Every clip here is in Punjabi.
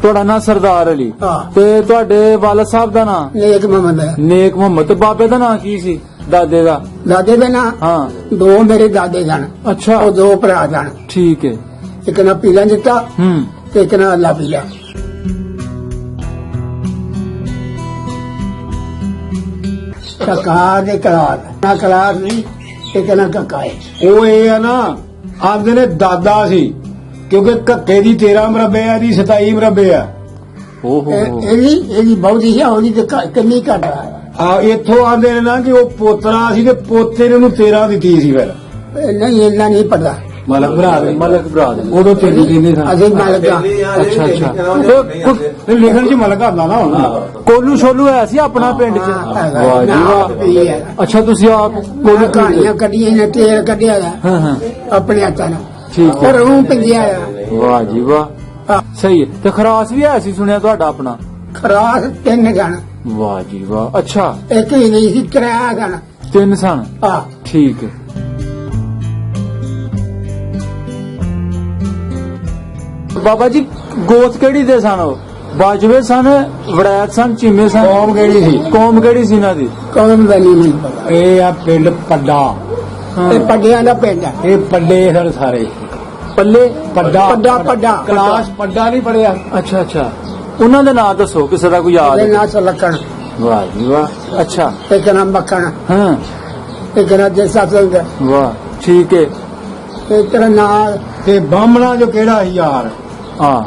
ਤੁਹਾਡਾ ਨਾਂ ਸਰਦਾਰ ਅਲੀ ਤੇ ਤੁਹਾਡੇ ਵਾਲਦ ਸਾਹਿਬ ਦਾ ਨਾਂ ਨੇਕ ਮੁਹੰਮਦ। ਨੇਕ ਮੁਹੰਮਦ। ਤੇ ਬਾਬੇ ਦਾ ਨਾਂ ਕੀ ਸੀ ਦਾਦੇ ਦਾ? ਦਾਦੇ ਦੇ ਨਾਂ ਹਾਂ। ਦੋ ਮੇਰੇ ਦਾਦੇ ਸਨ। ਅੱਛਾ। ਉਹ ਦੋ ਭਰਾ ਸਨ। ਠੀਕ ਹੈ। ਇੱਕ ਨਾ ਪੀਲਾ ਦਿੱਤਾ ਤੇ ਇੱਕ ਨਾ ਅੱਲਾ ਪੀਲਾ। ਕਕਾ ਦੇ ਕਲਾਸ ਨਾ ਕਲਾਸ ਨਹੀਂ ਇੱਕ ਨਾ ਕਕਾ ਹੈ। ਉਹ ਇਹ ਆ ਨਾ ਆਂਦੇ ਨੇ ਦਾਦਾ ਸੀ ਕਿਉਂਕਿ ਕੱਕੇ ਦੀ 13 ਮਰਬੇ ਆ ਦੀ 27 ਮਰਬੇ ਆ। ਓਹੋ ਇਹਦੀ ਬਹੁਤੀ ਹੈ ਉਹਦੀ ਤੇ ਕਿੰਨੀ ਘੱਟ ਆ। ਆ ਇੱਥੋਂ ਆਂਦੇ ਨੇ ਨਾ ਕਿ ਉਹ ਪੋਤਰਾ ਸੀ ਤੇ ਪੋਤੇ ਨੇ ਉਹਨੂੰ 13 ਦਿੱਤੀ ਸੀ ਫਿਰ। ਨਹੀਂ ਇੰਨਾ ਨਹੀਂ ਪਤਾ। ਮਲਕ ਭਰਾ ਦੇ ਮਲਕ ਭਰਾ ਦੇ ਉਦੋਂ ਤੇਰੀ ਕਿੰਨੇ ਸਨ? ਅਸੀਂ ਮਲਕ ਆ। ਅੱਛਾ ਅੱਛਾ। ਨਹੀਂ ਲਿਖਣ ਚ ਮਲਕ ਆਉਂਦਾ ਨਾ ਹੁਣ। ਕੋਲੂ ਸ਼ੋਲੂ ਹੈ ਸੀ ਆਪਣਾ ਪਿੰਡ ਚ? ਵਾਹ ਜੀ ਵਾਹ। ਅੱਛਾ ਤੁਸੀਂ ਆਪ ਕੋਲੂ ਕਹਾਣੀਆਂ ਕੱਢੀਆਂ ਨੇ ਤੇਲ ਕੱਢਿਆ ਹਾਂ ਹਾਂ ਆਪਣੇ ਹੱਥਾਂ ਨਾਲ। ਠੀਕ ਹੈ। ਪਰ ਉਹ ਪੰਜਿਆ ਵਾਹ ਜੀ ਵਾਹ। ਸਹੀ ਹੈ। ਤੇ ਖਰਾਸ ਵੀ ਹੈ ਸੀ ਸੁਣਿਆ ਤੁਹਾਡਾ ਆਪਣਾ? ਖਰਾਸ 3 ਸਨ। ਵਾਹ ਜੀ ਵਾਹ। ਅੱਛਾ। ਇੱਕ ਹੀ ਨਹੀਂ ਸੀ 3 ਸਨ। 3 ਸਨ। ਆ ਠੀਕ ਹੈ। ਬਾਬਾ ਜੀ ਗੋਤ ਕਿਹੜੀ ਦੇ ਸਨ? ਉਹ ਬਾਜਵੇ ਸਨ, ਵੜੈਤ ਸਨ, ਚੀਮੇ ਸਨ? ਕੌਮ ਕਿਹੜੀ ਸੀ? ਕੌਮ ਕਿਹੜੀ ਸੀ ਇਹਨਾਂ ਦੀ? ਕੌਮ ਦਾ ਨਹੀਂ ਪਤਾ। ਇਹ ਆ ਪਿੰਡ ਪੱਡਾ। ਇਹ ਪੱਡਿਆਂ ਦਾ ਪਿੰਡ ਹੈ। ਇਹ ਪੱਡੇ ਸਨ ਸਾਰੇ। ਪੱਲੇ? ਪੱਡਾ ਕਲਾਸ ਪੱਡਾ ਨਹੀਂ ਪੜਿਆ। ਅੱਛਾ ਅੱਛਾ। ਉਹਨਾਂ ਦੇ ਨਾਂ ਦੱਸੋ ਕਿਸੇ ਦਾ ਕੋਈ ਯਾਦ ਇਹਦੇ ਹੈ? ਨਾਂ ਸਲਕਣ। ਵਾਹ ਜੀ ਵਾਹ। ਅੱਛਾ। ਇੱਕ ਨਾਮ ਮੱਖਣ। ਹਾਂ। ਇੱਕ ਨਾਮ ਜੈਸਾ ਸਿੰਘ। ਵਾਹ ਠੀਕ ਹੈ। ਇੱਕ ਨਾਮ ਤੇ ਬਾਹਮਣਾ ਜੋ ਕਿਹੜਾ ਸੀ ਯਾਰ? ਹਾਂ।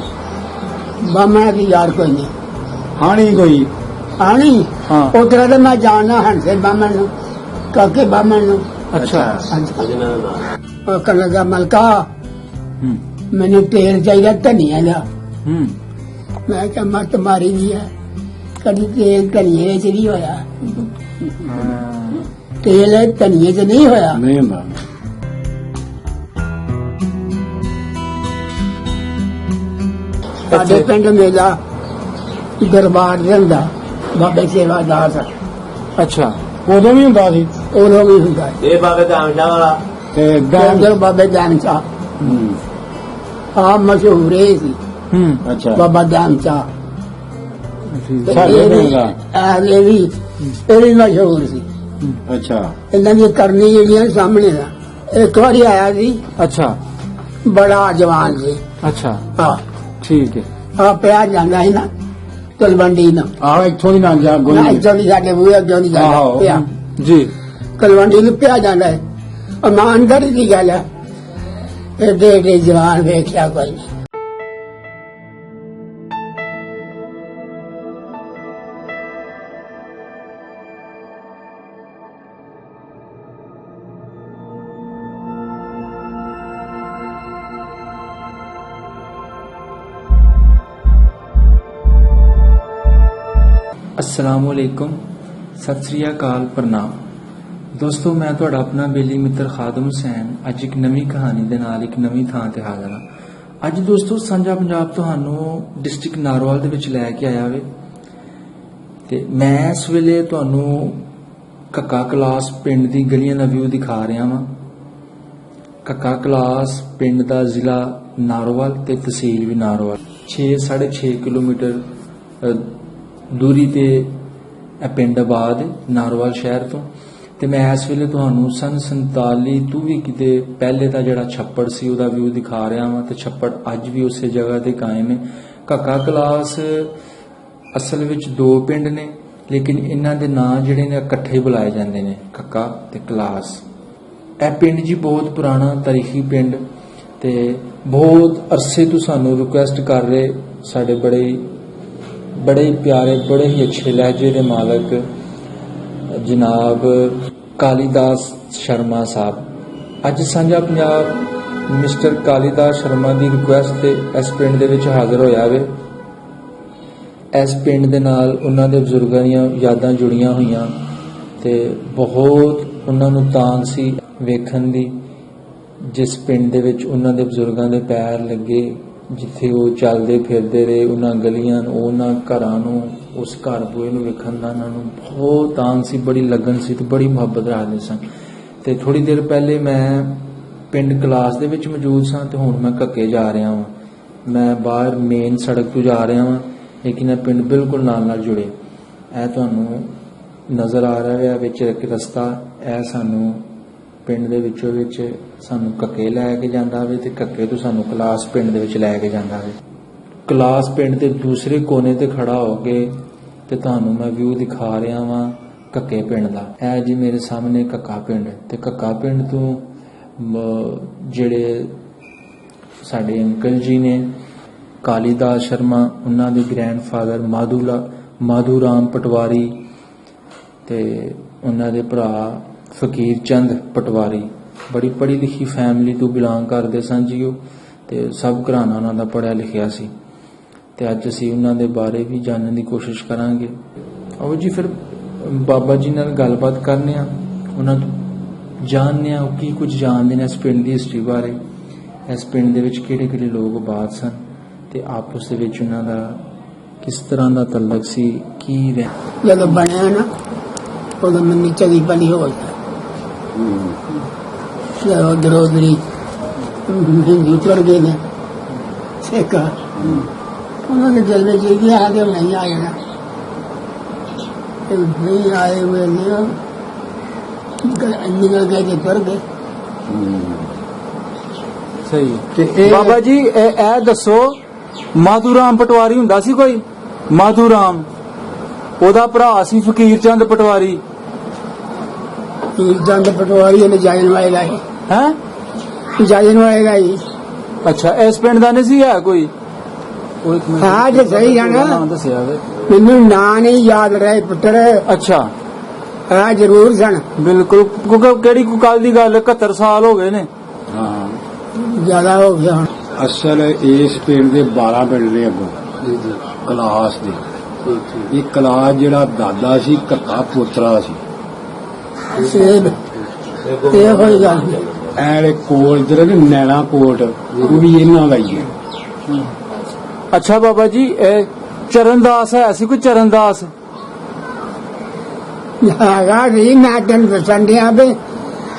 ਬਾਮਣਾ ਦੀ ਯਾਰ ਕੋਈ ਨਹੀਂ ਹਾਣੀ ਕੋਈ? ਆਣੀ। ਹਾਂ। ਉਹ ਤਰ੍ਹਾਂ ਦਾ ਮੈਂ ਜਾਣਦਾ ਹੰਸੇ ਬਾਮਣ ਨੂੰ, ਕਾਕੇ ਬਾਮਣ ਨੂੰ। ਅੱਛਾ। ਉਹ ਕਰਨ ਲੱਗਾ ਮਲਕਾ ਹੂੰ ਮੈਨੂੰ ਤੇਲ ਚਾਹੀਦਾ ਧਨੀਆ ਦਾ। ਹੂੰ। ਮੈਂ ਕਿਹਾ ਮੱਤ ਮਾਰੀ ਦੀ ਹੈ ਕਦੀ ਤੇਲ ਧਨੀਏ ਚ ਨਹੀਂ ਹੋਇਆ। ਤੇਲ ਧਨੀਏ ਚ ਨਹੀਂ ਹੋਇਆ। ਨਹੀਂ ਹੁੰਦਾ। ਸਾਡੇ ਪਿੰਡ ਮੇਲਾ ਦਰਬਾਰ ਦੇ ਹੁੰਦਾ ਬਾਬੇ ਸੇਵਾਦਾਰ ਸਨ। ਅੱਛਾ। ਉਦੋਂ ਵੀ ਹੁੰਦਾ ਸੀ। ਉਦੋਂ ਵੀ ਹੁੰਦਾ ਇਹ ਬਾਬੇ ਦਾ ਸ਼ਾਹ ਵਾਲਾ ਤੇ ਗਾਂਧਰ ਬਾਬੇ ਦਾਨ ਚਾਹ ਹੂੰ, ਆ ਮਸ਼ਹੂਰ ਇਹ ਸੀ ਹੂੰ। ਅੱਛਾ। ਬਾਬਾ ਦਾਨ ਚਾਹ। ਠੀਕ। ਸਾਡੇ ਪਿੰਡ ਦਾ। ਇਹ ਵੀ ਮਸ਼ਹੂਰ ਸੀ। ਅੱਛਾ। ਇਹਨਾਂ ਦੀ ਕਰਨੀ ਜਿਹੜੀਆਂ ਸਾਹਮਣੇ ਦਾ ਇੱਕ ਵਾਰੀ ਆਇਆ ਸੀ ਅੱਛਾ ਬੜਾ ਜਵਾਨ ਸੀ। ਅੱਛਾ। ਆ ਠੀਕ ਹੈ। ਆ ਪਿਆ ਜਾਂਦਾ ਸੀ ਨਾ ਤਲਵੰਡੀ ਨੂੰ। ਆਹ ਇੱਥੋਂ ਦੀ ਨਾ ਜਾ ਨਾ ਗੋਲੀ। ਇੱਥੋਂ ਦੀ ਸਾਡੇ ਬੂਹੇ ਅੱਗੇ ਦੀ ਜਾਂਦਾ ਆਹੋ। ਪਿਆ ਜੀ। ਤਲਵੰਡੀ ਨੂੰ ਪਿਆ ਜਾਂਦਾ ਹੈ। ਇਮਾਨਦਾਰੀ ਦੀ ਗੱਲ ਹੈ। ਏਡੇ ਜਵਾਨ ਵੇਖਿਆ ਕੋਈ ਨਹੀਂ। अस्सलामुअलैकुम, सत श्री अकाल, प्रणाम ਦੋਸਤੋ। ਮੈਂ ਤੁਹਾਡਾ ਆਪਣਾ ਬੇਲੀ ਮਿੱਤਰ ਖਾਦਮ ਹੁਸੈਨ ਅੱਜ ਇੱਕ ਨਵੀਂ ਕਹਾਣੀ ਦੇ ਨਾਲ ਇੱਕ ਨਵੀਂ ਥਾਂ ਤੇ ਹਾਜ਼ਰ ਹਾਂ। ਅੱਜ ਦੋਸਤੋ ਸਾਂਝਾ ਪੰਜਾਬ ਤੁਹਾਨੂੰ ਡਿਸਟ੍ਰਿਕਟ ਨਾਰੋਵਾਲ ਦੇ ਵਿੱਚ ਲੈ ਕੇ ਆਇਆ ਵੇ ਤੇ ਮੈਂ ਇਸ ਵੇਲੇ ਤੁਹਾਨੂੰ ਕੱਕਾ ਕਲਾਸ ਪਿੰਡ ਦੀ ਗਲੀਆਂ ਦਾ ਵਿਊ ਦਿਖਾ ਰਿਹਾ ਹਾਂ। ਕੱਕਾ ਕਲਾਸ ਪਿੰਡ ਦਾ ਜ਼ਿਲ੍ਹਾ ਨਾਰੋਵਾਲ ਤੇ ਤਹਿਸੀਲ ਵੀ ਨਾਰੋਵਾਲ। 6.5 ਕਿਲੋਮੀਟਰ ਦੂਰੀ ਤੇ ਇਹ ਪਿੰਡ ਆਬਾਦ ਨਾਰੋਵਾਲ ਸ਼ਹਿਰ ਤੋਂ। ਤੇ ਮੈਂ ਇਸ ਵੇਲੇ ਤੁਹਾਨੂੰ ਸੰਨ 47 ਤੋਂ ਵੀ ਕਿਤੇ ਪਹਿਲੇ ਦਾ ਜਿਹੜਾ ਛੱਪੜ ਸੀ ਉਹਦਾ ਵਿਊ ਦਿਖਾ ਰਿਹਾ ਹਾਂ ਤੇ ਛੱਪੜ ਅੱਜ ਵੀ ਉਸੇ ਜਗ੍ਹਾ ਤੇ ਕਾਇਮ ਹੈ। ਕੱਕਾ ਕਲਾਸ ਅਸਲ ਵਿੱਚ 2 ਪਿੰਡ ਨੇ ਲੇਕਿਨ ਇਹਨਾਂ ਦੇ ਨਾਂ ਜਿਹੜੇ ਨੇ ਇਕੱਠੇ ਬੁਲਾਏ ਜਾਂਦੇ ਨੇ, ਕੱਕਾ ਤੇ ਕਲਾਸ। ਇਹ ਪਿੰਡ ਜੀ ਬਹੁਤ ਪੁਰਾਣਾ ਤਾਰੀਖੀ ਪਿੰਡ ਤੇ ਬਹੁਤ ਅਰਸੇ ਤੋਂ ਸਾਨੂੰ ਰਿਕੁਐਸਟ ਕਰ ਰਹੇ ਸਾਡੇ ਬੜੇ ਹੀ ਪਿਆਰੇ ਬੜੇ ਹੀ ਅੱਛੇ ਲਹਿਜੇ ਦੇ ਮਾਲਕ ਜਨਾਬ ਕਾਲੀਦਾਸ ਸ਼ਰਮਾ ਸਾਹਿਬ। ਅੱਜ ਸਾਂਝਾ ਪੰਜਾਬ ਮਿਸਟਰ ਕਾਲੀਦਾਸ ਸ਼ਰਮਾ ਦੀ ਰਿਕੁਐਸਟ ਤੇ ਇਸ ਪਿੰਡ ਦੇ ਵਿੱਚ ਹਾਜ਼ਰ ਹੋਇਆ ਵੇ। ਇਸ ਪਿੰਡ ਦੇ ਨਾਲ ਉਹਨਾਂ ਦੇ ਬਜ਼ੁਰਗਾਂ ਦੀਆਂ ਯਾਦਾਂ ਜੁੜੀਆਂ ਹੋਈਆਂ ਤੇ ਬਹੁਤ ਉਹਨਾਂ ਨੂੰ ਤਾਂਘ ਸੀ ਵੇਖਣ ਦੀ ਜਿਸ ਪਿੰਡ ਦੇ ਵਿੱਚ ਉਹਨਾਂ ਦੇ ਬਜ਼ੁਰਗਾਂ ਦੇ ਪੈਰ ਲੱਗੇ, ਜਿੱਥੇ ਉਹ ਚੱਲਦੇ ਫਿਰਦੇ ਰਹੇ, ਉਹਨਾਂ ਗਲੀਆਂ ਨੂੰ, ਉਹਨਾਂ ਘਰਾਂ ਨੂੰ, ਉਸ ਘਰ ਬੂਹੇ ਨੂੰ ਵੇਖਣ ਦਾ ਉਹਨਾਂ ਨੂੰ ਬਹੁਤ ਤਾਂਘ ਸੀ, ਬੜੀ ਲਗਨ ਸੀ ਤੇ ਬੜੀ ਮੁਹੱਬਤ ਰੱਖਦੇ ਸਨ। ਤੇ ਥੋੜੀ ਦੇਰ ਪਹਿਲੇ ਮੈਂ ਪਿੰਡ ਕਲਾਸ ਦੇ ਵਿੱਚ ਮੌਜੂਦ ਸਾਂ ਤੇ ਹੁਣ ਮੈਂ ਕੱਕੇ ਜਾ ਰਿਹਾ ਹਾਂ। ਮੈਂ ਬਾਹਰ ਮੇਨ ਸੜਕ ਤੋਂ ਜਾ ਰਿਹਾ ਹਾਂ, ਲੇਕਿਨ ਇਹ ਪਿੰਡ ਬਿਲਕੁਲ ਨਾਲ ਜੁੜੇ। ਇਹ ਤੁਹਾਨੂੰ ਨਜ਼ਰ ਆ ਰਿਹਾ ਹੈ ਵਿੱਚ ਇੱਕ ਰਸਤਾ, ਇਹ ਸਾਨੂੰ ਪਿੰਡ ਦੇ ਵਿੱਚ ਸਾਨੂੰ ਕੱਕੇ ਲੈ ਕੇ ਜਾਂਦਾ ਹੋਵੇ ਤੇ ਕੱਕੇ ਤੋਂ ਸਾਨੂੰ ਕਲਾਸ ਪਿੰਡ ਦੇ ਵਿੱਚ ਲੈ ਕੇ ਜਾਂਦਾ ਹੋਵੇ। ਕਲਾਸ ਪਿੰਡ ਦੇ ਦੂਸਰੇ ਕੋਨੇ ਤੇ ਖੜਾ ਹੋ ਕੇ ਤੇ ਤੁਹਾਨੂੰ ਮੈਂ ਵਿਊ ਦਿਖਾ ਰਿਹਾ ਵਾਂ ਕੱਕੇ ਪਿੰਡ ਦਾ। ਇਹ ਜੀ ਮੇਰੇ ਸਾਹਮਣੇ ਕੱਕਾ ਪਿੰਡ, ਤੇ ਕੱਕਾ ਪਿੰਡ ਤੋਂ ਜਿਹੜੇ ਸਾਡੇ ਅੰਕਲ ਜੀ ਨੇ ਕਾਲੀਦਾਸ ਸ਼ਰਮਾ, ਉਹਨਾਂ ਦੇ ਗ੍ਰੈਂਡਫਾਦਰ ਮਾਧੂ ਰਾਮ ਪਟਵਾਰੀ ਤੇ ਉਹਨਾਂ ਦੇ ਭਰਾ ਫਕੀਰ ਚੰਦ ਪਟਵਾਰੀ ਬੜੀ ਪੜ੍ਹੀ ਲਿਖੀ ਫੈਮਿਲੀ ਤੋਂ ਬਿਲੋਂਗ ਕਰਦੇ ਸਨ ਜੀ ਉਹ, ਤੇ ਸਭ ਘਰਾਣਾ ਉਹਨਾਂ ਦਾ ਪੜ੍ਹਿਆ ਲਿਖਿਆ ਸੀ। ਤੇ ਅੱਜ ਅਸੀਂ ਉਹਨਾਂ ਦੇ ਬਾਰੇ ਵੀ ਜਾਣਨ ਦੀ ਕੋਸ਼ਿਸ਼ ਕਰਾਂਗੇ। ਆਓ ਜੀ ਫਿਰ ਬਾਬਾ ਜੀ ਨਾਲ ਗੱਲਬਾਤ ਕਰਨੇ ਆ, ਉਹਨਾਂ ਤੋਂ ਜਾਣਨੇ ਆ ਉਹ ਕੀ ਕੁਝ ਜਾਣਦੇ ਨੇ ਇਸ ਪਿੰਡ ਦੀ ਹਿਸਟਰੀ ਬਾਰੇ, ਇਸ ਪਿੰਡ ਦੇ ਵਿੱਚ ਕਿਹੜੇ ਲੋਕ ਆਬਾਦ ਸਨ ਤੇ ਆਪਸ ਦੇ ਵਿੱਚ ਉਹਨਾਂ ਦਾ ਕਿਸ ਤਰ੍ਹਾਂ ਦਾ ਤਲਕ ਸੀ, ਕੀ ਜਦੋਂ ਬਣਿਆ ਨਾ ਉਦੋਂ ਮੈਨੂੰ ਚੰਗੀ ਭਲੀ ਹੋ ਗਈ। ਜਦੋਂ ਦਰੋਦਰੀ ਹਿੰਦੂ ਚੜ ਗਏ ਨੇ ਸਿੱਖ, ਉਹਨਾਂ ਦੇ ਦਿਲ ਵਿੱਚ ਇਹ ਆ ਕਿ ਨਹੀਂ ਆ ਜਾਣਾ, ਨਹੀਂ ਆਏ ਹੋਏ ਨੇ ਨਿਕਲ ਗਏ ਤੇ ਤੁਰ ਗਏ। ਸਹੀ। ਤੇ ਇਹ ਬਾਬਾ ਜੀ ਇਹ ਦੱਸੋ, ਮਾਧੂ ਰਾਮ ਪਟਵਾਰੀ ਹੁੰਦਾ ਸੀ ਕੋਈ? ਮਾਧੂ ਰਾਮ, ਉਹਦਾ ਭਰਾ ਸੀ ਫਕੀਰ ਚੰਦ ਪਟਵਾਰੀ। ਫਕੀਰ ਚੰਦ ਪਟਵਾਰੀ ਨੇ ਜਾਇਨ ਵਾਲੇ ਹੈ ਜਾਇਨ ਵਾਲੇ ਅੱਛਾ, ਇਸ ਪਿੰਡ ਦਾ ਨਹੀਂ ਸੀ ਹੈ ਕੋਈ? ਹਾਂ ਜੇ ਸਹੀ ਹੈ ਨਾ, ਨਾਮ ਦੱਸਿਆ ਵੇ ਮੈਨੂੰ ਨਾਂ ਨਹੀਂ ਯਾਦ ਰਹੇ ਪੁੱਤਰ। ਅੱਛਾ, ਹਾਂ ਜ਼ਰੂਰ ਸਨ, ਬਿਲਕੁਲ, ਕਿਉਂਕਿ ਕਿਹੜੀ ਕੱਲ ਦੀ ਗੱਲ, 71 ਸਾਲ ਹੋ ਗਏ ਨੇ। ਹਾਂ, ਜ਼ਿਆਦਾ ਹੋ ਗਿਆ ਹੁਣ। ਅਸਲ ਇਸ ਪਿੰਡ ਦੇ 12 ਪਿੰਡ ਨੇ ਅੱਗੋਂ ਕਲਾਸ ਦੇ। ਇਹ ਕਲਾਸ ਜਿਹੜਾ ਦਾਦਾ ਸੀ ਕੱਕਾ ਪੋਤਰਾ ਸੀ। ਸੇਬ ਇਹ ਹੋਈ ਗੱਲ। ਐਲੇ ਕੋਲ ਜਿਹੜੇ ਨੈਣਾ ਕੋਟ ਉਹ ਵੀ ਇਹਨਾਂ ਦਾ ਹੀ ਹੈ। ਅੱਛਾ ਬਾਬਾ ਜੀ, ਇਹ ਚਰਨਦਾਸ ਹੈ ਸੀ ਕੋਈ? ਚਰਨਦਾਸ ਹੈਗਾ ਨਹੀਂ, ਮੈਂ ਤੈਨੂੰ ਦੱਸਣ ਡਿਆ ਵੀ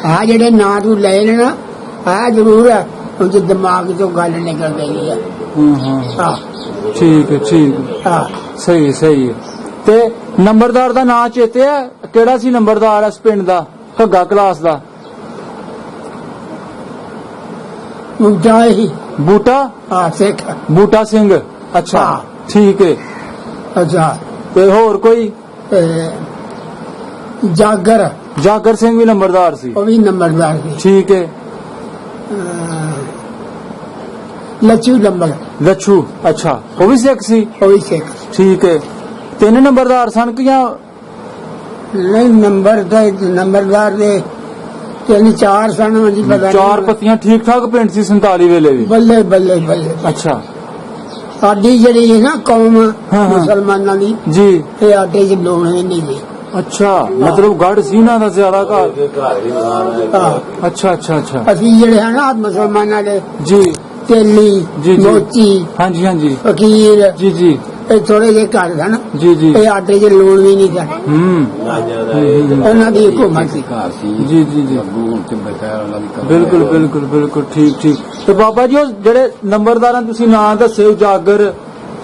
ਆ ਜਿਹੜੇ ਨਾਂ ਤੂੰ ਲੈ ਲੈਣਾ ਆ ਜ਼ਰੂਰ ਹੈ, ਉਹਦੇ ਦਿਮਾਗ ਚੋਂ ਗੱਲ ਨਿਕਲ ਗਈ ਹੈ। ਹਾਂ ਠੀਕ ਹੈ, ਠੀਕ ਹੈ, ਹਾਂ ਸਹੀ ਹੈ। ਤੇ ਨੰਬਰਦਾਰ ਦਾ ਨਾਂ ਚੇਤੇ ਹੈ? ਕਿਹੜਾ ਸੀ ਨੰਬਰਦਾਰ ਇਸ ਪਿੰਡ ਦਾ, ਘੱਗਾ ਕਲਾਸ ਦਾ? ਮੁੰਡਾ ਹੀ ਬੂਟਾ, ਹਾਂ ਸਿੱਖ। ਬੂਟਾ ਸਿੰਘ। ਅੱਛਾ, ਹਾਂ। ਠੀਕ ਹੈ। ਅੱਛਾ ਤੇ ਹੋਰ ਕੋਈ? ਜਾਗਰ ਸਿੰਘ ਵੀ ਨੰਬਰਦਾਰ ਸੀ? ਉਹ ਵੀ ਨੰਬਰਦਾਰ ਸੀ। ਠੀਕ ਹੈ। ਲੱਛੂ, ਅੱਛਾ, ਉਹ ਵੀ ਸਿੱਖ ਸੀ? ਉਹ ਵੀ ਸਿੱਖ। ਠੀਕ ਹੈ। 3 ਨੰਬਰਦਾਰ ਸਨ ਕਿ ਜਾਂ ਨਹੀਂ? ਨੰਬਰਦਾਰ ਦੇ 3-4 ਸਨ ਜੀ, ਪਤਾ 4 ਪੱਤੀਆਂ? ਠੀਕ ਠਾਕ ਪਿੰਡ ਸੀ 47 ਵੇਲੇ ਵੀ? ਬੱਲੇ ਬੱਲੇ ਬੱਲੇ। ਅੱਛਾ ਸਾਡੀ ਜਿਹੜੀ ਹੈ ਨਾ ਕੌਮ ਹਾਂ। ਮੁਸਲਮਾਨਾਂ ਦੀ, ਜੀ। ਇਹ ਆਟੇ 'ਚ ਲੋਣ ਨਹੀਂ ਜੀ। ਅੱਛਾ, ਮਤਲਬ ਗੜ ਸੀ ਉਹਨਾਂ ਦਾ ਜ਼ਿਆਦਾ ਘਰ? ਹਾਂ। ਅੱਛਾ। ਅਸੀਂ ਜਿਹੜੇ ਹਨ ਨਾ ਮੁਸਲਮਾਨਾਂ ਦੇ ਜੀ ਤੇਲੀ, ਜੀ। ਮੋਚੀ, ਹਾਂਜੀ ਫਕੀਰ, ਜੀ ਇਹ ਥੋੜੇ ਜਿਹੇ ਘਰ ਸਨ। ਜੀ ਇਹ ਆਟੇ 'ਚ ਲੂਣ ਵੀ ਨਹੀਂ ਸਨ। ਉਹਨਾਂ ਦੀ ਹੁਕੂਮਤ ਸੀ। ਘਰ ਸੀ ਜੀ ਅੱਗੋਂ ਤੇ ਬਕਾਇਆ ਉਹਨਾਂ ਦੀ ਬਿਲਕੁਲ ਠੀਕ। ਤੇ ਬਾਬਾ ਜੀ, ਉਹ ਜਿਹੜੇ ਨੰਬਰਦਾਰਾਂ ਤੁਸੀਂ ਨਾਂ ਦੱਸੇ, ਜਾਗਰ,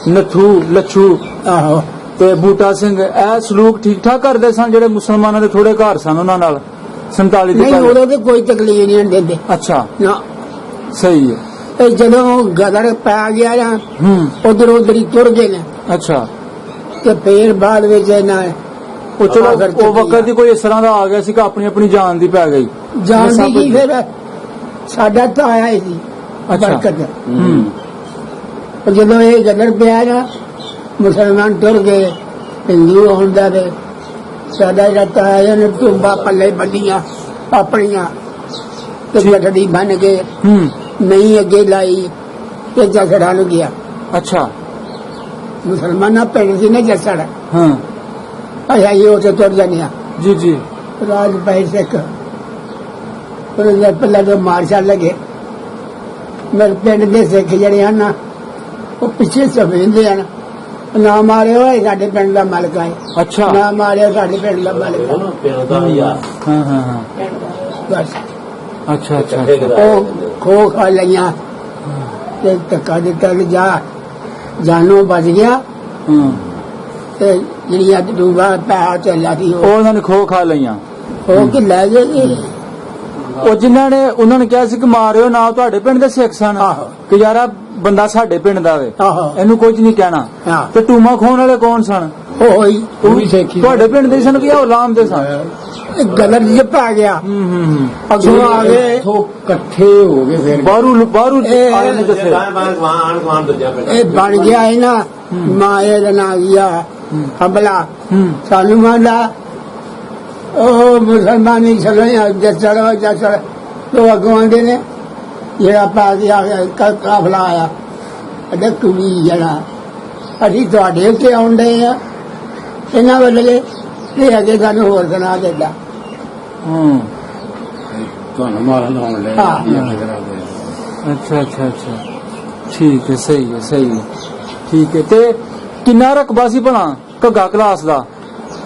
ਨੱਥੂ, ਲੱਛੂ ਆਹੋ ਤੇ ਬੂਟਾ ਸਿੰਘ, ਇਹ ਸਲੂਕ ਠੀਕ ਠਾਕ ਕਰਦੇ ਸਨ? ਜਿਹੜੇ ਮੁਸਲਮਾਨਾਂ ਦੇ ਥੋੜੇ ਘਰ ਸਨ ਉਹਨਾਂ ਨਾਲ 47 ਨਹੀਂ, ਤੋਂ ਉਦੋਂ ਤੇ ਕੋਈ ਤਕਲੀਫ ਨਹੀਂ ਦਿੰਦੇ। ਅੱਛਾ, ਨਾ ਸਹੀ ਹੈ। ਇਹ ਜਦੋਂ ਗਦਰ ਪੈ ਗਿਆ ਜਾਂ ਉਧਰ ਹੀ ਤੁਰ ਗਏ ਨੇ, ਅੱਛਾ, ਤੇ ਫੇਰ ਬਾਅਦ ਵਿੱਚ ਇਹਨਾਂ ਉਹ ਚਲੋ ਉਹ ਵਕਤ ਦੀ ਕੋਈ ਇਸ ਤਰ੍ਹਾਂ ਦਾ ਆ ਗਿਆ ਸੀ ਕਿ ਆਪਣੀ ਜਾਨ ਦੀ ਪੈ ਗਈ ਜਾਣ ਦੀ ਕੀ, ਫਿਰ ਸਾਡਾ ਤਾਂ ਆਇਆ ਹੀ ਸੀ ਬਰਕਤ। ਜਦੋਂ ਇਹ ਗਦਰ ਪਿਆ ਨਾ, ਮੁਸਲਮਾਨ ਤੁਰ ਗਏ, ਹਿੰਦੂ ਹੁੰਦਾ ਤੇ ਸਾਡਾ ਜਿਹੜਾ ਤਾਇਆ ਨੇ ਟੁੰਬਾ ਪੱਲੇ ਬੰਨੀਆਂ ਆਪਣੀਆਂ ਤੇ ਗੱਡੀ ਬਣ ਕੇ ਨਹੀਂ ਅੱਗੇ ਲਾਈ ਤੇ ਜਸੜਾ ਨੂੰ ਗਿਆ। ਅੱਛਾ, ਮੁਸਲਮਾਨਾਂ ਪਿੰਡ ਸੀ ਨਾ ਜਸੜ। ਹਾਂ, ਅੱਛਾ, ਇਹ ਉੱਥੇ ਤੁਰ ਜਾਂਦੇ ਆ ਜੀ ਰਾਜ ਪੈ ਸਿੱਖ। ਪਹਿਲਾਂ ਜੋ ਮਾਰਸ਼ਲ ਲੱਗੇ, ਮੇਰੇ ਪਿੰਡ ਦੇ ਸਿੱਖ ਜਿਹੜੇ ਹਨ ਨਾ, ਉਹ ਪਿੱਛੇ ਸਮਝਦੇ ਹਨ, ਨਾ ਮਾਰਿਓ ਇਹ ਸਾਡੇ ਪਿੰਡ ਦਾ ਮਾਲਕ ਹੈ। ਅੱਛਾ, ਨਾ ਮਾਰਿਓ ਸਾਡੇ ਪਿੰਡ ਦਾ ਮਾਲਕ ਹੈ। ਹਾਂ ਬਸ ਅੱਛਾ ਉਹ ਖੋ ਖਾ ਲਈਆਂ ਤੇ ਧੱਕਾ ਦਿੱਤਾ ਕਿ ਜਾ ਜਾਨੋਂ ਬਚ ਗਿਆ ਹਾਂ ਤੇ ਜਿਹੜੀ ਅੱਜ ਦੂਗਾ ਪੈਸਾ ਚੱਲਿਆ ਸੀ ਉਹ ਉਹਨਾਂ ਨੇ ਖੋ ਖਾ ਲਈਆਂ ਉਹ ਕਿ ਲੈ ਗਏ ਉਹ ਜਿਨ੍ਹਾਂ ਨੇ ਉਹਨਾਂ ਨੇ ਕਿਹਾ ਸੀ ਕਿ ਮਾਰਿਓ ਨਾ ਤੁਹਾਡੇ ਪਿੰਡ ਦੇ ਸਿੱਖ ਸਨ ਆਹੋ। ਕਿ ਯਾਰਾ ਬੰਦਾ ਸਾਡੇ ਪਿੰਡ ਦਾ ਵੇ ਆਹੋ ਇਹਨੂੰ ਕੁਝ ਨਹੀਂ ਕਹਿਣਾ ਹਾਂ ਤੇ ਟੂਮਾ ਖੋਣ ਵਾਲੇ ਕੌਣ ਸਨ ਹੋਈ ਉਹ ਵੀ ਸਿੱਖੀ ਤੁਹਾਡੇ ਪਿੰਡ ਦੇ ਸਨ ਕਿ ਉਹ ਲਾਮ ਦੇ ਸਨ ਗਲਤ ਜਿਹਾ ਪੈ ਗਿਆ ਹੂੰ ਅੱਗੋਂ ਆ ਗਏ ਇੱਥੋਂ ਇਕੱਠੇ ਹੋ ਗਏ ਫਿਰ ਬਾਹਰੋਂ ਇਹ- ਆਏ ਨੇ ਦੱਸੇ ਇਹ ਬਣ ਗਿਆ ਹੈ ਨਾ ਮਾਇਆ ਦਾ ਨਾਂ ਗਿਆ ਹਮਲਾ ਹੂੰ ਸਾਨੂੰ ਮੰਨਦਾ ਉਹ ਮੁਸਲਮਾਨੀ ਚਲੇ ਜਸੜ ਤੋਂ ਅੱਗੋਂ ਆਂਦੇ ਨੇ ਜਿਹੜਾ ਪਾ ਗਿਆ ਕਾਫਲਾ ਆਇਆ ਅਦੇ ਕੁੜੀ ਜਿਹੜਾ ਅਸੀਂ ਤੁਹਾਡੇ ਉੱਤੇ ਆਉਂਦੇ ਆ ਇਹਨਾਂ ਵੱਲੇ ਇਹ ਅੱਗੇ ਸਾਨੂੰ ਹੋਰ ਸੁਣਾ ਦਿੰਦਾ ਹੂੰ ਤੁਹਾਨੂੰ ਮਾਰਨ ਆਉਣ ਲੈ ਹਾਂ। ਅੱਛਾ ਅੱਛਾ ਅੱਛਾ ਠੀਕ ਹੈ ਸਹੀ ਹੈ ਠੀਕ ਹੈ ਤੇ ਕਿੰਨਾ ਰਕਬਾ ਸੀ ਭਲਾ ਘੱਗਾ ਕਲਾਸ ਦਾ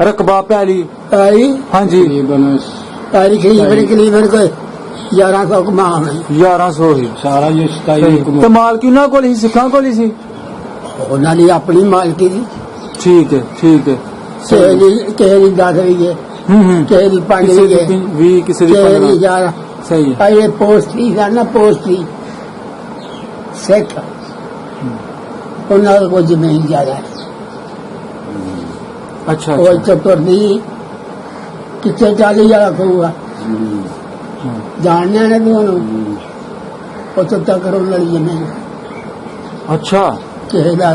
ਰਕਬਾ ਪੈਲੀ ਆਈ ਹਾਂਜੀ ਤਕਰੀਬਨ ਤਾਰੀਖ ਕਲੀਵਰ ਕੋਈ 1100 ਕਮਾਉਣ 1100 ਹੀ ਸਾਰਾ ਜੋ 27 ਤੇ ਮਾਲਕੀ ਉਹਨਾਂ ਕੋਲ ਹੀ ਸਿੱਖਾਂ ਕੋਲ ਹੀ ਸੀ ਉਹਨਾਂ ਦੀ ਆਪਣੀ ਮਾਲਕੀ ਸੀ ਠੀਕ ਹੈ ਕਿਸੇ ਦੀ 10 ਰੁਪਏ ਹੂੰ ਕਿਸੇ ਦੀ 5 ਕਿਸੇ ਰੁਪਏ ਦੀ 20 ਕਿਸੇ ਦੀ ਕਿਸੇ 15 ਦੀ 11 ਸਹੀ ਹੈ ਇਹ ਪੋਸਟੀ ਨਾ ਪੋਸਟੀ ਸਿੱਖ ਉਹਨਾਂ ਕੋਲ ਜ਼ਮੀਨ ਜ਼ਿਆਦਾ ਹੈ। ਅੱਛਾ ਉਹ ਅੱਛਾ ਚਤੁਰਦੀ ਕਿੱਥੇ ਚਾਲੀ ਜਾਣਾ ਪਊਗਾ ਜਾਣਨੇ ਨੇ ਤੁਹਾਨੂੰ ਉਹ ਤੱਕ ਕਰੋ ਲੜੀ ਜ਼ਮੀਨ ਅੱਛਾ ਕਿਸੇ ਦਾ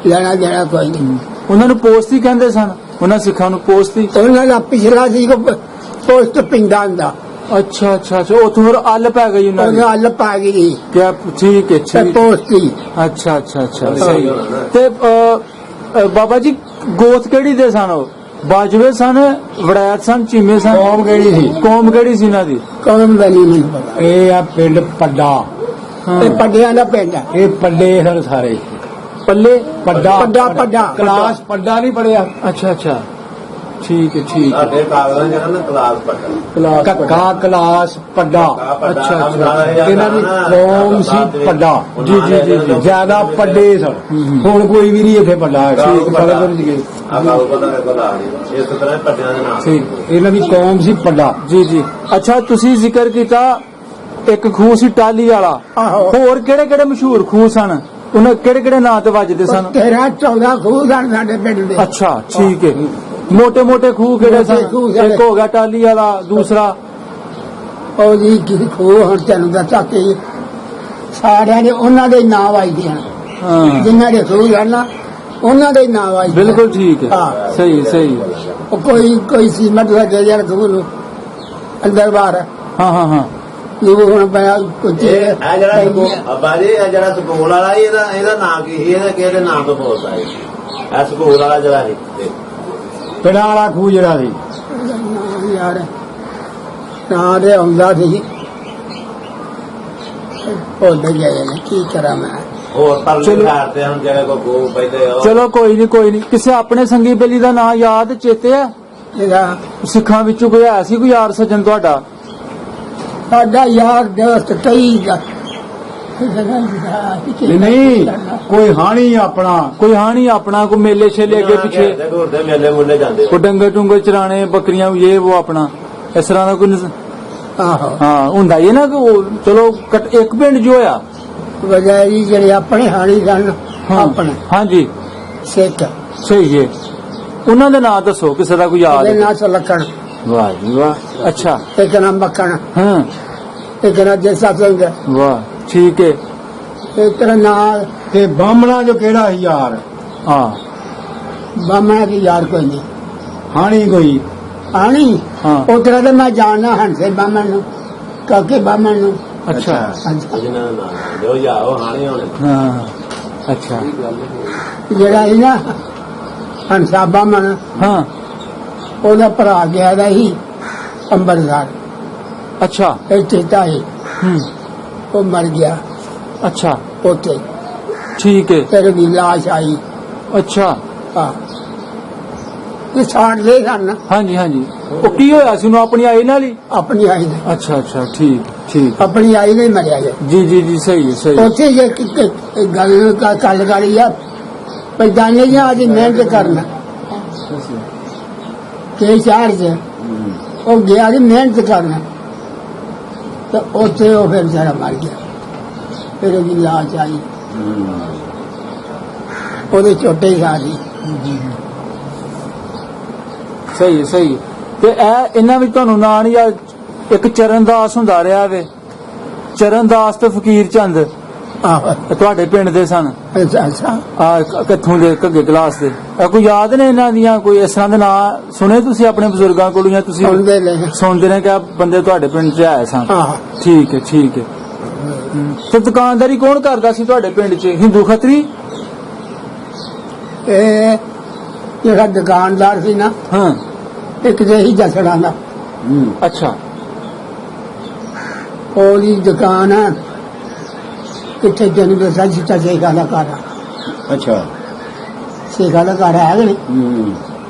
ਲੈਣਾ ਦੇਣਾ ਕੋਈ ਨਹੀਂ ਉਹਨਾਂ ਨੂੰ ਪੋਸਤੀ ਕਹਿੰਦੇ ਸਨ ਉਹਨਾਂ ਸਿੱਖਾਂ ਨੂੰ ਪੋਸਤੀ ਉਹਨਾਂ ਦਾ ਪਿਛਲਾ ਸੀ ਪੋਸਟ ਪਿੰਡਾਂ ਦਾ ਅੱਛਾ ਉੱਥੋਂ ਫਿਰ ਅੱਲ ਪੈ ਗਈ ਉਹਨਾਂ ਦੀ ਉਹਨਾਂ ਹੱਲ ਪਾ ਗਈ ਕਿਆ ਠੀਕ ਹੈ ਤੇ ਠੀਕ ਪੋਸਟੀ ਅੱਛਾ ਸਹੀ ਤੇ ਬਾਬਾ ਜੀ ਗੋਤ ਕਿਹੜੀ ਦੇ ਸਨ ਉਹ ਬਾਜਵੇ ਸਨ ਵੜੈਤ ਸਨ ਚੀਮੇ ਸਨ ਕੌਮ ਕਿਹੜੀ ਸੀ? ਕੌਮ ਕਿਹੜੀ ਸੀ ਇਹਨਾਂ ਦੀ ਕੌਮ ਦਾ ਨਹੀਂ ਮੈਨੂੰ ਪਤਾ ਇਹ ਆ ਪਿੰਡ ਪੱਡਾ ਹਾਂ। ਇਹ ਪੱਡਿਆਂ ਦਾ ਪਿੰਡ ਹੈ ਇਹ ਪੱਡੇ ਸਨ ਸਾਰੇ ਪੱਲੇ ਪੱਡਾ ਕਲਾਸ ਪੱਡਾ ਨਹੀਂ ਪੜਿਆ ਅੱਛਾ ਠੀਕ ਹੈ ਸਾਡੇ ਕਾਗਜ਼ਾਂ ਜਿਹੜਾ ਨਾ ਕਲਾਸ ਪੱਟਾ ਕਲਾਸ ਕੱਕਾ ਕਲਾਸ ਪੱਡਾ ਅੱਛਾ। ਇਹਨਾਂ ਦੀ ਕੌਮ ਸੀ ਪੱਡਾ ਜੀ। ਜਿਆਦਾ ਪੱਡੇ ਸਨ ਹੁਣ ਕੋਈ ਵੀ ਨਹੀਂ ਇੱਥੇ ਪੱਡਾ ਹੈ ਠੀਕ ਪਤਾ ਨਹੀਂ ਆ ਕਾਲ ਪਤਾ ਮੇਰੇ ਕੋਲ ਆ ਨਹੀਂ ਇਸ ਤਰ੍ਹਾਂ ਪੱਟਿਆਂ ਦੇ ਨਾਮ ਠੀਕ ਇਹਨਾਂ ਦੀ ਕੌਮ ਸੀ ਪੱਡਾ ਜੀ ਅੱਛਾ ਤੁਸੀਂ ਜ਼ਿਕਰ ਕੀਤਾ ਇੱਕ ਖੂਹ ਸੀ ਟਾਲੀ ਵਾਲਾ ਆਹੋ ਹੋਰ ਕਿਹੜੇ ਮਸ਼ਹੂਰ ਖੂਹ ਸਨ ਉਹਨਾਂ ਕਿਹੜੇ ਨਾਂ ਤੇ ਵੱਜਦੇ ਸਨ 13-14 ਖੂਹ ਸਨ ਸਾਡੇ ਪਿੰਡ ਦੇ ਅੱਛਾ ਠੀਕ ਹੈ ਮੋٹے ਖੂਹ ਕਿਹੜੇ ਸਨ ਮੋਟੇ ਖੂਹ ਜਿਹੜੇ- ਇੱਕ ਹੋ ਗਿਆ ਟਾਲੀ ਵਾਲਾ ਦੂਸਰਾ ਉਹ ਜੀ ਕਿਸੇ ਖੂਹ ਹੁਣ ਤੈਨੂੰ ਦੱਸਾਂ ਕਿ ਸਾਰਿਆਂ ਦੇ ਉਹਨਾਂ ਦੇ ਨਾਂ ਵੱਜਦੇ ਹਨ ਹਾਂ ਜਿਨ੍ਹਾਂ ਦੇ ਖੂਹ ਹਨ ਨਾ ਉਹਨਾਂ ਦੇ ਨਾਂ ਵੱਜਦੇ ਬਿਲਕੁਲ ਠੀਕ ਹੈ ਹਾਂ। ਸਹੀ ਉਹ ਕੋਈ ਸੀਮਟ ਦਾ ਜਿਹੜਾ ਖੂਹ ਨੂੰ ਅੰਦਰ ਬਾਹਰ ਹਾਂ ਇਹ ਹੁਣ ਪਿਆ ਕੁਝ ਇਹ ਜਿਹੜਾ ਅੱਬਾ ਜੀ ਇਹ ਜਿਹੜਾ ਸਕੂਲ ਵਾਲਾ ਸੀ, ਇਹਦਾ ਨਾਂ ਕੀ ਸੀ ਇਹਦਾ ਕਿਹਦੇ ਨਾਮ ਤੋਂ ਬੋਲਦਾ ਹੈ ਇਹ ਸਕੂਲ ਵਾਲਾ ਜਿਹੜਾ ਸੀ ਪਿੰਡਾਂ ਵਾਲਾ ਖੂਹ ਜਿਹੜਾ ਸੀ ਯਾਰ ਨਾਂ ਦੇ ਆਉਂਦਾ ਸੀ ਭੁੱਲ ਗਏ ਨੇ ਕੀ ਕਰਾਂ ਮੈਂ ਹੋਰ ਪਰਲੇ ਚਲੋ। ਘਰ ਤੇ ਹੁਣ ਜਿਹੜੇ ਕੋ ਪਹਿਲੇ ਉਹ ਚਲੋ ਕੋਈ ਨਹੀਂ ਕਿਸੇ ਆਪਣੇ ਸੰਗੀ ਬੇਲੀ ਦਾ ਨਾਂ ਯਾਦ ਚੇਤੇ ਹੈ ਇਹਦਾ ਸਿੱਖਾਂ ਵਿੱਚੋਂ ਕੋਈ ਹੈ ਸੀ ਕੋਈ ਯਾਰ ਸੱਜਣ ਤੁਹਾਡਾ ਸਾਡਾ ਯਾਰ ਦੋਸਤ ਕਈ ਦਾ ਨਹੀਂ ਕੋਈ ਹਾਣੀ ਆਪਣਾ ਕੋਈ ਹਾਣੀ ਆਪਣਾ ਕੋਈ ਮੇਲੇ ਛੇਲੇ ਅੱਗੇ ਪਿੱਛੇ ਘੁਰਦੇ ਮੇਲੇ ਮੁੱਲੇ ਜਾਂਦੇ ਕੋਈ ਡੰਗਰ ਟੁੰਗਰ ਚਰਾਣੇ ਬੱਕਰੀਆਂ ਇਹ ਉਹ ਆਪਣਾ ਇਸ ਤਰ੍ਹਾਂ ਦਾ ਕੋਈ ਆਹੋ ਹਾਂ ਹੁੰਦਾ ਇਹ ਨਾ ਕਿ ਉਹ ਚਲੋ ਇੱਕ ਪਿੰਡ ਜੋ ਆ ਵਜਾਈ ਜਿਹੜੇ ਆਪਣੇ ਹਾਣੀ ਸਨ ਆਪਣੇ ਹਾਂਜੀ ਸਿੱਖ ਸਹੀ ਹੈ ਉਹਨਾਂ ਦੇ ਨਾਂ ਦੱਸੋ ਕਿਸੇ ਦਾ ਕੋਈ ਯਾਦ ਉਹਦੇ ਹੈ? ਨਾਂ ਸਲਕਣ ਵਾਹ ਜੀ ਵਾਹ ਅੱਛਾ ਇੱਕ ਨਾਮ ਮੱਕਣ ਹਾਂ ਇੱਕ ਨਾਮ ਜੈਸਾ ਸਿੰਘ ਵਾਹ ਠੀਕ ਹੈ ਇੱਕ ਨਾਂ ਤੇ ਬਾਹਮਣਾ ਜੋ ਕਿਹੜਾ ਸੀ ਯਾਰ ਹਾਂ ਬਾਮਣਾ ਦੀ ਯਾਰ ਕੋਈ ਨਹੀਂ ਹਾਣੀ ਕੋਈ ਆਣੀ ਹਾਂ ਉਤਰਾ ਤੇ ਮੈਂ ਜਾਣਦਾ ਹੰਸੇ ਬਾਮਣ ਨੂੰ ਕਾਕੇ ਬਾਮਣ ਨੂੰ ਅੱਛਾ ਹਾਂਜੀ। ਜਿਹਨਾਂ ਦਾ ਨਾਮ ਜੋ ਜਾਓ ਹਾਣੇ ਹੋਣੇ ਹਾਂ ਅੱਛਾ ਜਿਹੜਾ ਇਹ ਨਾ ਹੰਸਾ ਬਾਮਣ ਹਾਂ ਉਹਦਾ ਭਰਾ ਗਿਆ ਦਾ ਹੀ ਅੰਬਰਸਰ ਅੱਛਾ ਇੱਥੇ ਤਾਈ ਹੂੰ ਉਹ ਮਰ ਗਿਆ ਅੱਛਾ ਉੱਥੇ ਠੀਕ ਹੈ ਤੇਰੇ ਦੀ ਲਾਸ਼ ਆਈ ਅੱਛਾ ਹਾਂ ਇਹ ਸਾੜ ਦੇ ਸਨ ਹਾਂਜੀ ਉਹ ਕੀ ਹੋਇਆ ਸੀ ਉਹਨੂੰ ਆਪਣੀ ਆਈ ਨਾਲ ਹੀ ਆਪਣੀ ਆਈ ਨੇ ਅੱਛਾ ਠੀਕ ਠੀਕ ਆਪਣੀ ਆਈ ਨਹੀਂ ਮਰਿਆ ਜੇ ਜੀ ਜੀ ਜੀ ਸਹੀ ਹੈ ਸਹੀ ਹੈ। ਉੱਥੇ ਜੇ ਗੱਲ ਕੱਲ ਕਰੀ ਆ ਪੈਦਾਨੇ ਜਾਂ ਅੱਜ ਮਿਹਨਤ ਕਰਨਾ ਕਿ ਸ਼ਹਿਰ 'ਚ ਉਹ ਗਿਆ ਜੀ ਮਿਹਨਤ ਕਰਨਾ ਤੇ ਉੱਥੇ ਉਹ ਫਿਰ ਜਰਾ ਮਰ ਗਿਆ ਫਿਰ ਉਹਦੀ ਲਾਸ਼ ਆਈ ਉਹਦੇ ਛੋਟੇ ਸਾਥੀ ਸਹੀ ਹੈ, ਸਹੀ ਹੈ। ਤੇ ਇਹ ਇਹਨਾਂ ਵਿੱਚ ਤੁਹਾਨੂੰ ਨਾਂ ਨਹੀਂ ਆ ਇੱਕ ਚਰਨਦਾਸ ਹੁੰਦਾ ਰਿਹਾ ਵੇ ਚਰਨਦਾਸ ਤੇ ਫਕੀਰ ਚੰਦ ਆਹੋ ਇਹ ਤੁਹਾਡੇ ਪਿੰਡ ਦੇ ਸਨ ਅੱਛਾ ਆ ਕਿੱਥੋਂ ਦੇ ਘੱਗੇ ਕਲਾਸ ਦੇ ਇਹ ਕੋਈ ਯਾਦ ਨੇ ਇਹਨਾਂ ਦੀਆਂ ਕੋਈ ਇਸ ਤਰ੍ਹਾਂ ਦੇ ਨਾਂ ਸੁਣੇ ਤੁਸੀਂ ਆਪਣੇ ਬਜ਼ੁਰਗਾਂ ਕੋਲੋਂ ਜਾਂ ਤੁਸੀਂ ਸੁਣਦੇ ਨੇ ਸੁਣਦੇ ਨੇ ਕਿ ਆਹ ਬੰਦੇ ਤੁਹਾਡੇ ਪਿੰਡ 'ਚ ਆਏ ਸਨ ਆਹ ਠੀਕ ਹੈ ਠੀਕ ਹੈ ਤੇ ਦੁਕਾਨਦਾਰੀ ਕੌਣ ਕਰਦਾ ਸੀ ਤੁਹਾਡੇ ਪਿੰਡ 'ਚ ਹਿੰਦੂ ਖੱਤਰੀ ਇਹ ਜਿਹੜਾ ਦੁਕਾਨਦਾਰ ਸੀ ਨਾ ਹਾਂ ਇੱਕ ਜਿਹੀ ਜਸੜਾ ਦਾ ਅੱਛਾ ਉਹਦੀ ਦੁਕਾਨ ਹੈ ਕਿੱਥੇ ਜਨਮ ਦਾ ਸੱਚਾ ਸੇਖਾ ਦਾ ਘਰ ਆ। ਅੱਛਾ ਸੇਖਾ ਦਾ ਘਰ ਹੈ ਕਿ ਨਹੀਂ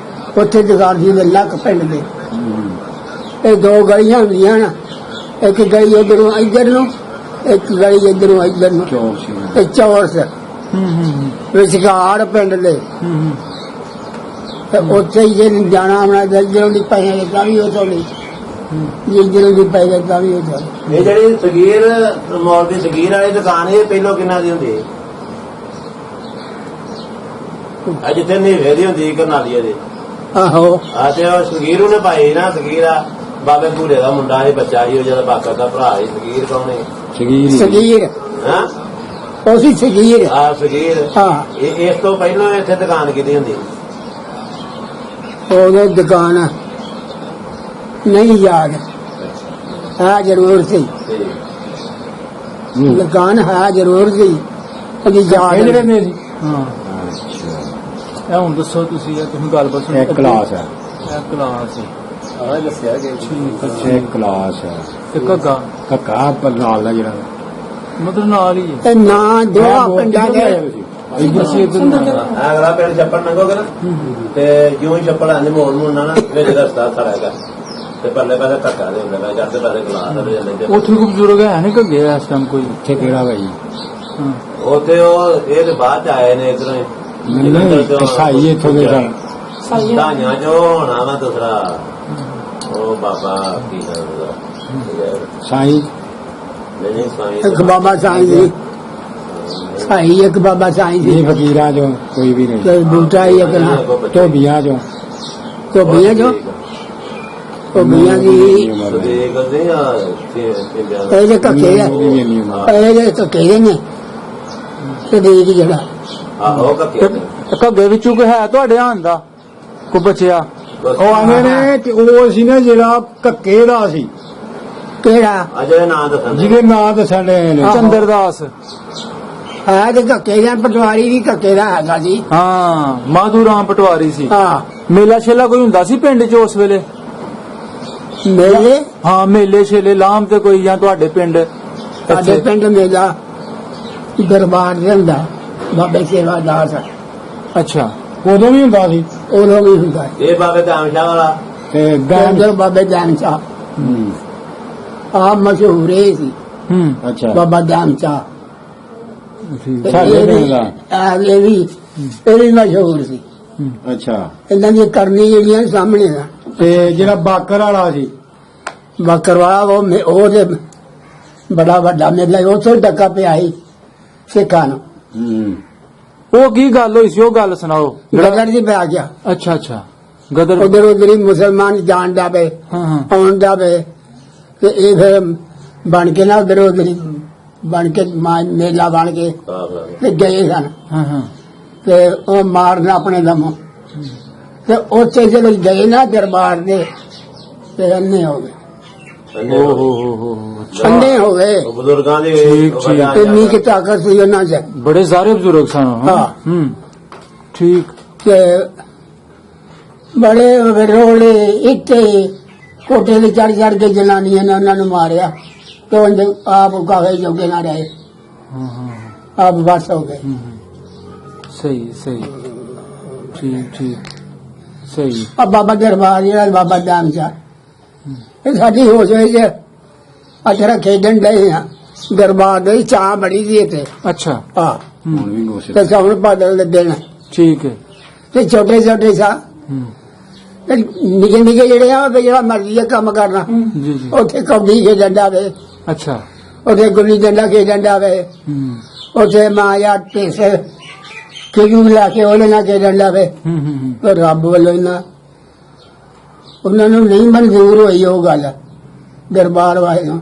ਉੱਥੇ ਦੁਕਾਨ ਸੀ ਲੱਖ ਪਿੰਡ ਦੇ ਇਹ ਦੋ ਗਲੀਆਂ ਹੁੰਦੀਆਂ ਨਾ ਇੱਕ ਗਲੀ ਇੱਧਰੋਂ ਇੱਧਰ ਨੂੰ ਇੱਕ ਗਲੀ ਇੱਧਰੋਂ ਇੱਧਰ ਨੂੰ ਚੌਕ ਸੀ ਇਹ ਚੌਰਸ ਵਿਚਕਾਰ ਪਿੰਡ ਦੇ ਤੇ ਉੱਥੇ ਹੀ ਜੇ ਜਾਣਾ ਆਉਣਾ ਜਦੋਂ ਦੀ ਪੈਸੇ ਤਾਂ ਵੀ ਉੱਥੋਂ ਨਹੀਂ ਜਦੋਂ ਦੀ ਪੈਸੇ ਤਾਂ ਵੀ ਉੱਥੋਂ ਇਹ ਜਿਹੜੀ ਸਗੀਰ ਮੌਲ ਦੀ ਸਗੀਰ ਵਾਲੀ ਦੁਕਾਨ ਇਹ ਪਹਿਲੋਂ ਕਿੰਨਾ ਦੀ ਹੁੰਦੀ ਅੱਜ ਜਿੱਥੇ ਨੇਵੇ ਦੀ ਹੁੰਦੀ ਕਰਨਾਲੀਏ ਦੀ ਆਹੋ ਆ ਤੇ ਉਹ ਸਗੀਰ ਉਹਨੇ ਪਾਈ ਨਾ ਸਗੀਰ ਆ ਬਾਬੇ ਭੂਰੇ ਦਾ ਮੁੰਡਾ ਸੀ ਬੱਚਾ ਸੀ ਉਹ ਜਿਹੜਾ ਬਾਕਰ ਦਾ ਭਰਾ ਸੀ ਸਗੀਰ ਕੌਣ ਹੈ ਸਗੀਰ ਸਗੀਰ ਹਾਂ ਉਸੇ ਸਗੀਰ ਆ ਸਗੀਰ ਹਾਂ ਇਹ ਇਸ ਤੋਂ ਪਹਿਲਾਂ ਇੱਥੇ ਦੁਕਾਨ ਕੀਤੀ ਹੁੰਦੀ ਉਹਦੇ ਦੁਕਾਨ ਨਹੀਂ ਯਾਦ ਹੈ ਜ਼ਰੂਰ ਸੀ ਦੁਕਾਨ ਹੈ ਜ਼ਰੂਰ ਸੀ ਉਹਦੀ ਯਾਦ ਜਿਹੜੇ ਨੇ ਸੀ ਹਾਂ ਇਹ ਹੁਣ ਦੱਸੋ ਤੁਸੀਂ ਇਹ ਤੁਸੀਂ ਗੱਲਬਾਤ ਸੁਣੋ ਇੱਕ ਕਲਾਸ ਹੈ ਇਹ ਕਲਾਸ ਹੈ ਹਾਂ ਦੱਸਿਆ ਗਿਆ ਠੀਕ ਅੱਛਾ ਇੱਕ ਕਲਾਸ ਹੈ ਤੇ ਘੱਗਾ ਕੱਕਾ ਪਰ ਨਾਲ ਦਾ ਜਿਹੜਾ ਮਤਲਬ ਨਾਲ ਹੀ ਹੈ ਤੇ ਨਾ ਦੋ ਪਿੰਡਾਂ ਦੇ ਅਸੀਂ ਇੱਧਰ ਅਗਲਾ ਪਿੰਡ ਛੱਪੜ ਲੰਘੋਗੇ ਨਾ ਤੇ ਜਿਉਂ ਹੀ ਛੱਪੜ ਆਂਦੇ ਮੋੜ ਨੂੰ ਨਾ ਵਿੱਚ ਰਸਤਾ ਖੜਾ ਹੈਗਾ ਤੇ ਪਰਲੇ ਪਾਸੇ ਧੱਕਾ ਦੇ ਹੁੰਦਾ ਜਾਂਦੇ ਪਾਸੇ ਗਲਾਸ ਦੇ ਜਾਂਦੇ ਉੱਥੇ ਕੋਈ ਬਜ਼ੁਰਗ ਹੈ ਨਹੀਂ ਘੱਗੇ ਇਸ ਟਾਈਮ ਕੋਈ ਇੱਥੇ ਕਿਹੜਾ ਭਾਈ ਹਾਂ ਉੱਥੇ ਉਹ ਇਹ ਤੇ ਬਾਅਦ ਚ ਆਏ ਨੇ ਇਧਰੋਂ ਨਹੀਂ ਸਾਈ ਇੱਥੋਂ ਦੇ ਸਨ ਦਾਈਆਂ ਜੋ ਹੋਣਾ ਵਾ ਦੂਸਰਾ ਉਹ ਬਾਬਾ ਕੀ ਨਾਮ ਉਹਦਾ ਸਾਈ ਨਹੀਂ ਸਾਈਂ ਇੱਕ ਬਾਬਾ ਸਾਈਂ ਸੀ ਸਾਈ ਇੱਕ ਬਾਬਾ ਸਾਈਂ ਸੀ ਇਹ ਫਕੀਰਾਂ ਚੋਂ ਕੋਈ ਵੀ ਨਹੀਂ ਤੇ ਬੂਟਾ ਹੀ ਇੱਕ ਨਾ ਧੋਬੀਆਂ ਚੋਂ ਧੋਬੀਆਂ ਜੋ ਧੋਬੀਆਂ ਦੀ ਦੇ ਕਰਦੇ ਆ ਇਹਦੇ ਕੱਕੇ ਆ ਉਹਦੀ ਵੀ ਇੰਨੀ ਉਮਰ। ਇਹਦੇ ਕੱਕੇ ਨੇ ਤੇ ਦੇ ਜਿਹੜਾ ਆਹੋ ਕੱਕੇ ਘੱਗੇ ਵਿੱਚੋਂ ਕੋਈ ਹੈ ਤੁਹਾਡੇ ਆਣ ਦਾ ਕੋਈ ਬਚਿਆ ਉਹ ਆਂਦੇ ਨੇ ਕਿ ਉਹ ਸੀ ਨਾ ਜਿਹੜਾ ਕੱਕੇ ਦਾ ਸੀ ਕਿਹੜਾ ਅਜੇ ਨਾਂ ਦੱਸਣ ਜਿਹਦੇ ਨਾਂ ਦੱਸਣ ਦੇ ਨੇ ਚੰਦਰਦਾਸ ਹੈ ਤੇ ਕੱਕੇ ਦਾ ਪਟਵਾਰੀ ਵੀ ਕੱਕੇ ਦਾ ਹੈਗਾ ਸੀ ਹਾਂ ਮਾਧੂ ਰਾਮ ਪਟਵਾਰੀ ਸੀ ਹਾਂ ਮੇਲਾ ਛੇਲਾ ਕੋਈ ਹੁੰਦਾ ਸੀ ਪਿੰਡ 'ਚ ਉਸ ਵੇਲੇ ਮੇਲੇ ਹਾਂ ਮੇਲੇ ਛੇਲੇ ਲਾਮ ਤੇ ਕੋਈ ਜਾਂ ਤੁਹਾਡੇ ਪਿੰਡ ਸਾਡੇ ਇੱਥੇ? ਪਿੰਡ ਮੇਲਾ ਦਰਬਾਰ ਦੇ ਹੁੰਦਾ ਬਾਬੇ ਸੇਵਾਦਾਸ ਅੱਛਾ ਉਦੋਂ ਵੀ ਹੁੰਦਾ ਸੀ ਉਦੋਂ ਵੀ ਹੁੰਦਾ ਇਹ ਬਾਬੇ ਧਾਮ ਸ਼ਾਹ ਵਾਲਾ ਤੇ ਗਾਂ ਜਦੋਂ ਬਾਬੇ ਜਾਨ ਚਾਹ ਆ ਮਸ਼ਹੂਰ ਹੀ ਸੀ ਹੂੰ ਅੱਛਾ ਬਾਬਾ ਜਾਨ ਚਾਹ ਠੀਕ ਤੇ ਸਾਡੇ ਇਹ ਵੀ- ਪਿੰਡ ਦਾ। ਇਹ ਵੀ ਮਸ਼ਹੂਰ ਸੀ ਅੱਛਾ ਇਹਨਾਂ ਦੀ ਕਰਨੀ ਜਿਹੜੀਆਂ ਸਾਹਮਣੇ ਦਾ ਤੇ ਜਿਹੜਾ ਬਾਕਰ ਵਾਲਾ ਸੀ ਬਕਰਵਾ ਉਹ ਤੇ ਬੜਾ ਵੱਡਾ ਮੇਲਾ ਉੱਥੋਂ ਡੱਕਾ ਪਿਆ ਸੀ ਸਿੱਖਾਂ ਨੂੰ ਉਹ ਕੀ ਗੱਲ ਹੋਈ ਸੀ ਉਹ ਗੱਲ ਸੁਣਾਓ ਗਦਰ ਜੀ ਪਿਆ ਗਿਆ ਅੱਛਾ ਅੱਛਾ ਗਦਰ ਉਧਰ ਉਧਰ ਹੀ ਮੁਸਲਮਾਨ ਜਾਣ ਦਾ ਪਏ ਹਾਂ ਹਾਂ ਆਉਣ ਦਾ ਪਏ ਤੇ ਇਹ ਫਿਰ ਬਣ ਕੇ ਨਾ ਉਧਰ ਉਧਰ ਹੀ ਬਣ ਕੇ ਮੇਲਾ ਬਣ ਕੇ ਤੇ ਗਏ ਸਨ ਹਾਂ ਹਾਂ ਤੇ ਉਹ ਮਾਰਨ ਆਪਣੇ ਦਮੋਂ ਤੇ ਉੱਥੇ ਜਦੋਂ ਗਏ ਨਾ ਦਰਬਾਰ ਦੇ ਤੇ ਅੰਨੇ ਹੋ ਗਏ ਓ ਹੋ ਅੰਨੇ ਹੋ ਗਏ ਉਹ ਬਜ਼ੁਰਗਾਂ ਦੇ ਠੀਕ, ਠੀਕ। ਵਜ੍ਹਾ ਇੰਨੀ ਕੀ ਤਾਕਤ ਸੀ ਉਹਨਾਂ 'ਚ ਬੜੇ ਸਾਰੇ ਬਜ਼ੁਰਗ ਸਨ ਹਾਂ। ਹੂੰ ਠੀਕ ਤੇ ਬੜੇ ਰੋਲੇ ਇੱਥੇ ਕੋਟੇ ਤੇ ਚੜ ਕੇ ਜਨਾਨੀਆਂ ਨੇ ਉਹਨਾਂ ਨੂੰ ਮਾਰਿਆ ਤੇ ਉਹ ਆਪ ਕਾਹੇ ਜੋਗੇ ਨਾ ਰਹੇ ਹਾਂ ਹਾਂ ਆਪ ਬਸ ਹੋ ਗਏ ਸਹੀ ਸਹੀ ਠੀਕ ਠੀਕ ਸਹੀ ਆ ਬਾਬਾ ਦਰਬਾਰ ਜਿਹੜਾ ਬਾਬਾ ਜਾਨ ਚਾ ਇਹ ਸਾਡੀ ਹੋਸ਼ ਵਿੱਚ ਅਥਰਾ ਖੇਡਣ ਡਏ ਆ ਦਰਬਾਰ ਦੇ ਚਾਹ ਬੜੀ ਸੀ ਇੱਥੇ ਅੱਛਾ ਆ ਹੁਣ ਵੀ ਗੋਸੇ ਤੇ ਸੌਣ ਭਾਦਲ ਦੇ ਦਿਨ ਠੀਕ ਹੈ ਤੇ ਛੋਟੇ ਛੋਟੇ ਸਾ ਹੂੰ ਤੇ ਨਿੱਕੇ ਨਿੱਕੇ ਜਿਹੜੇ ਆ ਵੀ ਜਿਹੜਾ ਮਰਜ਼ੀ ਦਾ ਕੰਮ ਕਰਨਾ ਜੀ ਜੀ ਉੱਥੇ ਕਬੱਡੀ ਖੇਡਣ ਜਾਵੇ ਅੱਛਾ ਉੱਥੇ ਗੁੱਲੀ ਡੰਡਾ ਖੇਡਣ ਜਾਵੇ ਹੂੰ ਉੱਥੇ ਮਾਂ ਯਾਰ ਪੈਸੇ ਕਿਉਂ ਲਾ ਕੇ ਉਹਨੇ ਨਾ ਖੇਡਣ ਜਾਵੇ ਹੂੰ ਪਰ ਰੱਬ ਵੱਲੋਂ ਇਹਨਾਂ ਉਹਨਾਂ ਨੂੰ ਨਹੀਂ ਮਨਜ਼ੂਰ ਹੋਈ ਉਹ ਗੱਲ ਦਰਬਾਰ ਵਾਲੇ ਨੂੰ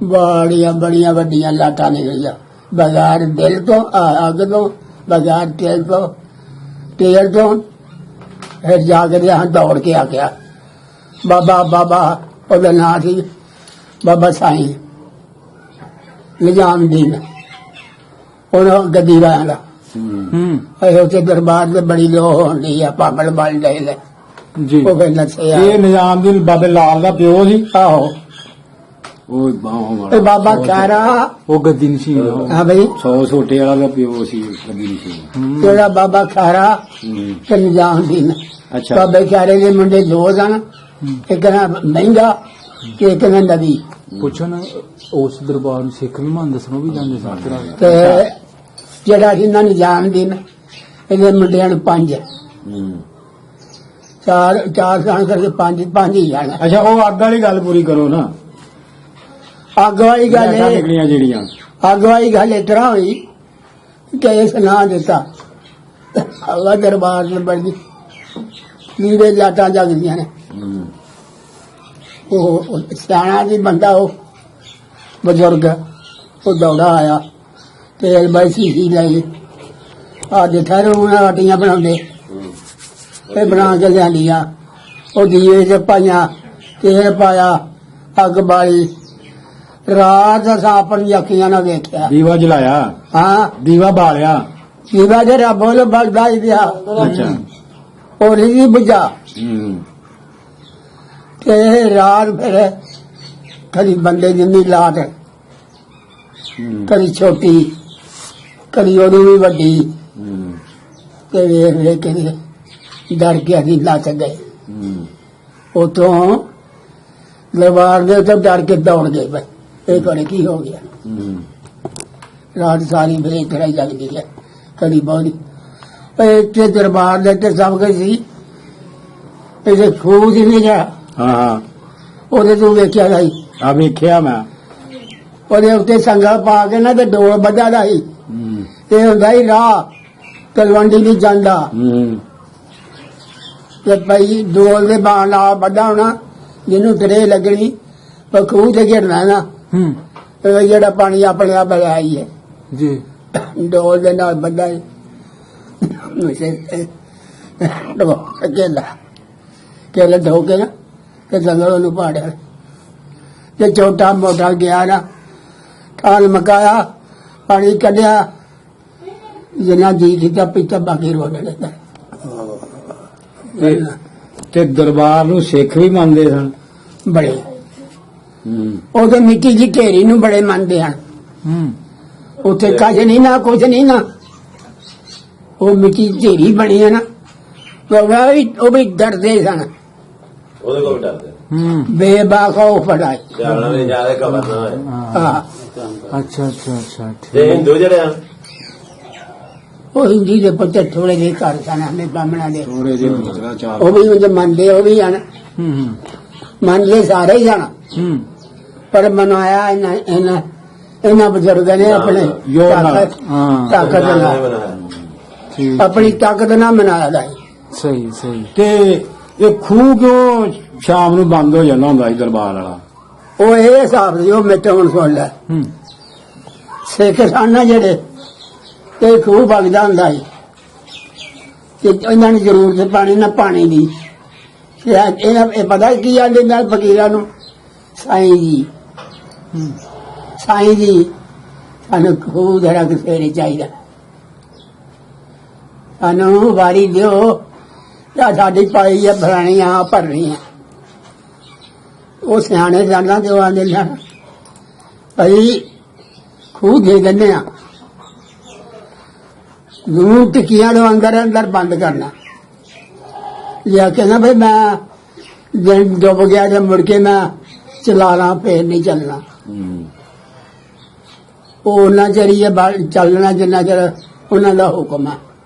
ਬੜੀਆਂ ਬੜੀਆਂ ਵੱਡੀਆਂ ਲਾਟਾਂ ਨਿਕਲੀਆਂ ਬਗੈਰ ਦਿਲ ਤੋਂ ਅੱਗ ਤੋਂ ਬਗੈਰ ਤੇਲ ਤੋਂ ਫਿਰ ਜਾ ਕੇ ਹਾਂ ਦੌੜ ਕੇ ਆ ਗਿਆ ਬਾਬਾ ਉਹਦਾ ਨਾਂ ਸੀ ਬਾਬਾ ਸਾਈਂ ਨਿਜ਼ਾਮਦੀਨ ਉਹਨਾਂ ਗੱਦੀ ਵਾਲਾ ਦਾ ਹੂੰ ਇਹ ਉੱਥੇ ਦਰਬਾਰ ਦੇ ਬੜੀ ਲੋ ਹੁੰਦੀ ਆ ਪਾਗਲ ਬਣ ਗਏ ਨੇ ਜੀ ਉਹ ਫਿਰ ਨੱਸਿਆ ਇਹ ਨਿਜ਼ਾਮਦੀਨ ਬਾਬੇ ਲਾਲ ਦਾ ਪਿਓ ਸੀ ਆਹੋ ਉਹ ਬਾਹੋਂ ਇਹ ਵਾਲਾ ਬਾਬਾ ਖਾਰਾ ਉਹ ਗੱਦੀ ਨਸ਼ੀਨ ਹਾਂ ਬਈ 100 ਛੋਟੇ ਵਾਲਾ ਦਾ ਪਿਓ ਸੀ ਕਦੀ ਨਹੀਂ ਸੀ ਜਿਹੜਾ ਬਾਬਾ ਖਾਰਾ ਹੂੰ। ਤੇ ਨਿਜ਼ਾਮਦੀਨ ਅੱਛਾ ਬਾਬੇ ਖਾਰੇ ਦੇ ਮੁੰਡੇ ਦੋ ਸਨ ਇੱਕ ਨਾ ਮਹਿੰਗਾ ਤੇ ਇੱਕ ਨਾ ਨਬੀ ਪੁੱਛੋ ਨਾ ਉਸ ਦਰਬਾਰ ਨੂੰ ਸਿੱਖ ਵੀ ਮੰਨਦੇ ਸਨ ਉਹ ਵੀ ਜਾਂਦੇ ਸਨ ਤੇਰਾ ਤੇ ਜਿਹੜਾ ਜਿੰਨਾ ਨਿਜ਼ਾਮਦੀਨ ਇਹਦੇ ਮੁੰਡਿਆਂ ਨੂੰ 5 ਹੂੰ। ਚਾਰ ਸਾਲ ਕਰਕੇ ਪੰਜ ਹੀ ਜਾਣਾ ਅੱਛਾ ਉਹ ਅੱਗ ਵਾਲੀ ਗੱਲ ਪੂਰੀ ਕਰੋ ਨਾ ਅੱਗ ਵਾਲੀ ਗੱਲ ਲਾਟਾਂ ਇਹ ਨਿਕਲੀਆਂ ਜਿਹੜੀਆਂ ਅੱਗ ਵਾਲੀ ਗੱਲ ਇਸ ਤਰ੍ਹਾਂ ਹੋਈ ਕਿ ਇਸ ਨਾਂ ਦਿੱਤਾ ਅੱਲਾ ਦਰਬਾਰ ਦੇ ਬੜੀ ਨੀਰੇ ਲਾਟਾਂ ਜਗਦੀਆਂ ਨੇ ਹੂੰ। ਉਹ ਸਿਆਣਾ ਜੀ ਬੰਦਾ ਉਹ ਬਜ਼ੁਰਗ ਉਹ ਦੌੜਾ ਆਇਆ ਤੇਲ ਬੈਸੀ ਸੀ ਲਈ ਆ ਦੇਖਾ ਰੋਣਾ ਆਟੀਆਂ ਬਣਾਉਂਦੇ ਇਹ ਬਣਾ ਕੇ ਲਿਆਂਦੀਆਂ ਉਹ ਦੀਵੇ ਚ ਪਾਈਆਂ ਤੇਲ ਪਾਇਆ ਅੱਗ ਬਾਲੀ ਰਾਤ ਅਸਾਂ ਆਪਣੀ ਅੱਖੀਆਂ ਨਾਲ ਵੇਖਿਆ ਦੀਵਾ ਜਲਾਇਆ ਹਾਂ ਦੀਵਾ ਬਾਲਿਆ ਦੀਵਾ ਜਿਹੜਾ ਬੋਲ ਬਲਦਾ ਹੀ ਪਿਆ ਅੱਛਾ ਉਹ ਨਹੀਂ ਬੁਝਾ ਹੂੰ। ਤੇ ਰਾਤ ਫਿਰ ਕਦੀ ਬੰਦੇ ਜਿੰਨੀ ਲਾਟ ਹੂੰ। ਕਦੀ ਛੋਟੀ ਕਦੀ ਉਹਦੀ ਵੀ ਵੱਡੀ ਹੂੰ। ਤੇ ਵੇਖ ਵੇਖ ਕੇ ਡਰ ਕੇ ਅਸੀਂ ਲੱਤ ਗਏ ਹੂੰ। ਉਤੋਂ ਦਰਬਾਰ ਦੇ ਉੱਤੇ ਡਰ ਕੇ ਦੌੜ ਗਏ ਬਈ ਇਹ ਕੋਲੇ ਕੀ ਹੋ ਗਿਆ ਹੂੰ। ਰਾਤ ਸਾਰੀ ਫਿਰ ਇਸ ਤਰ੍ਹਾਂ ਹੀ ਲੱਗਦੀ ਹੈ ਕਦੀ ਬਹੁਤੀ ਇੱਥੇ ਦਰਬਾਰ ਦੇ ਉੱਤੇ ਸਭ ਕੁਝ ਸੀ ਇਹਦੇ ਖੂਹ ਦੀ ਨਹੀਂ ਜਾ ਹਾਂ ਹਾਂ ਉਹਦੇ ਤੋਂ ਵੇਖਿਆ ਗਈ ਆ ਵੇਖਿਆ ਮੈਂ ਉਹਦੇ ਉੱਤੇ ਸੰਗਾ ਪਾ ਕੇ ਨਾ ਤੇ ਡੋਲ ਬੱਧਾ ਦਾ ਸੀ ਹੂੰ। ਤੇ ਹੁੰਦਾ ਹੀ ਰਾਹ ਤਲਵੰਡੀ ਨਹੀਂ ਜਾਂਦਾ ਹੂੰ। ਤੇ ਭਾਈ ਡੋਲ ਦੇ ਬਾਣ ਨਾਲ ਬੱਧਾ ਹੋਣਾ ਜਿਹਨੂੰ ਤਰੇ ਲੱਗਣੀ ਉਹ ਖੂਹ ਤੇ ਘਿਰਨਾ ਨਾ ਹੂੰ ਇਹ ਜਿਹੜਾ ਪਾਣੀ ਆਪਣੇ ਆਪ ਲਿਆ ਹੀ ਹੈ ਜੀ ਡੋਲ ਦੇ ਨਾਲ ਬੱਧਾ ਹੀ ਕੇਲਾ ਧੋ ਕੇ ਨਾ ਤੇ ਜੰਗਲ ਨੂੰ ਪਾੜਿਆ ਤੇ ਛੋਟਾ ਮੋਟਾ ਗਿਆ ਨਾ ਠਾਲ ਮਕਾਇਆ ਪਾਣੀ ਕੱਢਿਆ ਜਿੰਨਾ ਜੀ ਕੀਤਾ ਪੀਤਾ ਬਾਕੀ ਰੋ ਲੈਂਦਾ ਤੇ ਦਰਬਾਰ ਨੂੰ ਸਿੱਖ ਵੀ ਮੰਨਦੇ ਸਨ ਬੜੇ ਹੂੰ। ਉਹਦੇ ਮਿੱਟੀ ਦੀ ਢੇਰੀ ਨੂੰ ਬੜੇ ਮੰਨਦੇ ਹਨ ਹੂੰ ਉੱਥੇ ਕੱਜ ਨਹੀਂ ਨਾ ਕੁਝ ਨਹੀਂ ਨਾ ਉਹ ਮਿੱਟੀ ਦੀ ਢੇਰੀ ਬਣੀ ਹੈ ਨਾ ਉਹ ਵੀ ਡਰਦੇ ਸਨ ਉਹਦੇ ਕੋਲ ਡਰਦੇ ਹੂੰ ਬੇਬਾਖੋ ਫੜਾਏ ਜਾਣਾ ਨੇ ਜਿਆਦਾ ਕਵਰ ਨਾ ਹੋਏ ਹਾਂ ਹਾਂ ਅੱਛਾ ਅੱਛਾ ਅੱਛਾ ਤੇ ਠੀਕ ਹਿੰਦੂ ਜਿਹੜੇ ਆ ਉਹ ਹਿੰਦੀ ਦੇ ਪੁੱਤ ਥੋੜੇ ਜਿਹੇ ਘਰ ਸਨ ਹਮੇ ਬਾਹਮਣਾ ਦੇ ਥੋੜੇ ਜਿਹੇ ਦੂਸਰਾ ਚਾਰ ਉਹ ਵੀ ਉਹ ਮੰਨਦੇ ਉਹ ਵੀ ਹਨ ਹੂੰ ਮੰਨਦੇ ਸਾਰੇ ਹੀ ਹਨ ਹੂੰ ਪਰ ਮਨਾਇਆ ਇਹਨਾਂ ਬਜ਼ੁਰਗਾਂ ਨੇ ਆਪਣੇ ਯੋਗ ਨਾਲ। ਤਾਕਤ ਹਾਂ ਤਾਕਤ ਗੁਰੂ ਨਾਨਕ ਨਾਲ ਨੇ ਬਣਾਇਆ ਠੀਕ ਆਪਣੀ ਤਾਕਤ ਨਾਲ ਮਨਾਇਆ ਦਾ ਸਹੀ ਸਹੀ ਤੇ ਇਹ ਖੂਹ ਕਿਉਂ ਸ਼ਾਮ ਨੂੰ ਬੰਦ ਹੋ ਜਾਂਦਾ ਹੁੰਦਾ ਸੀ ਦਰਬਾਰ ਵਾਲਾ ਉਹ ਇਹ ਹਿਸਾਬ ਸੀ ਉਹ ਮੇਟੇ ਹੁਣ ਸੁਣ ਲੈ ਹੂੰ ਸਿੱਖ ਸਨ ਨਾ ਜਿਹੜੇ ਤੇ ਖੂਹ ਵਗਦਾ ਹੁੰਦਾ ਸੀ ਤੇ ਇਹਨਾਂ ਨੂੰ ਜ਼ਰੂਰਤ ਪਾਣੀ ਨਾ ਪਾਣੀ ਦੀ ਤੇ ਇਹ ਪਤਾ ਕੀ ਆਂਦੇ ਨਾਲ ਫਕੀਰਾਂ ਨੂੰ ਸਾਈਂ ਜੀ ਹੂੰ ਸਾਈਂ ਜੀ ਸਾਨੂੰ ਖੂਹ ਧਰਾ ਕੇ ਫੇਰੇ ਚਾਹੀਦਾ ਸਾਨੂੰ ਵਾਰੀ ਦਿਓ ਜਾਂ ਸਾਡੀ ਪਾਈ ਹੈ ਭਰਾਣੀਆਂ ਭਰਨੀਆਂ ਉਹ ਸਿਆਣੇ ਜਾਣਦਾ ਤੇ ਉਹ ਆਂਦੇ ਨੇ ਭਾਈ ਖੂਹ ਦੇ ਦਿੰਦੇ ਆ ਨੂੰ ਟਿੱਕੀਆਂ ਨੂੰ ਅੰਦਰ ਬੰਦ ਕਰਨਾ ਲਿਆ ਕੇ ਨਾ ਭਾਈ ਮੈਂ ਦਿਨ ਡੁੱਬ ਗਿਆ ਤੇ ਮੁੜ ਕੇ ਮੈਂ ਚਲਾਣਾ ਫੇਰ ਨਹੀਂ ਚੱਲਣਾ। ਹੂੰ ਉਹ ਉਹਨਾਂ ਚਿਰ ਹੀ ਹੈ ਚੱਲਣਾ ਜਿੰਨਾ ਚਿਰ ਉਹਨਾਂ ਦਾ ਹੁਕਮ ਹੈ।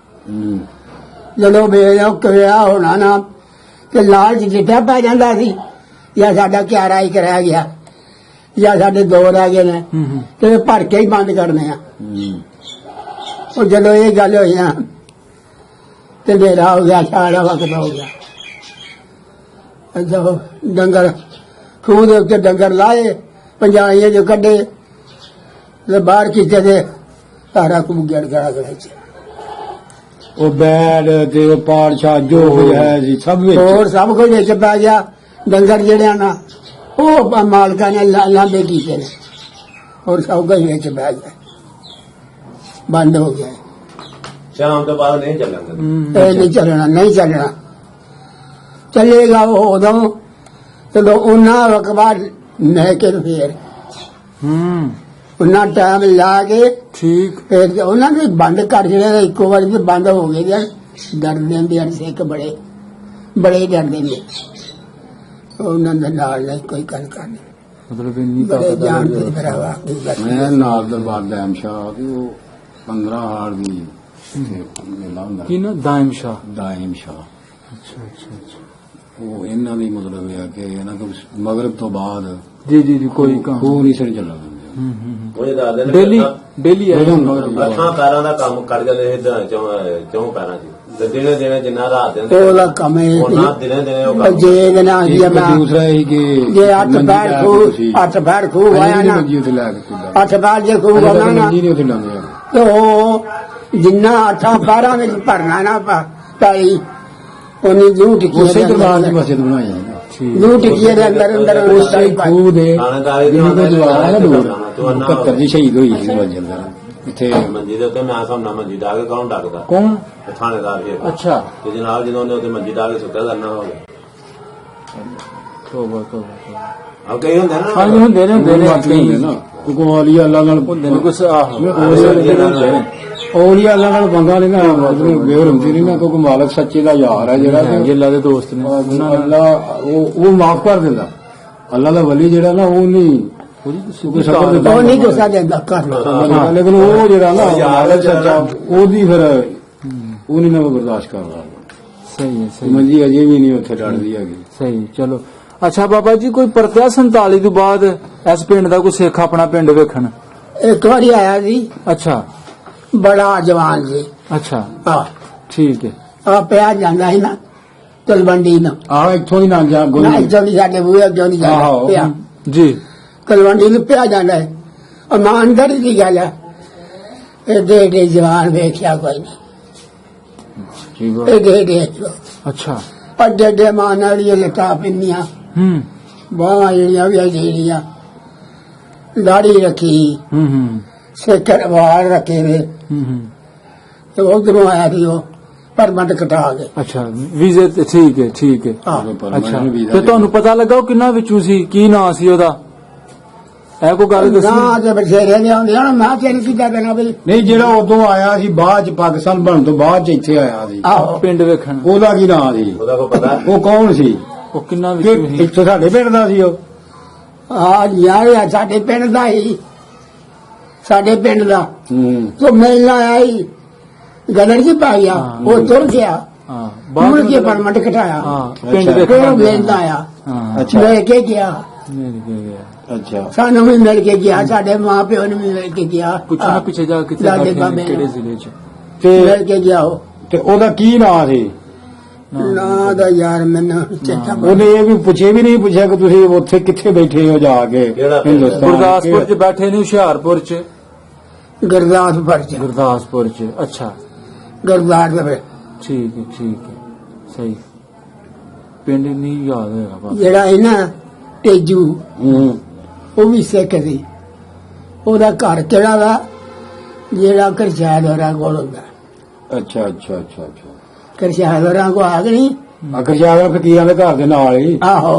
ਹੂੰ ਜਦੋਂ ਵਿਆਹ ਹੋਣਾ ਨਾ ਤੇ ਲਾਲਚ ਜਿੱਥਾ ਪੈ ਜਾਂਦਾ ਸੀ, ਜਾਂ ਸਾਡਾ ਕਿਆਰਾ ਇੱਕ ਰਹਿ ਗਿਆ ਜਾਂ ਸਾਡੇ ਦੋ ਰਹਿ ਗਏ ਨੇ, ਤੇ ਭਰ ਕੇ ਹੀ ਬੰਦ ਕਰਨੇ ਆ। ਹੂੰ ਉਹ ਜਦੋਂ ਇਹ ਗੱਲ ਹੋਈ ਨਾ ਤੇ ਮੇਰਾ ਹੋ ਗਿਆ, ਸਾਰਾ ਵਕਤ ਹੋ ਗਿਆ। ਜਦੋਂ ਡੰਗਰ ਖੂਹ ਦੇ ਉੱਤੇ ਡੰਗਰ ਲਾਏ, ਪੰਜਾਈਏ ਜੋ ਕੱਢੇ ਤੇ ਬਾਹਰ ਕੀਤੇ ਤੇ ਸਾਰਾ ਖੂਹ ਗੜ ਗੜਾ ਗੜਾ ਚ ਉਹ ਬੈਡ ਤੇ ਉਹ ਪਾੜਛਾ ਜੋ ਕੁਝ ਹੈ ਸੀ ਸਭ ਵਿੱਚ। ਹੋਰ ਸਭ ਕੁਝ ਵਿੱਚ ਪੈ ਗਿਆ। ਡੰਗਰ ਜਿਹੜਿਆ ਨਾ ਉਹ ਮਾਲਕਾਂ ਨੇ ਲਾਂਬੇ ਕੀਤੇ ਨੇ, ਹੋਰ ਸਭ ਕੁਝ ਵਿੱਚ ਪੈ ਗਿਆ, ਬੰਦ ਹੋ ਗਿਆ। ਸ਼ਾਮ ਤੋਂ ਬਾਅਦ ਨਹੀਂ ਚੱਲਾਂਗੇ। ਇਹ ਨਹੀਂ ਚੱਲਣਾ, ਨਹੀਂ ਚੱਲਣਾ। ਚੱਲੇਗਾ ਉਹ ਉਦੋਂ ਜਦੋਂ ਉਹਨਾਂ ਵਕਤ ਬਾਅਦ ਮੈਂ ਕਿ ਫੇਰ ਉਹਨਾਂ ਟਾਈਮ ਲਾ ਕੇ ਠੀਕ ਫਿਰ ਉਹਨਾਂ ਨੇ ਬੰਦ ਕਰ ਜਿਹੜੇ ਇੱਕੋ ਵਾਰੀ ਤੇ ਬੰਦ ਹੋ ਗਏ ਜਾਂ ਡਰਦੇ ਨੇ ਅਰ ਸਿੱਖ ਬੜੇ ਬੜੇ ਡਰਦੇ ਨੇ। ਉਹਨਾਂ ਦੇ ਨਾਲ ਨਹੀਂ ਕੋਈ ਗੱਲ ਕਰਨੀ, ਮਤਲਬ ਇੰਨੀ ਬੜੇ ਤਾਕਤ ਜਾਣ ਵਾਲੀ ਤੇ ਭਰਾਵਾ ਕੋਈ ਗੱਲ ਨਹੀਂ। ਮੈਂ ਨਾਲ ਦਰਬਾਰ ਦੈਮ ਸ਼ਾਹ ਤੇ ਉਹ 15 ਹਾਰ ਦੀ ਮੇਲਾ ਹੁੰਦਾ ਕੀ ਨਾ ਦਾਇਮ ਸ਼ਾਹ। ਦਾਇਮ ਸ਼ਾਹ। ਅੱਛਾ ਅੱਛਾ ਅੱਛਾ ਉਹ ਇਹਨਾਂ ਦੀ ਮਤਲਬ ਇਹ ਆ ਕਿ ਇਹਨਾਂ ਤੋਂ ਮਗਰਬ ਤੋਂ ਬਾਅਦ ਜੀ ਜੀ ਜੀ ਕੋਈ ਕੰਮ ਖੂਹ ਨਹੀਂ ਸਿਰ ਚੱਲਣ ਦਿੰਦੇ। ਉਹ ਦੱਸਦੇ ਨੇ ਡੇਲੀ ਡੇਲੀ ਆਏ ਲੱਖਾਂ ਪੈਰਾਂ ਦਾ ਕੰਮ ਕਰ ਜਾਂਦੇ ਸੀ ਚੌਂ ਪੈਰਾਂ 'ਚ, ਤੇ ਦਿਨੇ ਦਿਨੇ ਜਿੰਨਾ ਰਾਤ ਦੇ ਉਹਦਾ ਕੰਮ ਇਹ ਉਹਨਾਂ ਦਿਨੇ ਦਿਨੇ ਉਹ ਸੀ, ਕੰਮ ਜੇ ਇਹਦੇ ਨਾਲ ਇੱਕ ਮੈਂ ਦੂਸਰਾ ਇਹ ਕਿ ਜੇ 8 ਪੈਰ ਖੂਹ 8 ਪੈਰ ਖੂਹ ਆਇਆ ਨਾ, ਮੰਜੀ ਉੱਥੇ ਲੈ ਕੇ ਤੁਰਦਾ 8 ਪੈਰ ਜੇ ਖੂਹ ਆਉਣਾ ਨਾ ਮੰਜੀ ਨਹੀਂ ਉੱਥੇ ਲਾਉਂਦੇ ਆ। ਤੇ ਉਹ ਜਿੰਨਾ 8 ਪੈਰਾਂ ਵਿੱਚ ਭਰਨਾ ਨਾ ਪਾਈ ਉਹਨੀ ਜੂ ਟਿਕੀ ਉਸੇ ਦਰਬਾਰ ਦੀ ਮਸਜਿਦ ਬਣਾਈ ਹੈ ਜੂ ਟਿਕੀ ਦੇ ਅੰਦਰ ਅੰਦਰ ਉਸੇ ਖੂਹ ਦੇ ਥਾਣੇਦਾਰ ਜਿਹਨੂੰ ਕੋਈ ਜਵਾਬ ਹੈ ਨਾ ਦੂਰ ਤੂੰ ਨਾ 71 ਦੀ ਸ਼ਹੀਦ ਹੋਈ ਸੀ ਮਸਜਿਦ ਦਾ ਇੱਥੇ। ਮੰਜੀ ਦੇ ਉੱਤੇ ਮੈਂ ਸਾਹਮਣਾ ਮੰਜੀ ਡਾ ਕੇ ਕੌਣ ਡੱਕਦਾ? ਕੌਣ? ਤੇ ਥਾਣੇਦਾਰ ਜੀ। ਅੱਛਾ ਤੇ ਜਨਾਬ ਜਦੋਂ ਉਹਨੇ ਉੱਤੇ ਮੰਜੀ ਡਾ ਕੇ ਸੁੱਟਿਆ ਕਰਨਾ ਹੋਵੇ। ਤੋਬਾ ਤੋਬਾ ਆ ਕਈ ਹੁੰਦੇ ਨਾ ਹਾਂਜੀ ਹੁੰਦੇ ਨੇ ਹੁੰਦੇ ਨੇ ਹੁੰਦੇ ਨਾ ਕੁਮਾਲੀ ਅੱਲਾ ਨਾਲ ਹੁੰਦੇ ਨੇ ਕੁਛ ਆਹੋ ਔਲੀਆ ਅੱਲਾ ਨਾਲ ਬੰਗਾ ਨਹੀਂ ਨਾ ਮਤਲਬ ਬੇਰ ਹੁੰਦੀ ਨਹੀਂ ਨਾ ਕਿਉਂਕਿ ਮਾਲਕ ਸੱਚੇ ਦਾ ਯਾਰ ਹੈ ਜਿਹੜਾ ਜੀ ਅੱਲਾ ਦੇ ਦੋਸਤ ਨੇ ਅੱਲਾ ਉਹ ਮਾਫ ਕਰ ਦਿੰਦਾ। ਅੱਲਾ ਦਾ ਵਲੀ ਜਿਹੜਾ ਨਾ ਉਹ ਨਹੀਂ ਕੋਈ ਸਬਰ ਦਿੰਦਾ ਉਹ ਨਹੀਂ ਗੁੱਸਾ ਦਿੰਦਾ ਕਰ ਲੋ। ਲੇਕਿਨ ਉਹ ਜਿਹੜਾ ਨਾ ਮਾਲਕ ਸੱਚਾ ਉਹਦੀ ਫਿਰ ਉਹ ਨਹੀਂ ਨਾ ਬਰਦਾਸ਼ਤ ਕਰਦਾ। ਸਹੀ ਹੈ ਸਹੀ ਮੰਜੀ ਅਜੇ ਵੀ ਨਹੀਂ ਉੱਥੇ ਡੜਦੀ ਹੈਗੀ। ਸਹੀ ਚਲੋ। ਅੱਛਾ ਬਾਬਾ ਜੀ ਕੋਈ ਪਰਤਿਆ 47 ਤੋਂ ਬਾਅਦ ਇਸ ਪਿੰਡ ਦਾ ਕੋਈ ਸਿੱਖ ਆਪਣਾ ਪਿੰਡ ਵੇਖਣ? ਇੱਕ ਵਾਰੀ ਆਇਆ ਸੀ, ਅੱਛਾ ਬੜਾ ਜਵਾਨ ਸੀ। ਅੱਛਾ ਆ ਠੀਕ ਹੈ ਆ ਪਿਆ ਜਾਂਦਾ ਸੀ ਨਾ ਤਲਵੰਡੀ ਨੂੰ, ਆਹ ਇੱਥੋਂ ਦੀ ਨਾ ਜਾ ਨਾ ਗੋਲੀ ਇੱਥੋਂ ਦੀ ਸਾਡੇ ਬੂਹੇ ਅੱਗੋਂ ਦੀ ਜਾਂਦਾ ਆਹੋ। ਪਿਆ ਜੀ ਤਲਵੰਡੀ ਨੂੰ ਪਿਆ ਜਾਂਦਾ ਹੈ। ਇਮਾਨਦਾਰੀ ਦੀ ਗੱਲ ਹੈ, ਏਡੇ ਜਵਾਨ ਵੇਖਿਆ ਕੋਈ ਨਹੀਂ, ਠੀਕ ਹੈ। ਏਡੇ ਅੱਛਾ ਅੱਡੇ ਮਾਨ ਵਾਲੀ ਲਟਾ ਪਿੰਨੀਆਂ ਬਾਹਾਂ ਜਿਹੜੀਆਂ ਵੀ ਜਿਹੜੀਆਂ ਦਾੜੀ ਰੱਖੀ, ਸਿੱਖਰ ਵਾਲ ਰੱਖੇ ਨੇ, ਤੇ ਉਧਰੋਂ ਆਇਆ ਸੀ ਉਹ ਪਰਮਟ ਕਟਾ ਕੇ। ਅੱਛਾ ਵੀਜ਼ੇ ਤੇ ਠੀਕ ਹੈ ਠੀਕ ਹੈ ਅੱਛਾ ਤੇ ਤੁਹਾਨੂੰ ਪਤਾ ਲੱਗਾ ਉਹ ਕਿੰਨਾ ਵਿੱਚੋਂ ਸੀ? ਕੀ ਨਾਂ ਸੀ ਉਹਦਾ? ਇਹ ਕੋਈ ਗੱਲ ਦੱਸੀ? ਨਾ ਤੇ ਬਥੇਰੇ ਨੇ ਆਉਂਦੇ ਹਨ, ਮੈਂ ਤੈਨੂੰ ਕੀ ਕਹਿਣਾ ਬਈ। ਨਹੀਂ ਜਿਹੜਾ ਉਦੋਂ ਆਇਆ ਸੀ ਬਾਅਦ ਚ ਪਾਕਿਸਤਾਨ ਬਣਨ ਤੋਂ ਬਾਅਦ ਚ ਇੱਥੇ ਆਇਆ ਸੀ ਆਹੋ ਪਿੰਡ ਵੇਖਣ ਉਹਦਾ ਕੀ ਨਾਂ ਸੀ? ਉਹਦਾ ਕੋਈ ਪਤਾ? ਉਹ ਕੌਣ ਸੀ? ਉਹ ਕਿੰਨਾ ਕਿ ਵਿੱਚੋਂ ਸੀ? ਇੱਥੋਂ ਸਾਡੇ ਪਿੰਡ ਦਾ ਸੀ ਉਹ? ਹਾਂ ਯਾਰ ਸਾਡੇ ਪਿੰਡ ਦਾ ਹੀ, ਸਾਡੇ ਪਿੰਡ ਦਾ ਤੋ ਮਿਲਣਾ ਆਇਆ ਹੀ ਗਲਰ ਜੀ ਪਾ ਗਿਆ, ਉਹ ਤੁਰ ਗਿਆ ਹਾਂ ਮੁੜ ਕੇ ਪਰਮਟ ਕਟਾਇਆ। ਹਾਂ ਪਿੰਡ ਅੱਛਾ। ਫਿਰ ਉਹ ਵੇਖਣ ਮਿਲਦਾ ਆਇਆ, ਹਾਂ ਅੱਛਾ ਮਿਲ ਕੇ ਗਿਆ, ਮਿਲ ਕੇ ਗਿਆ। ਅੱਛਾ ਸਾਨੂੰ ਵੀ ਮਿਲ ਕੇ ਗਿਆ, ਸਾਡੇ ਮਾਂ ਪਿਓ ਨੂੰ ਵੀ ਮਿਲ ਕੇ ਗਿਆ। ਪੁੱਛੋ ਨਾ ਪਿੱਛੇ ਜਾ ਕਿੱਥੇ ਲਾਗੇ ਬੈਠੇ ਨੇ, ਬਾਬੇ ਕਿਹੜੇ ਜ਼ਿਲ੍ਹੇ ਚ? ਮਿਲ ਕੇ ਗਿਆ ਉਹ। ਤੇ ਉਹਦਾ ਕੀ ਨਾਂ ਸੀ? ਨਾ ਦਾ ਯਾਰ ਮੈਨੂੰ ਚੇਤਾ ਉਹਨੇ ਇਹ ਵੀ ਪੁੱਛੇ ਵੀ ਨਹੀਂ ਪੁੱਛਿਆ ਕਿ ਤੁਸੀਂ ਉੱਥੇ ਕਿੱਥੇ ਬੈਠੇ ਹੋ ਜਾ ਕੇ ਕਿਹੜਾ ਪਿੰਡ? ਹਿੰਦੁਸਤਾਨ ਗੁਰਦਾਸਪੁਰ ਚ ਬੈਠੇ ਨੇ, ਹੁਸ਼ਿਆਰਪੁਰ ਚ, ਗੁਰਦਾਸਪੁਰ ਚ, ਗੁਰਦਾਸਪੁਰ ਚ। ਅੱਛਾ ਗੁਰਦਾਸਪੁਰ ਠੀਕ ਹੈ ਸਹੀ। ਪਿੰਡ ਨਹੀਂ ਯਾਦ ਹੋਏਗਾ ਬਸ। ਜਿਹੜਾ ਹੈ ਨਾ ਤੇਜੂ, ਹੂੰ। ਉਹ ਵੀ ਸਿੱਖ ਸੀ। ਉਹਦਾ ਘਰ ਕਿਹੜਾ ਵਾ? ਜਿਹੜਾ ਕਰਸ਼ਾਦ ਹੋਰਾਂ ਕੋਲ ਹੁੰਦਾ। ਅੱਛਾ ਅੱਛਾ ਅੱਛਾ ਅੱਛਾ ਕਰਸ਼ਾਦ ਹੋਰਾਂ ਕੋ ਆ ਗਈ। ਅਖਰ ਜਾਗਾ ਫਕੀਰਾਂ ਦੇ ਘਰ ਦੇ ਨਾਲ ਹੀ। ਆਹੋ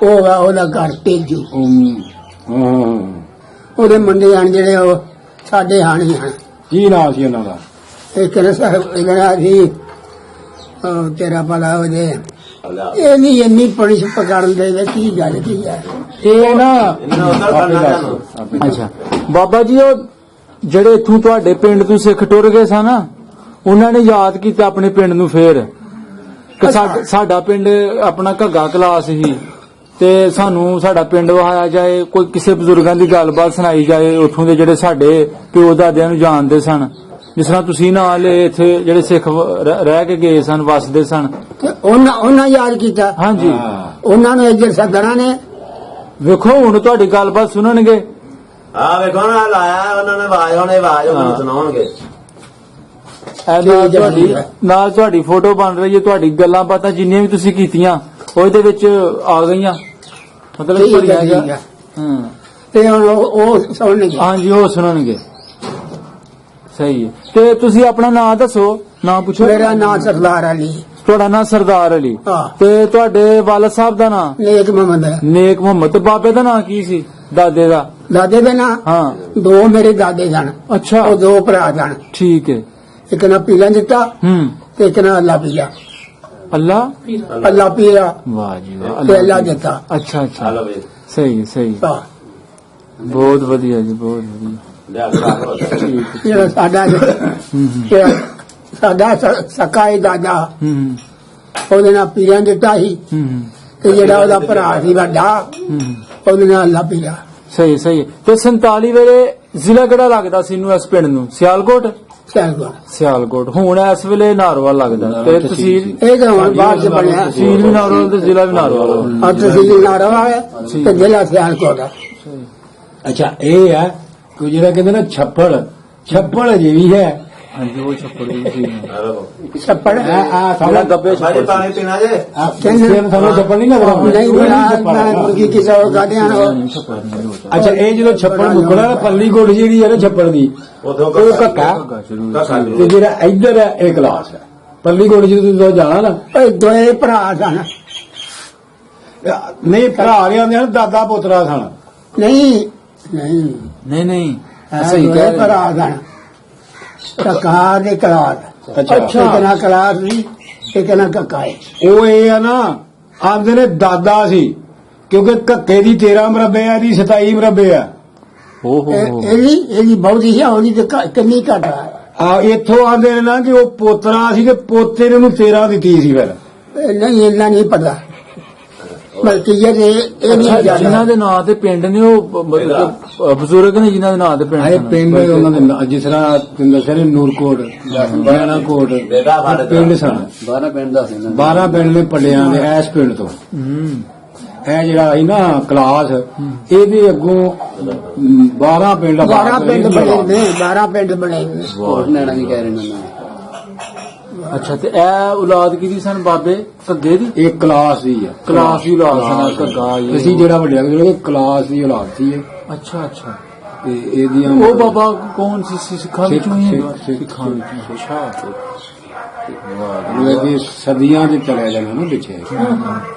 ਉਹ ਵਾ ਉਹਦਾ ਘਰ ਤੇਜੂ। ਹਾਂ ਉਹਦੇ ਮੁੰਡੇ ਹਨ ਜਿਹੜੇ ਉਹ ਸਾਡੇ ਹਾਣੀ ਹਨ। ਕੀ ਨਾਂ ਸੀ ਉਹਨਾਂ ਦਾ? ਇੱਕ ਨਾ ਸਾਹਿਬ ਇਹਨਾਂ ਸੀ ਤੇਰਾ ਭਲਾ ਉਹਦੇ ਲਿਆ ਇਹ ਨਹੀਂ ਇੰਨੀ ਪੁਲਿਸ ਪਕੜਨ ਦੇ ਵਿੱਚ ਕੀ ਗੱਲ ਕੀ ਹੈ? ਇਹ ਨਾ ਇਹਨਾਂ ਉਧਰ ਕਰਨਾ ਜਾਨੂੰ ਅੱਛਾ ਬਾਬਾ ਜੀ, ਉਹ ਜਿਹੜੇ ਇੱਥੋਂ ਤੁਹਾਡੇ ਪਿੰਡ ਤੋਂ ਸਿੱਖ ਟੁਰ ਗਏ ਸਨ ਨਾ, ਉਹਨਾਂ ਨੇ ਯਾਦ ਕੀਤਾ ਆਪਣੇ ਪਿੰਡ ਨੂੰ ਫੇਰ ਕਿ ਸਾਡਾ ਪਿੰਡ ਆਪਣਾ ਘੱਗਾ ਕਲਾਸ ਸੀ ਤੇ ਸਾਨੂੰ ਸਾਡਾ ਪਿੰਡ ਵਹਾਇਆ ਜਾਏ, ਕੋਈ ਕਿਸੇ ਬਜ਼ੁਰਗਾਂ ਦੀ ਗੱਲਬਾਤ ਸੁਣਾਈ ਜਾਏ ਉੱਥੋਂ ਦੇ ਜਿਹੜੇ ਸਾਡੇ ਪਿਓ ਦਾਦਿਆਂ ਨੂੰ ਜਾਣਦੇ ਸਨ, ਜਿਸ ਤਰ੍ਹਾਂ ਤੁਸੀਂ ਨਾਲ ਇੱਥੇ ਜਿਹੜੇ ਸਿੱਖ ਰਹਿ ਕੇ ਗਏ ਸਨ, ਵਸਦੇ ਸਨ। ਤੇ ਉਹਨਾਂ ਯਾਦ ਕੀਤਾ। ਹਾਂਜੀ, ਉਹਨਾਂ ਨੂੰ ਇੱਧਰ ਸੱਦਣਾ ਨੇ। ਵੇਖੋ ਹੁਣ ਤੁਹਾਡੀ ਗੱਲਬਾਤ ਸੁਣਨਗੇ। ਆ ਵੇਖੋ ਨਾ ਲਾਇਆ ਉਹਨਾਂ ਨੇ ਆਵਾਜ਼, ਹੁਣ ਆਵਾਜ਼ ਉਹਨਾਂ ਸੁਣਾਉਣਗੇ। ਨਾਲ ਤੁਹਾਡੀ ਫੋਟੋ ਬਣ ਰਹੀ ਹੈ, ਤੁਹਾਡੀ ਗੱਲਾਂ ਬਾਤਾਂ ਜਿੰਨੀਆਂ ਵੀ ਤੁਸੀਂ ਕੀਤੀਆਂ ਉਹਦੇ ਵਿੱਚ ਆ ਗਈਆਂ, ਮਤਲਬ ਠੀਕ ਹੈ, ਭਰੀਆਂ ਠੀਕ ਗਿਆ। ਹੈ। ਹਾਂ ਤੇ ਹੁਣ ਉਹ ਸੁਣਨਗੇ। ਹਾਂਜੀ, ਉਹ ਸੁਣਨਗੇ। ਸਹੀ ਹੈ। ਤੇ ਤੁਸੀਂ ਆਪਣਾ ਨਾਮ ਦੱਸੋ, ਨਾਮ ਪੁੱਛੋ। ਮੇਰਾ ਨਾਮ ਸਰਦਾਰ ਅਲੀ। ਤੁਹਾਡਾ ਨਾਮ ਸਰਦਾਰ ਅਲੀ। ਹਾਂ। ਤੇ ਤੁਹਾਡੇ ਵਾਲਦ ਸਾਹਿਬ ਦਾ ਨਾਮ ਨੇਕ ਮੁਹੰਮਦ ਹੈ। ਨੇਕ ਮੁਹੰਮਦ। ਤੇ ਬਾਬੇ ਦਾ ਨਾਮ ਕੀ ਸੀ, ਦਾਦੇ ਦਾ? ਦਾਦੇ ਦੇ ਨਾਂ ਹਾਂ। ਦੋ ਮੇਰੇ ਦਾਦੇ ਸਨ। ਅੱਛਾ, ਉਹ ਦੋ ਭਰਾ ਸਨ। ਠੀਕ ਹੈ। ਇੱਕ ਨਾ ਪੀਲਾ ਦਿੱਤਾ ਤੇ ਇੱਕ ਨਾ ਅੱਲਾ ਪੀਲਾ। ਅੱਲਾ ਪੀਲਾ ਵਾਹ ਜੀ ਵਾਹ। ਤੇ ਅੱਲਾ ਦਿੱਤਾ। ਅੱਛਾ ਅੱਛਾ, ਹਲੋ ਵੇ ਸਹੀ ਸਹੀ, ਹਾਂ। ਬਹੁਤ ਵਧੀਆ ਜੀ, ਬਹੁਤ ਵਧੀਆ। ਲਿਆ ਕੇ ਰੱਖ ਲਓ। ਜਿਹੜਾ ਸਾਡਾ ਸਕਾਈ ਦਾਦਾ, ਉਹਦੇ ਨਾਲ ਪੀਰਾਂ ਦਿੱਤਾ ਸੀ। ਤੇ ਜਿਹੜਾ ਉਹਦਾ ਭਰਾ ਸੀ ਵੱਡਾ, ਉਹਦੇ ਨਾਲ ਅੱਲਾ ਪੀਲਾ। ਸਹੀ ਸਹੀ। ਤੇ 47 ਵੇਲੇ ਜ਼ਿਲ੍ਹਾ ਕਿਹੜਾ ਲੱਗਦਾ ਸੀ ਇਹਨੂੰ, ਇਸ ਪਿੰਡ ਨੂੰ? ਸਿਆਲਕੋਟ। ਸਿਆਲਕੋਟ। ਹੁਣ ਇਸ ਵੇਲੇ ਨਾਰੋਵਾਲ ਲੱਗਦਾ। ਤੇ ਤਹਿਸੀਲ ਇਹ ਤਾਂ ਹੁਣ ਬਾਅਦ ਚ ਬਣਿਆ। ਤਹਿਸੀਲ ਵੀ ਨਾਰੋਵਾਲ ਤੇ ਜ਼ਿਲ੍ਹਾ ਵੀ ਨਾਰੋਵਾਲ। ਔਰ ਤਹਿਸੀਲ ਨਾਰੋਵਾਲ ਹੈ ਤੇ ਜ਼ਿਲ੍ਹਾ ਸਿਆਲਕੋਟ ਹੈ। ਅੱਛਾ, ਇਹ ਹੈ ਕਿ ਜਿਹੜਾ ਕਹਿੰਦੇ ਨਾ ਛੱਪੜ ਅਜੇ ਵੀ ਹੈ। ਹਾਂਜੀ, ਉਹ ਛੱਪੜ ਦੀ ਤਹਿਸੀਲ ਹੈ। ਹਲੋ ਛੱਪੜ ਜਿਹੜਾ ਸਾਡਾ ਗੱਬੇ ਭਾਜੀ ਛੱਪੜ ਪਾਣੀ ਪੀਣਾ ਜੇ? ਸਾਨੂੰ ਛੱਪੜ ਨਹੀਂ ਲੱਗਦਾ। ਨਹੀਂ ਮੈਂ ਮੁਰਗੀ ਕਿਸੇ ਹੋਰ ਗਾੜਿਆਂ ਨੂੰ। ਅੱਛਾ, ਇਹ ਜਦੋਂ ਛੱਪੜ ਮੁੱਕਣਾ ਨਾ, ਪੱਲੀ ਕੋਟ ਜਿਹੜੀ ਹੈ ਨਾ ਛੱਪੜ ਦੀ, ਉਦੋਂ ਉਹ ਘੱਕਾ ਤੇ ਜਿਹੜਾ ਇੱਧਰ ਹੈ ਇਹ ਕਲਾਸ ਹੈ। ਪੱਲੀ ਕੋਟ ਜਦੋਂ ਤੁਸੀਂ ਜਾਣਾ ਨਾ, ਇਹ ਦੋਏ ਭਰਾ ਸਨ। ਨਹੀਂ ਭਰਾ ਰਿਆਂ ਦੇ ਦਾਦਾ ਪੋਤਰਾ ਸਨ। ਨਹੀਂ ਨਹੀਂ ਨਹੀਂ ਨਹੀਂ, ਸਹੀ ਦੋਏ ਭਰਾ ਸਨ। ਕਕਾਰ ਦੇ ਕਲਾਸ। ਅੱਛਾ, ਇੱਕ ਨਾ ਕਲਾਸ ਸੀ, ਇੱਕ ਨਾ ਕੱਕਾ ਹੈ। ਉਹ ਇਹ ਆ ਨਾ, ਆਂਦੇ ਨੇ ਦਾਦਾ ਸੀ, ਕਿਉਂਕਿ ਘੱਕੇ ਦੀ 13 ਮਰਬੇ ਆ, ਇਹਦੀ 27 ਮਰਬੇ ਆ। ਇਹਦੀ ਬਹੁਤੀ ਸੀ, ਉਹਦੀ ਤੇ ਕਿੰਨੀ ਘੱਟ ਆ। ਆ ਇੱਥੋਂ ਆਂਦੇ ਨੇ ਨਾ ਕਿ ਉਹ ਪੋਤਰਾ ਸੀ ਤੇ ਪੋਤੇ ਨੇ ਉਹਨੂੰ 13 ਦਿੱਤੀ ਸੀ। ਫਿਰ ਨਹੀਂ ਇੰਨਾ ਨਹੀਂ ਪਤਾ, ਬਲਕਿ ਇਹ ਨਹੀਂ ਜਿਨ੍ਹਾਂ ਜਾਣਦਾ। ਦੇ ਨਾਂ ਤੇ ਪਿੰਡ ਨੇ, ਉਹ ਬਜ਼ੁਰਗ ਨੇ ਜਿਨ੍ਹਾਂ ਦੇ ਨਾਂ ਤੇ ਆਏ ਪਿੰਡ ਪਿੰਡ ਉਹਨਾਂ ਦੇ ਨਾਂ, ਜਿਸ ਤਰ੍ਹਾਂ ਤੁਸੀਂ ਦੱਸਿਆ ਨੇ ਨੂਰਕੋਟ, ਬਾਰਾਕੋਟ ਬੇਟਾ ਸਾਡੇ ਪਿੰਡ ਸਨ। 12 ਪਿੰਡ ਦਾ ਸੀ ਨਾ। 12 ਪਿੰਡ ਨੇ ਪੱਲਿਆਂ ਦੇ ਇਸ ਪਿੰਡ ਤੋਂ। ਇਹ ਜਿਹੜਾ ਸੀ ਨਾ ਕਲਾਸ, ਇਹਦੇ ਅੱਗੋਂ 12 ਪਿੰਡ 12 ਪਿੰਡ ਬਣੇ ਨੇ, 12 ਪਿੰਡ ਬਣੇ ਨੇ। ਹੋਰ ਨੈਣਾ ਵੀ ਕਹਿ ਰਹੇ ਨੇ ਉਹਨਾਂ ਅੱਛਾ, ਤੇ ਇਹ ਔਲਾਦ ਕਿਹਦੀ ਸਨ ਬਾਬੇ? ਘੱਗੇ ਦੀ ਇਹ ਕਲਾਸ ਦੀ ਆ। ਕਲਾਸ ਦੀ ਔਲਾਦ ਸਨ, ਘੱਗਾ ਇਹ। ਅਸੀਂ ਜਿਹੜਾ ਵੱਡਿਆ ਕਿ ਕਲਾਸ ਦੀ ਔਲਾਦ ਸੀ ਇਹ। ਅੱਛਾ ਅੱਛਾ। ਤੇ ਇਹਦੀਆਂ ਉਹ ਬਾਬਾ ਕੌਣ ਸੀ? ਸਿੱਖਾਂ ਵਿੱਚੋਂ ਹੀ? ਸਿੱਖ- ਸਿੱਖਾਂ ਵਿੱਚੋਂ। ਅੱਛਾ, ਉਹ ਵੀ ਸਦੀਆਂ ਦੇ ਚਲੇ ਜਾਣਾ ਨਾ ਪਿੱਛੇ।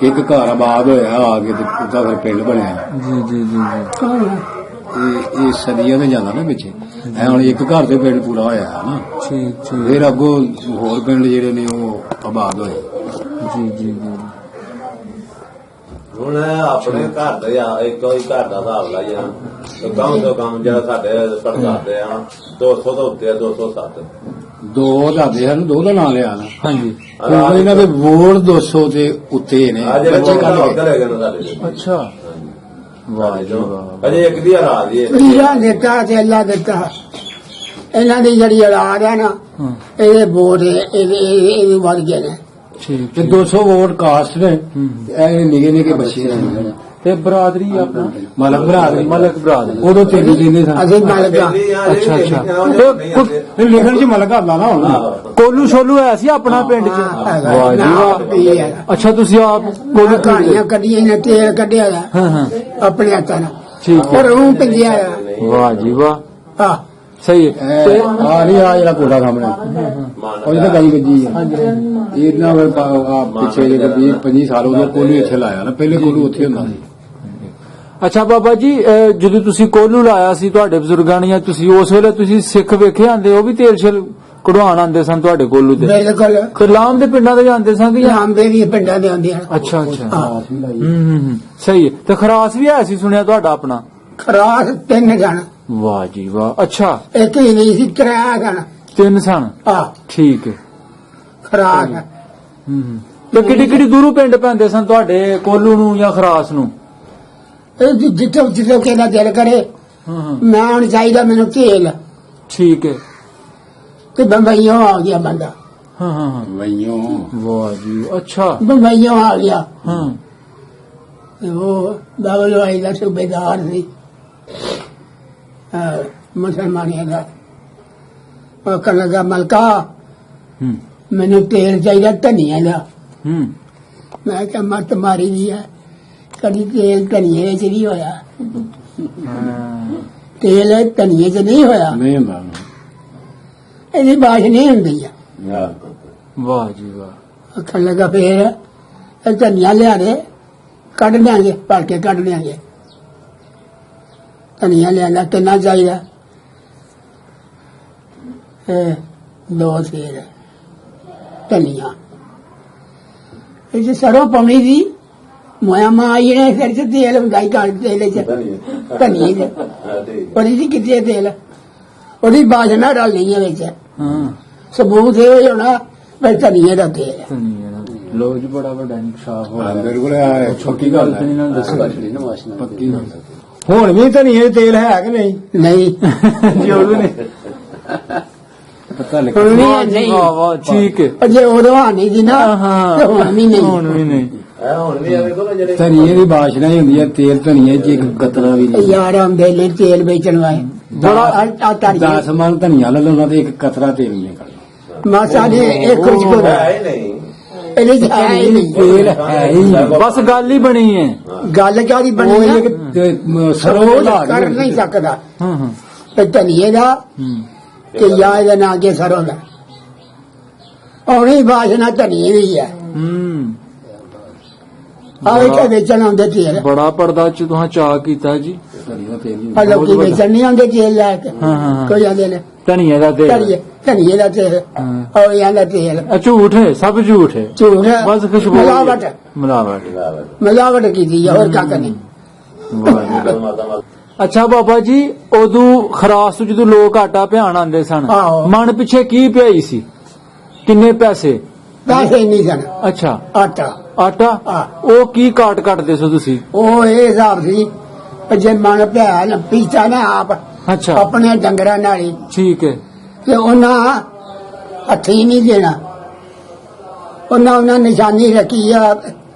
ਇੱਕ ਘਰ ਆਬਾਦ ਹੋਇਆ ਆ ਕੇ ਤੇ ਉਹਦਾ ਫਿਰ ਪਿੰਡ ਬਣਿਆ। ਜੀ ਜੀ ਜੀ ਜੀ। ਇਹ ਸਦੀਆਂ ਦੇ ਜਾਂਦਾ ਨਾ ਪਿੱਛੇ। ਐ ਹੁਣ ਇੱਕ ਘਰ ਦੇ ਪਿੰਡ ਪੂਰਾ ਹੋਇਆ ਹੈ ਨਾ। ਠੀਕ ਠੀਕ। ਫਿਰ ਅੱਗੋਂ ਹੋਰ ਪਿੰਡ ਜਿਹੜੇ ਨੇ ਉਹ ਆਬਾਦ ਹੋਏ। ਜੀ ਜੀ ਜੀ। ਹੁਣ ਆਪਣੇ ਘਰ ਦੇ ਆ, ਇੱਕੋ ਹੀ ਘਰ ਦਾ ਹਿਸਾਬ ਲਾਈਏ ਨਾ, ਕੰਮ ਤੋਂ ਕੰਮ ਜਿਹੜਾ ਸਾਡੇ ਪੜਦਾਦੇ ਆ 200 ਤੋਂ ਉੱਤੇ ਆ, 207। ਦੋ ਦਾਦੇ ਹਨ, ਦੋ ਦਾ ਨਾਂ ਲਿਆ ਨਾ। ਹਾਂਜੀ। ਕਿਉਂਕਿ ਇਹਨਾਂ ਦੇ ਵੋਟ 200 ਦੇ ਉੱਤੇ ਨੇ। ਅੱਜ ਬੱਚੇ ਬੱਚੇ ਕੱਢ ਉੱਧਰ ਕੇ ਹੈਗੇ ਨੇ ਸਾਡੇ। ਅੱਛਾ, ਵਾਹ ਜੀ ਵਾਹ। ਅਜੇ ਇੱਕ ਦੀ ਹਰਾ ਦੀ ਹੈ। ਪੀਰਾਂ ਦਿੱਤਾ ਤੇ ਅੱਲਾ ਦਿੱਤਾ। ਇਹਨਾਂ ਦੀ ਜਿਹੜੀ ਔਲਾਦ ਹੈ ਨਾ, ਹਾਂ, ਇਹਦੇ ਵੋਟ ਇਹਦੇ ਵੱਧ ਗਏ ਨੇ। ਠੀਕ ਤੇ ਠੀਕ। 200 ਵੋਟ ਕਾਸਟ ਨੇ। ਇਹ ਨਿੱਕੇ ਨਿੱਕੇ ਬੱਚੇ ਨੇ। ਤੇ ਬਰਾਦਰੀ ਆਪਣਾ ਮਲਕ ਬਰਾਦਰੀ। ਮਲਕ ਬਰਾਦਰੀ। ਉਦੋਂ ਤਿੰਨ ਦਿੰਦੇ ਸਨ। ਅਸੀਂ ਮਲਕਾ ਅੱਛਾ, ਅੱਛਾ। ਇਹ ਲਿਖਣ ਚ ਮਲਕ ਆਉਂਦਾ ਨਾ ਹੁਣ। ਕੋਲੂ ਸ਼ੋਲੂ ਹੈ ਸੀ ਆਪਣਾ ਪਿੰਡ ਚ? ਵਾਹ ਜੀ ਵਾਹ। ਅੱਛਾ, ਤੁਸੀਂ ਆਪ ਕੋਲੂ ਕਹਾਣੀਆਂ ਕੱਢੀਆਂ ਨੇ, ਤੇਲ ਕੱਢਿਆ ਦਾ ਹਾਂ ਹਾਂ, ਆਪਣੇ ਹੱਥਾਂ ਨਾਲ। ਠੀਕ ਹੈ। ਪਰ ਉਹ ਪਿੰਜਿਆ ਆ। ਵਾਹ ਜੀ ਵਾਹ, ਹਾਂ, ਸਹੀ ਹੈ। ਤੇ ਆ ਨਹੀਂ ਆ ਜਿਹੜਾ ਕੋਠਾ ਸਾਹਮਣੇ ਉਹ ਜਿਹਦਾ ਗਈ ਵੱਜੀ ਹੈ। ਇਹਨਾਂ ਪਿੱਛੇ ਜੇ 20-25 ਸਾਲ ਉਹਦਾ ਕੋਲੂ ਇੱਥੇ ਲਾਇਆ ਨਾ, ਪਹਿਲੇ ਕੋਲੂ ਉੱਥੇ ਹੁੰਦਾ ਸੀ। ਅੱਛਾ ਬਾਬਾ ਜੀ, ਜਦੋਂ ਤੁਸੀਂ ਕੋਲੂ ਲਾਇਆ ਸੀ ਤੁਹਾਡੇ ਬਜ਼ੁਰਗਾਂ ਨੇ, ਜਾਂ ਤੁਸੀਂ ਉਸ ਵੇਲੇ ਤੁਸੀਂ ਸਿੱਖ ਵੇਖੇ ਆਂਦੇ, ਉਹ ਵੀ ਤੇਲ ਛਿਲ ਕਢਵਾਉਣ ਆਂਦੇ ਸਨ ਤੁਹਾਡੇ ਕੋਲੂ ਤੇ? ਬਿਲਕੁਲ ਤੇ ਲਾਮ ਦੇ ਪਿੰਡਾਂ ਦੇ ਜਾਂਦੇ ਸਨ ਕਿ ਜਾਂ? ਨਾਮ ਦੇ ਵੀ ਪਿੰਡਾਂ ਦੇ ਆਉਂਦੇ ਹਨ। ਅੱਛਾ ਅੱਛਾ, ਹਾਂ। ਸਹੀ ਹੈ। ਤੇ ਖਰਾਸ ਵੀ ਹੈ ਸੀ ਸੁਣਿਆ ਤੁਹਾਡਾ ਆਪਣਾ? ਖਰਾਸ 3 ਜਣ, ਵਾਹ ਜੀ ਵਾਹ। ਅੱਛਾ, ਇੱਕ ਹੀ ਨਹੀਂ ਸੀ, 3 ਜਣ। 3 ਸਨ, ਆ ਠੀਕ ਹੈ। ਖਰਾਸ ਤੇ ਕਿੱਡੀ ਕਿੱਡੀ ਦੂਰੋਂ ਪਿੰਡ ਪੈਂਦੇ ਸਨ ਤੁਹਾਡੇ ਕੋਲੂ ਨੂੰ ਜਾਂ ਖਰਾਸ ਨੂੰ? ਇਹ ਜਿੱਥੋਂ ਜਿੱਥੋਂ ਕਿਹਦਾ ਦਿਲ ਕਰੇ। ਮੈਂ ਹੁਣ ਚਾਹੀਦਾ ਮੈਨੂੰ ਤੇਲ, ਠੀਕ ਹੈ। ਤੇ ਬੰਬਈਓਂ ਆ ਗਿਆ ਬੰਦਾ, ਹਾਂ ਵਈਓ ਵਾਹ ਜੀ। ਅੱਛਾ, ਬੰਬਈਓਂ ਆ ਗਿਆ। ਹਾਂ ਤੇ ਉਹ ਦਾਵਲਵਾਈ ਦਾ ਸੂਬੇਦਾਰ ਸੀ, ਮੁਸਲਮਾਨੀਆਂ ਦਾ। ਉਹ ਕਹਿਣ ਲੱਗਾ, ਮਲਕਾ ਮੈਨੂੰ ਤੇਲ ਚਾਹੀਦਾ ਧਨੀਆ ਦਾ। ਮੈਂ ਕਿਹਾ ਮੱਤ ਮਾਰੀ ਦੀ ਹੈ, ਕਦੀ ਤੇਲ ਧਨੀਏ ਚ ਨਹੀਂ ਹੋਇਆ, ਤੇਲ ਧਨੀਏ ਚ ਨਹੀਂ ਹੋਇਆ, ਨਹੀਂ ਹੁੰਦਾ। ਇਹਦੀ ਬਾਸ਼ ਨਹੀਂ ਹੁੰਦੀ ਆ। ਵਾਹ ਜੀ ਵਾਹ। ਆਖਣ ਲੱਗਾ ਫੇਰ ਇਹ ਧਨੀਆ ਲਿਆ ਦੇ, ਕੱਢ ਦਿਆਂਗੇ, ਭਰ ਕੇ ਕੱਢ ਦਿਆਂਗੇ। ਧਨੀਆ ਲਿਆਂਦਾ, ਕਿੰਨਾ ਚਾਹੀਦਾ? 2 ਸੇਰ ਧਨੀਆ। ਇਹ ਜੇ ਸਰੋਂ ਪਾਉਣੀ ਦੀ ਮੋਇਆ ਮਾਂ ਆਈ ਨੇ ਸਿਰ ਚ ਤੇਲ ਹੁੰਦਾ ਹੀ, ਕੱਢ ਤੇਲ ਚ ਧਨੀਏ ਚ। ਉਹਦੀ ਜੀ ਕਿੱਥੇ ਤੇਲ, ਉਹਦੀ ਬਾਸ਼ ਨਾ ਰਲਣੀ ਹੈ ਵਿੱਚ। ਸਬੂਤ ਇਹ ਹੋਣਾ ਵੀ ਧਨੀਏ ਦਾ ਤੇਲ ਹੈ। ਲੋਕ ਜੀ ਬੜਾ ਵੱਡਾ ਨਿਕਸ਼ਾਫ ਹੋਇਆ। ਬਿਲਕੁਲ ਆ ਛੋਟੀ ਗੱਲ ਹੈ। ਇਹਨਾਂ ਨੂੰ ਦੱਸੋ। ਪੱਕੀ ਗੱਲ। ਹੁਣ ਵੀ ਧਨੀਏ ਦਾ ਤੇਲ ਹੈ ਕਿ ਨਹੀਂ? ਨਹੀਂ ਜੀ ਉਦੋਂ ਨੇ ਪਤਾ ਹੁਣ ਵੀ ਵਾਹ ਜੀ ਨਹੀਂ। ਵਾਹ ਵਾਹ, ਠੀਕ ਹੈ। ਉਹ ਜੇ ਉਦੋਂ ਆਣੀ ਸੀ ਨਾ, ਤੇ ਹੁਣ ਵੀ ਨਹੀਂ। ਹੁਣ ਵੀ ਨਹੀਂ। ਹੁਣ ਵੀ ਆ ਵੇਖੋ ਨਾ ਜਿਹੜੇ ਧਨੀਏ ਦੀ ਬਾਸ਼ਨਾ ਹੀ ਹੁੰਦੀ ਹੈ, ਤੇਲ ਧਨੀਏ ਚ ਇੱਕ ਕਤਰਾ ਵੀ ਨਹੀਂ। ਯਾਰ ਆਉਂਦੇ ਨੇ ਤੇਲ ਵੇਚਣ ਵਾਲੇ, ਬੜਾ ਧਨੀਆ 10 ਮਣ ਧਨੀਆ ਲੈ ਲੈਣਾ ਤੇ ਇੱਕ ਕਤਰਾ ਤੇਲ ਨਿਕਲ। ਮਾਸਾ ਨੇ ਇੱਕ ਕੁਝ ਕੋ ਹੈ ਹੀ ਨਹੀਂ। ਇਹਦੇ ਚ ਹੈ ਹੀ ਨਹੀਂ। ਤੇਲ ਹੈ ਹੀ ਨਹੀਂ। ਬਸ ਗੱਲ ਹੀ ਬਣੀ ਹੈ। ਗੱਲ ਕਾਹਦੀ ਬਣੀ ਉਹ ਆ? ਇੱਕ ਸਰੋਂ ਰੋਜ਼ ਲਾ ਕਰ ਨਹੀਂ ਸਕਦਾ ਹਾਂ ਤੇ ਧਨੀਏ ਦਾ ਤੇ ਜਾਂ ਇਹਦਾ ਨਾਂ ਕੇ ਸਰੋਂ ਦਾ। ਆਉਣੀ ਬਾਸ਼ਨਾ ਧਨੀਏ ਦੀ ਹੈ। ਆਵੇ ਕਿ ਵੇਚਣ ਆਉਂਦੇ ਤੇਲ, ਬੜਾ ਪਰਦਾ ਚ ਤੁਹਾਂ ਚਾਹ ਕੀਤਾ ਜੀ। ਧਨੀਆ ਤੇਲ ਹੀ ਆ ਲੋਕੀ ਵੇਚਣ ਨਹੀਂ ਆਉਂਦੇ ਤੇਲ ਲੈ ਕੇ। ਹਾਂ। ਕੋਈ ਆਂਦੇ ਨੇ ਧਨੀਏ ਦਾ ਤੇਲ। ਧਨੀਏ ਦਾ ਤੇਲ, ਹਾਂ। ਉਹ ਜਾਂਦਾ ਤੇਲ ਝੂਠ ਹੈ, ਸਭ ਝੂਠ ਹੈ। ਝੂਠ, ਬਸ ਖੁਸ਼ਬੂ ਮਿਲਾਵਟ, ਮਿਲਾਵਟ ਕੀਤੀ ਆ, ਹੋਰ ਕਾਕਾ ਨਹੀਂ। ਅੱਛਾ ਬਾਬਾ ਜੀ, ਉਦੋਂ ਖਰਾਸ ਤੋਂ ਜਦੋਂ ਲੋਕ ਆਟਾ ਭਿਆਣ ਆਉਂਦੇ ਸਨ, ਆਹੋ। ਮਨ ਪਿੱਛੇ ਕੀ ਪਿਆਈ ਸੀ? ਕਿੰਨੇ ਪੈਸੇ? ਪੈਸੇ ਨਹੀਂ ਸਨ। ਅੱਛਾ, ਆਟਾ ਆਟਾ। ਹਾਂ। ਉਹ ਕੀ ਕਾਟ ਕੱਟਦੇ ਸੋ ਤੁਸੀਂ? ਉਹ ਇਹ ਹਿਸਾਬ ਸੀ ਵੀ ਜੇ ਮਨ ਪਿਆ ਨਾ ਪੀਤਾ ਨਾ ਆਪ ਅੱਛਾ, ਆਪਣੇ ਡੰਗਰਾਂ ਨਾਲ ਹੀ, ਠੀਕ ਹੈ। ਤੇ ਉਹਨਾਂ ਹੱਥੀ ਨਹੀਂ ਦੇਣਾ। ਉਹਨਾਂ ਨਿਸ਼ਾਨੀ ਰੱਖੀ ਆ,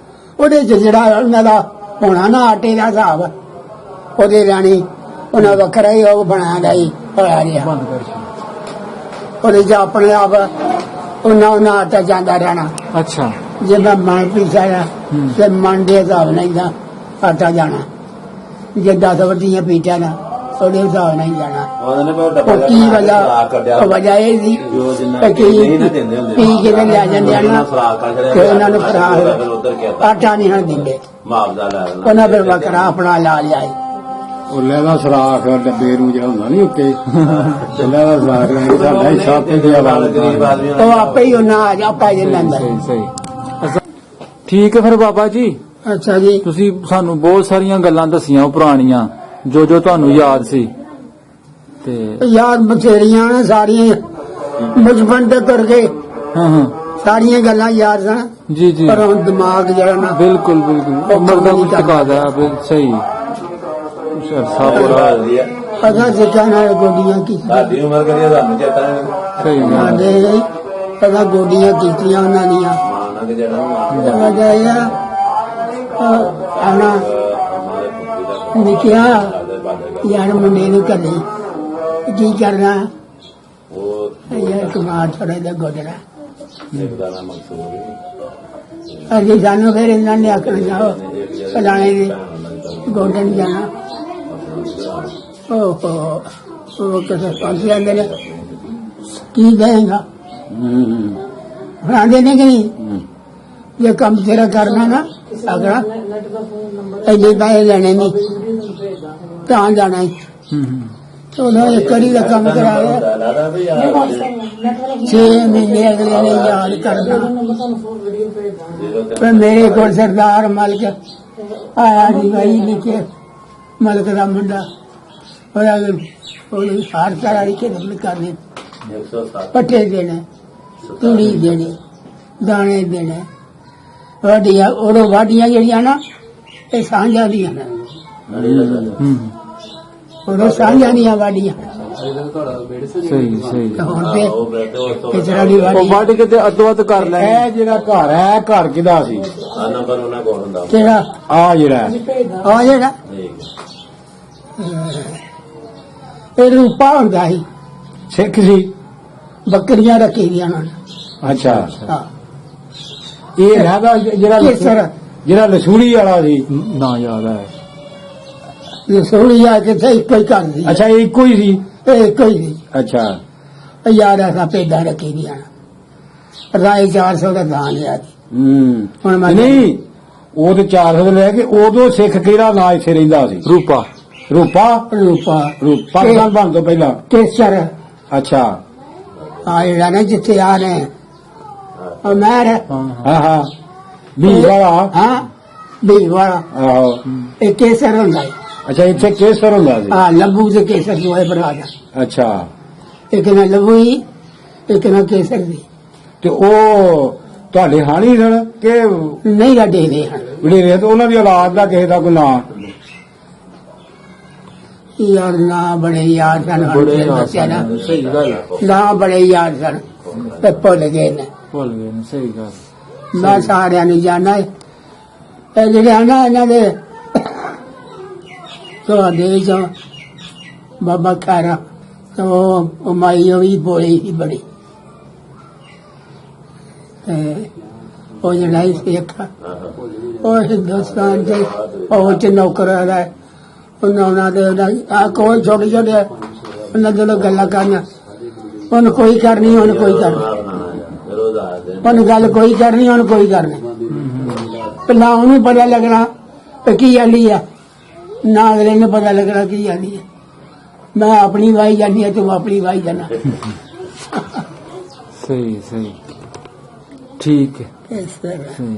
ਉਹਦੇ ਚ ਜਿਹੜਾ ਉਹਨਾਂ ਦਾ ਹੋਣਾ ਨਾ ਆਟੇ ਦਾ ਹਿਸਾਬ, ਉਹਦੇ ਰਾਣੀ ਉਹਨਾਂ ਵੱਖਰਾ ਹੀ ਉਹ ਬਣਾਇਆ ਹੀ ਹੋਇਆ ਰਿਹਾ। ਬੰਦ ਕਰ। ਉਹਦੇ ਚ ਆਪਣੇ ਆਪ ਉਹਨਾਂ ਆਟਾ ਜਾਂਦਾ ਰਹਿਣਾ। ਅੱਛਾ, ਜੇ ਮੈਂ ਮਨ ਪੀਸਾ ਨਾ ਤੇ ਮਨ ਦੇ ਹਿਸਾਬ ਨਾਲ ਹੀ ਆਟਾ ਜਾਣਾ। ਜੇ 10 ਵੱਟੀਆਂ ਪੀਟਿਆ ਨਾ, ਉਹਦੇ ਹਿਸਾਬ ਨਾਲ ਹੀ ਜਾਣਾ। ਉਹਨੇ ਮੈਂ ਉਹ ਕੀ ਵਜ੍ਹਾ, ਉਹ ਵਜ੍ਹਾ ਇਹ ਸੀ ਕਿ ਪੀ ਕੇ ਤੇ ਲੈ ਜਾਂਦੇ ਆ ਨਾ, ਤੇ ਉਹਨਾਂ ਨੂੰ ਖਰਾਬ ਆਟਾ ਨਹੀਂ ਹਨ ਦਿੰਦੇ। ਮੁਆਵਜ਼ਾ ਲੈ ਲੈਣਾ। ਉਹਨਾਂ ਫਿਰ ਵੱਖਰਾ ਆਪਣਾ ਲਾ ਲਿਆ। ਉਹ ਲੈਦਾ ਸਰਾਖ ਡੱਬੇ ਨੂੰ ਜਿਹੜਾ ਹੁੰਦਾ ਨਹੀਂ ਉੱਤੇ ਲੈਦਾ ਸਰਾਖ ਲੈ ਸਾਡਾ ਹੀ ਛਾਪੇ ਦੀ ਆਵਾਜ਼ ਗਰੀਬ ਆਦਮੀ ਉਹ ਆਪੇ ਹੀ ਉਹਨਾਂ ਆ ਜਾ ਪਾਈ ਲੈਂਦਾ। ਸਹੀ ਸਹੀ। ਅੱਛਾ, ਠੀਕ ਹੈ ਫਿਰ ਬਾਬਾ ਜੀ, ਅੱਛਾ ਜੀ, ਤੁਸੀਂ ਸਾਨੂੰ ਬਹੁਤ ਸਾਰੀਆਂ ਗੱਲਾਂ ਦੱਸੀਆਂ ਪੁਰਾਣੀਆਂ, ਜੋ ਤੁਹਾਨੂੰ ਯਾਦ ਸੀ। ਤੇ ਯਾਰ ਬਥੇਰੀਆਂ ਨੇ ਸਾਰੀਆਂ, ਬਚਪਨ ਤੇ ਤੁਰ ਗਏ, ਹਾਂ ਸਾਰੀਆਂ ਗੱਲਾਂ ਯਾਦ ਸਨ, ਜੀ ਜੀ, ਪਰ ਹੁਣ ਦਿਮਾਗ ਜਿਹੜਾ ਨਾ ਬਿਲਕੁਲ ਬਿਲਕੁਲ ਉਮਰ ਦਾ ਕੁਝ ਟਿਕਾਦਾ ਹੈ। ਸਹੀ ਅਸਾਂ ਸਿੱਖਾਂ ਨਾਲ ਗੋਡੀਆਂ ਕੀ ਸਾਡੀ ਉਮਰ ਕਰੀ ਸਾਨੂੰ ਚੇਤਾ ਨਹੀਂ। ਸਹੀ ਗੱਲ ਹੈ। ਸਾਡੇ ਅਸਾਂ ਗੋਡੀਆਂ ਕੀਤੀਆਂ ਉਹਨਾਂ ਦੀਆਂ। ਮਾਨਾ ਕਿ ਜਿਹੜਾ ਵਜਾਇਆ ਆਣਾ ਨਿਕਿਆ ਯਾਰ ਮੁੰਡੇ ਨੂੰ ਘਰੇ ਕੀ ਕਰਨਾ ਉਹ ਯਾਰ ਕੁਮਾਰ ਥੋੜੇ ਦਾ ਗੋਡਣਾ। ਦੇਖਦਾ ਨਾ ਮਕਸੂਦ ਅਸੀਂ ਸਾਨੂੰ ਫਿਰ ਇਹਨਾਂ ਨੇ ਆਖਣ ਜਾਓ ਫਲਾਣੇ ਦੇ ਗੋਡਣ ਜਾਣਾ। ਓਹੋ, ਉਹ ਕਿਸੇ ਪਾਸੇ ਆਂਦੇ ਨੇ ਕੀ ਕਹੇਗਾ, ਫਲਾਣੇ ਨੇ ਕਿ ਨਹੀਂ, ਜੇ ਕੰਮ ਤੇਰਾ ਕਰਨਾ ਨਾ ਅਗਲਾ ਇੰਨੇ ਪੈਸੇ ਲੈਣੇ ਨਹੀਂ ਤਾਂ ਜਾਣਾ ਹੀ ਉਹਨਾਂ ਇੱਕ ਵਾਰੀ ਦਾ ਕੰਮ ਕਰਾਇਆ ਲੱਗਦਾ ਵੀ ਯਾਰ 6 ਮਹੀਨੇ ਅਗਲੇ ਨੇ ਯਾਦ ਕਰਨਾ ਪਰ ਮੇਰੇ ਕੋਲ ਸਰਦਾਰ ਮਲਕ ਆਇਆ ਜੀ ਭਾਈ ਨੀਚੇ ਮਲਕ ਦਾ ਮੁੰਡਾ ਉਹਨੇ ਹਰ ਤਰ੍ਹਾਂ ਦੀ ਖਿਦਮਤ ਕਰਨੀ 107 ਪੱਠੇ ਦੇਣੇ ਤੂੜੀ ਦੇਣੇ ਦਾਣੇ ਦੇਣੇ ਵਾਢੀਆਂ ਉਦੋਂ ਵਾਢੀਆਂ ਜਿਹੜੀਆਂ ਨਾ ਇਹ ਸਾਂਝਾਂ ਦੀਆਂ ਨੇ ਉਦੋਂ ਸਾਂਝਾਂ ਦੀਆਂ ਵਾਢੀਆਂ ਸਹੀ ਸਹੀ ਤੇ ਹੁਣ ਤੇ ਉਹ ਬੈਠੇ ਉਸ ਤੋਂ ਇਸ ਤਰ੍ਹਾਂ ਦੀ ਉਹ ਵਾਢੀ ਵੱਢ ਕੇ ਤੇ ਅੱਧੋ ਅੱਧ ਕਰ ਲੈਣੇ ਇਹ ਜਿਹੜਾ ਘਰ ਹੈ ਘਰ ਕਿਹਦਾ ਸੀ? ਆ ਨੰਬਰ ਉਹਨਾਂ ਕੋਲ ਹੁੰਦਾ ਤੇਰਾ ਆ ਜਿਹੜਾ ਹੈ। ਆ ਜਿਹੜਾ ਇਹ ਰੂਪਾ ਹੁੰਦਾ ਸੀ ਸਿੱਖ ਸੀ? ਬੱਕਰੀਆਂ ਰੱਖੀ ਦੀਆਂ ਉਹਨਾਂ ਨੇ ਅੱਛਾ ਹਾਂ ਇਹ ਹੈਗਾ ਕੇਸਰ ਜਿਹੜਾ ਲਸੂੜੀ ਵਾਲਾ ਸੀ। ਨਾ ਯਾਦ ਹੈ ਰਸੋਲੀ ਆ ਕੇ ਤੇ ਇੱਕੋ ਹੀ ਕਰ ਦੀ ਅੱਛਾ ਇਹ ਇੱਕੋ ਹੀ ਸੀ। ਇਹ ਇੱਕੋ ਹੀ ਸੀ ਅੱਛਾ ਯਾਰ ਅਸਾਂ ਪੇਡਾਂ ਰੱਖੀ ਦੀਆਂ ਰਾਏ 400 ਦਾ ਦਾਨ ਲਿਆ ਸੀ। ਹੁਣ ਮੈਂ ਨਹੀਂ ਉਹ ਤੇ 400 ਲੈ ਕੇ ਉਦੋਂ ਸਿੱਖ ਕਿਹੜਾ ਨਾਂ ਇੱਥੇ ਰਹਿੰਦਾ ਸੀ? ਰੂਪਾ ਰੂਪਾ ਪਾਕਿਸਤਾਨ ਬਣ ਤੋਂ ਪਹਿਲਾਂ। ਕੇਸਰ ਅੱਛਾ ਆ ਜਿਹੜਾ ਨਾ ਜਿੱਥੇ ਆ ਨੇ ਅਮਰ ਹਾਂ ਹਾਂ ਵੀ ਵਾਲਾ ਹਾਂ ਵੀ ਵਾਲਾ ਆਹੋ ਇਹ ਕੇਸਰ ਹੁੰਦਾ ਹੈ ਅੱਛਾ ਇੱਥੇ ਕੇਸਰ ਹੁੰਦਾ ਸੀ। ਹਾਂ ਲੰਬੂ ਦੇ ਕੇਸਰ ਜੋ ਹੈ ਬਣਾ ਦਾ ਅੱਛਾ ਇੱਕ ਨਾ ਲੰਬੂ ਹੀ ਇੱਕ ਨਾ ਕੇਸਰ ਦੀ ਤੇ ਉਹ ਤੁਹਾਡੇ ਹਾਣੀ ਸਨ ਕਿ ਨਹੀਂ ਗਾ ਡੇਰੇ ਹਨ ਜਿਹੜੇ ਤੇ ਉਹਨਾਂ ਦੀ ਔਲਾਦ ਦਾ ਕਿਸੇ ਦਾ ਕੋਈ ਨਾਂ? ਯਾਰ ਨਾ ਬੜੇ ਯਾਰ ਸਨ ਬੜੇ ਦੱਸਿਆ ਨਾ ਸਹੀ ਗੱਲ ਨਾ ਬੜੇ ਯਾਰ ਸਨ ਤੇ ਭੁੱਲ ਗਏ ਨੇ ਭੁੱਲ ਗਏ ਨੇ ਸਹੀ ਗੱਲ ਮੈਂ ਸਾਰਿਆਂ ਨੂੰ ਜਾਣਾ ਇਹ ਜਿਹੜੇ ਆ ਨਾ ਇਹਨਾਂ ਦੇ ਤੁਹਾਡੇ ਚੋਂ ਬਾਬਾ ਖਾਰਾ ਤਾਂ ਉਹ ਮਾਈ ਉਹ ਵੀ ਬੋਲੀ ਸੀ ਬੜੀ ਤੇ ਉਹ ਜਿਹੜਾ ਸੀ ਸਿੱਖ ਉਹ ਹਿੰਦੁਸਤਾਨ ਦੇ ਉਹ ਚ ਨੌਕਰ ਹੈ ਉਹਨਾਂ ਦੇ ਆ ਕੋਈ ਛੋਟੇ ਛੋਟੇ ਉਹਨਾਂ ਦੇ ਗੱਲਾਂ ਕਰਨੀਆਂ ਉਹਨ ਕੋਈ ਕਰਨੀ ਉਹਨ ਕੋਈ ਕਰਨੀ ਰੋਜ਼ ਆ ਦੇ ਉਹਨ ਗੱਲ ਕੋਈ ਕਰਨੀ ਉਹਨ ਕੋਈ ਕਰਨੀ ਪਹਿਲਾਂ ਉਹਨੂੰ ਪਤਾ ਲੱਗਣਾ ਕਿ ਕੀ ਆਲੀ ਆ ਨਾ ਅਗਲੇ ਨੂੰ ਪਤਾ ਲੱਗਣਾ ਕੀ ਆਲੀ ਹੈ ਮੈਂ ਆਪਣੀ ਵਾਈ ਜਾਨੀ ਆ ਤੂੰ ਆਪਣੀ ਵਾਈ ਜਾਣਾ ਸਹੀ ਸਹੀ ਠੀਕ ਹੈ ਇਸ ਤਰ੍ਹਾਂ ਸਹੀ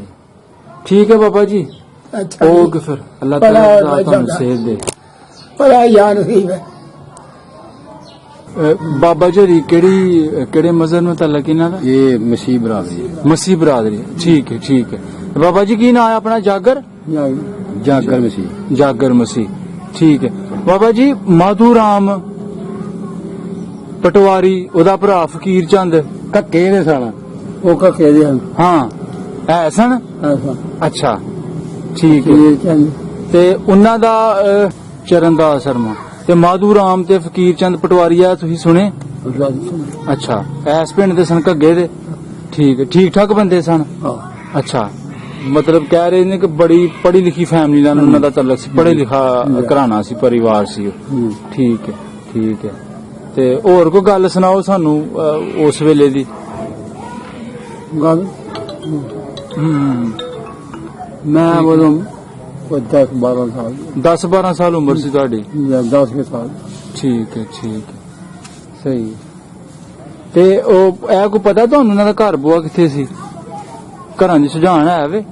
ਠੀਕ ਹੈ ਬਾਬਾ ਜੀ ਅੱਛਾ ਓਕੇ ਫਿਰ ਅੱਲਾਹ ਬੜਾ ਤਾਲਾ ਭਾਈ ਤੁਹਾਨੂੰ ਸਾਹਿਬ। ਸੇਧ ਦੇ ਬੜਾ ਯਾਰ ਸੀ ਵੇ ਬਾਬਾ ਜੀ ਕਿਹੜੇ ਮਜ਼ਹਬ ਨੂੰ ਤਾਲਕ ਇਹਨਾਂ ਦਾ? ਇਹ ਮਸੀਹ ਬਰਾਦਰੀ ਮਸੀਹ ਬਰਾਦਰੀ ਠੀਕ ਹੈ ਠੀਕ ਹੈ ਬਾਬਾ ਜੀ ਕੀ ਨਾਮ ਹੈ ਆਪਣਾ? ਜਾਗਰ ਜਾਗਰ ਮਸੀਹ। ਜਾਗਰ ਮਸੀਹ ਠੀਕ ਹੈ ਬਾਬਾ ਜੀ ਮਾਧੂ ਰਾਮ ਪਟਵਾਰੀ ਉਹਦਾ ਭਰਾ ਫਕੀਰ ਚੰਦ ਕੱਕੇ ਦੇ ਸਨ। ਉਹ ਕਹੇ ਦੇ ਹਨ ਹਾਂ ਹੈ ਸਨ ਐਸਾ ਅੱਛਾ ਠੀਕ ਹੈ ਇਹ ਚੰਦ ਤੇ ਉਹਨਾਂ ਦਾ ਚਰਨਦਾਸ ਸ਼ਰਮਾ ਤੇ ਮਾਧੂ ਰਾਮ ਤੇ ਫਕੀਰ ਚੰਦ ਪਟਵਾਰੀ ਆ ਤੁਸੀਂ ਸੁਣੇ? ਅੱਛਾ ਐਸ ਪਿੰਡ ਦੇ ਸਨ ਘੱਗੇ ਦੇ ਠੀਕ ਹੈ ਠੀਕ ਠਾਕ ਬੰਦੇ ਸਨ ਅੱਛਾ ਮਤਲਬ ਕਹਿ ਰਹੇ ਨੇ ਕਿ ਬੜੀ ਪੜ੍ਹੀ ਲਿਖੀ ਫੈਮਿਲੀ ਨਾਲ ਉਹਨਾਂ ਦਾ ਤਾਲੁਕ ਸੀ ਪੜ੍ਹੇ ਲਿਖਾ ਘਰਾਣਾ ਸੀ ਪਰਿਵਾਰ ਸੀ ਉਹ ਠੀਕ ਹੈ ਤੇ ਹੋਰ ਕੋਈ ਗੱਲ ਸੁਣਾਓ ਸਾਨੂੰ ਉਸ ਵੇਲੇ ਦੀ ਗੱਲ ਹੂੰ ਮੈਂ ਉਦੋਂ 10-12 ਸਾਲ 10-12 ਸਾਲ ਉਮਰ ਸੀ ਤੁਹਾਡੀ ਜਾਂ 10 ਸਾਲ ਠੀਕ ਹੈ ਸਹੀ ਤੇ ਉਹ ਇਹ ਕੋ ਪਤਾ ਤੁਹਾਨੂੰ ਉਹਨਾਂ ਦਾ ਘਰ ਬੁਆ ਕਿੱਥੇ ਸੀ? ਘਰਾਂ ਦੀ ਸੁਝਾਣ ਹੈ ਵੇ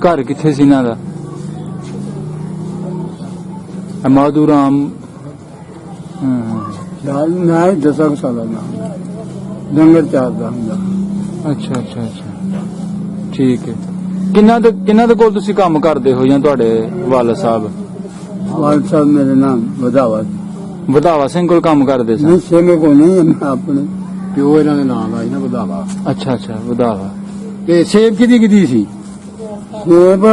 ਘਰ ਕਿੱਥੇ ਸੀ ਇਹਨਾਂ ਦਾ? ਮਾਧੂ ਰਾਮ ਨਾਲ ਮੈਂ 10 ਸਾਲ ਦਾ ਡੰਗਰ ਚਾਰਦਾ ਹੁੰਦਾ ਅੱਛਾ ਠੀਕ ਹੈ ਕਿੰਨਾ ਦੇ ਕੋਲ ਤੁਸੀਂ ਕੰਮ ਕਰਦੇ ਹੋ ਜਾਂ ਤੁਹਾਡੇ ਵਾਲਦ ਸਾਹਿਬ? ਵਾਲ ਸਾਹਿਬ ਮੇਰੇ ਨਾਮ ਵਧਾਵਾ ਸਿੰਘ ਕੋਲ ਕੰਮ ਕਰਦੇ ਸਨ? ਨਹੀਂ ਸੇਮੇ ਕੋ ਨਹੀਂ ਮੈਂ ਆਪਣੇ ਪਿਓ ਇਹਨਾਂ ਦੇ ਨਾਂ ਦਾ ਸੀ ਨਾ ਵਧਾਵਾ। ਅੱਛਾ ਵਧਾਵਾ ਤੇ ਸੇਬ ਕਿਹਦੀ ਸੀ? ਸੇਬ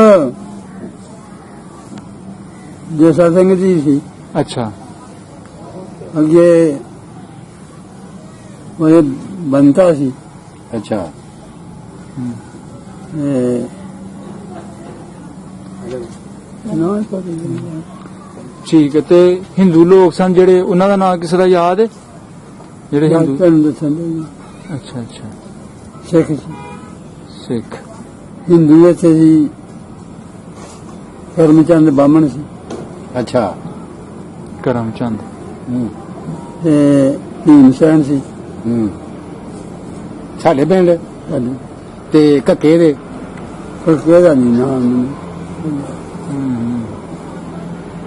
ਜੈਸਾ ਸਿੰਘ ਜੀ ਸੀ ਅੱਛਾ ਅੱਗੇ ਉਹ ਬੰਤਾ ਸੀ ਅੱਛਾ ਨਾ ਪਤਾ ਨਹੀਂ ਠੀਕ ਹੈ ਤੇ ਹਿੰਦੂ ਲੋਕ ਸਨ ਜਿਹੜੇ ਉਹਨਾਂ ਦਾ ਨਾਮ ਕਿਸੇ ਦਾ ਯਾਦ ਹੈ ਜਿਹੜੇ ਹਿੰਦੂ? ਤੁਹਾਨੂੰ ਦੱਸਣ ਅੱਛਾ ਸਿੱਖ ਸੀ ਸਿੱਖ ਹਿੰਦੂ ਇੱਥੇ ਸੀ ਕਰਮਚੰਦ ਬਾਹਮਣ ਸੀ ਅੱਛਾ ਕਰਮਚੰਦ ਹੂੰ ਤੇ ਭੀਮ ਸੈਨ ਸੀ ਹੂੰ ਸਾਡੇ ਪਿੰਡ ਸਾਡੇ ਤੇ ਕੱਕੇ ਦੇ ਪਰ ਕਿਹਦਾ ਨਹੀਂ ਨਾਮ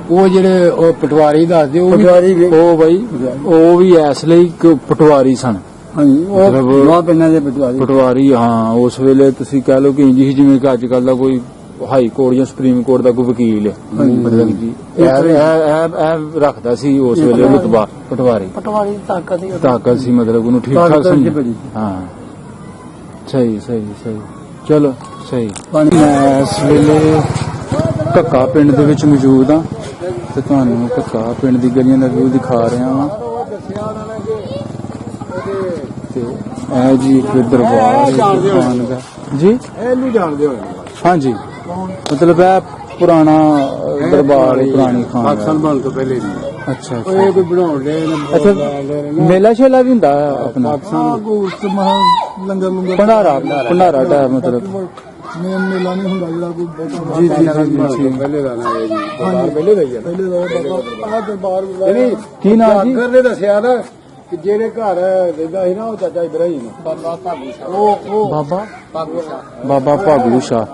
ਉਹ ਜਿਹੜੇ ਉਹ ਪਟਵਾਰੀ ਦੱਸਦੇ ਉਹ ਵੀ ਪਟਵਾਰੀ ਵੀ ਉਹ ਬਈ ਉਹ ਵੀ ਇਸ ਲਈ ਕਿ ਪਟਵਾਰੀ ਸਨ। ਹਾਂਜੀ ਉਹ ਮਤਲਬ- ਨੌ ਪਿੰਡਾਂ ਦੇ ਪਟਵਾਰੀ ਪਟਵਾਰੀ ਹਾਂ ਉਸ ਵੇਲੇ ਤੁਸੀਂ ਕਹਿ ਲਓ ਕਿ ਇੰਜ ਹੀ ਜਿਵੇਂ ਕਿ ਅੱਜ ਕੱਲ ਦਾ ਕੋਈ ਹਾਈ ਕੋਰਟ ਜਾਂ ਸੁਪਰੀਮ ਕੋਰਟ ਦਾ ਕੋਈ ਵਕੀਲ ਹੈ ਮਤਲਬ ਜੀ ਇਹ ਰੱਖਦਾ ਸੀ ਉਸ ਵੇਲੇ ਰੁਤਬਾ ਪਟਵਾਰੀ ਪਟਵਾਰੀ ਦੀ ਤਾਕਤ ਸੀ ਮਤਲਬ ਉਹਨੂੰ ਠੀਕ ਠਾਕ ਸਮਝ ਹਾਂ ਸਹੀ ਸਹੀ ਸਹੀ ਚਲੋ ਸਹੀ। ਮੈਂ ਇਸ ਵੇਲੇ ਕੱਕਾ ਪਿੰਡ ਦੇ ਵਿੱਚ ਮੌਜੂਦ ਹਾਂ ਤੇ ਤੁਹਾਨੂੰ ਕੱਕਾ ਪਿੰਡ ਦੀ ਗਲੀਆਂ ਦਾ ਵਿਊ ਦਿਖਾ ਰਿਹਾ ਹਾਂ ਤੇ ਇਹ ਜੀ ਇੱਕ ਦਰਬਾਰ ਖਾਨਗਾ ਜੀ ਇਹਨੂੰ ਜਾਣਦੇ ਹੋਏ ਹਾਂਜੀ ਮਤਲਬ ਇਹ ਪੁਰਾਣਾ ਦਰਬਾਰ ਹੈ ਪੁਰਾਣੀ ਖਾਨ ਬਣਨ ਤੋਂ ਪਹਿਲੇ ਦੀ ਅੱਛਾ ਇਹ ਕੋਈ ਬਣਾਉਣ ਦੇ ਅੱਛਾ ਮੇਲਾ ਸ਼ੇਲਾ ਵੀ ਹੁੰਦਾ ਆਪਣਾ ਲੰਗਰ ਭੰਡਾਰਾ ਟਾਈਪ ਮਤਲਬ ਮੇਲਾ ਨਹੀਂ ਹੁੰਦਾ ਜਿਹੜਾ ਕੋਈ ਜੀ ਜੀ ਪਹਿਲੇ ਦਾ ਨਾ ਹੈ ਜੀ ਦਰਬਾਰ ਪਹਿਲੇ ਦਾ ਹੀ ਹੈ ਪਹਿਲੇ ਦਾ ਦਰਬਾਰ ਨਹੀਂ ਕੀ ਨਾਮ ਜੀ ਨੇ ਦੱਸਿਆ ਨਾ ਕਿ ਜਿਹੜੇ ਘਰ ਰਹਿੰਦਾ ਸੀ ਨਾ ਉਹ ਚਾਚਾ ਇਬਰਾਹੀਮ ਉਹ ਬਾਬਾ ਭਾਗੂ ਸ਼ਾਹ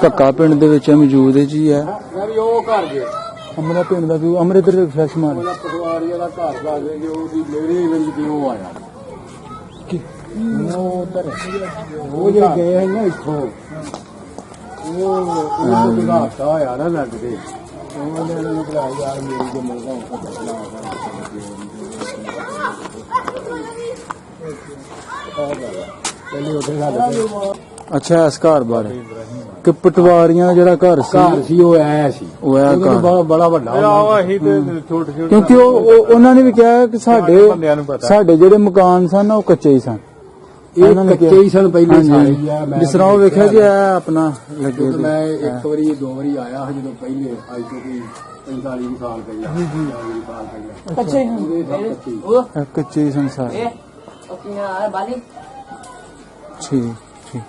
ਕੱਕਾ ਪਿੰਡ ਦੇ ਵਿੱਚ ਮੌਜੂਦ ਹੈ ਜੀ ਹੈ ਯਾਰੀ ਉਹ ਘਰ ਜੇ ਅਮਰਾ ਪਿੰਡ ਦਾ ਵਿਊ ਅਮਰੇ ਦੇ ਫਲੈਸ਼ ਮਾਰ ਉਹਦਾ ਪਟਵਾਰੀ ਦਾ ਘਰ ਦੱਸਦੇ ਕਿ ਉਹਦੀ ਮੇਰੇ ਵਿੱਚ ਕਿਉਂ ਆਇਆ ਉਹ ਜਿਹੜੇ ਗਏ ਹੈ ਨਾ ਇੱਥੋਂ ਉਹ ਵਿਗਾਤਾ ਹੋਇਆ ਨਾ ਲੱਗ ਕੇ ਉਹਨੇ ਇਹਨਾਂ ਨੂੰ ਬੁਲਾਇਆ ਯਾਰ ਮੇਰੀ ਜੋ ਮਿਲਦਾ ਪਹਿਲੇ ਉੱਥੇ ਸਾਡੇ ਅੱਛਾ ਇਸ ਘਰ ਬਾਰੇ ਕਿ ਪਟਵਾਰੀਆਂ ਜਿਹੜਾ ਘਰ ਘਰ ਸੀ ਉਹ ਆਇਆ ਸੀ ਉਹ ਇਹ ਘਰ ਬੜਾ ਵੱਡਾ ਕਿਉਂਕਿ ਉਹਨਾਂ ਨੇ ਵੀ ਕਿਹਾ ਕਿ ਸਾਡੇ ਜਿਹੜੇ ਮਕਾਨ ਸਨ ਉਹ ਕੱਚੇ ਹੀ ਸਨ ਇਹ ਕੱਚੇ ਹੀ ਸਨ ਪਹਿਲੇ ਸਾਰੇ ਜਿਸ ਤਰ੍ਹਾਂ ਉਹ ਵੇਖਿਆ ਜੀ ਇਹ ਆਪਣਾ ਲੱਗੇ ਸੀ। ਮੈਂ ਇੱਕ ਵਾਰੀ ਦੋ ਵਾਰੀ ਆਇਆ ਜਦੋਂ ਪਹਿਲੇ ਅੱਜ ਤੋਂ ਕੋਈ 45 ਸਾਲ ਪਹਿਲਾਂ 40 ਸਾਲ ਪਹਿਲਾਂ ਅੱਛਾ ਇਹ ਕੱਚੇ ਹੀ ਸਨ ਸਾਰੇ ਠੀਕ ਠੀਕ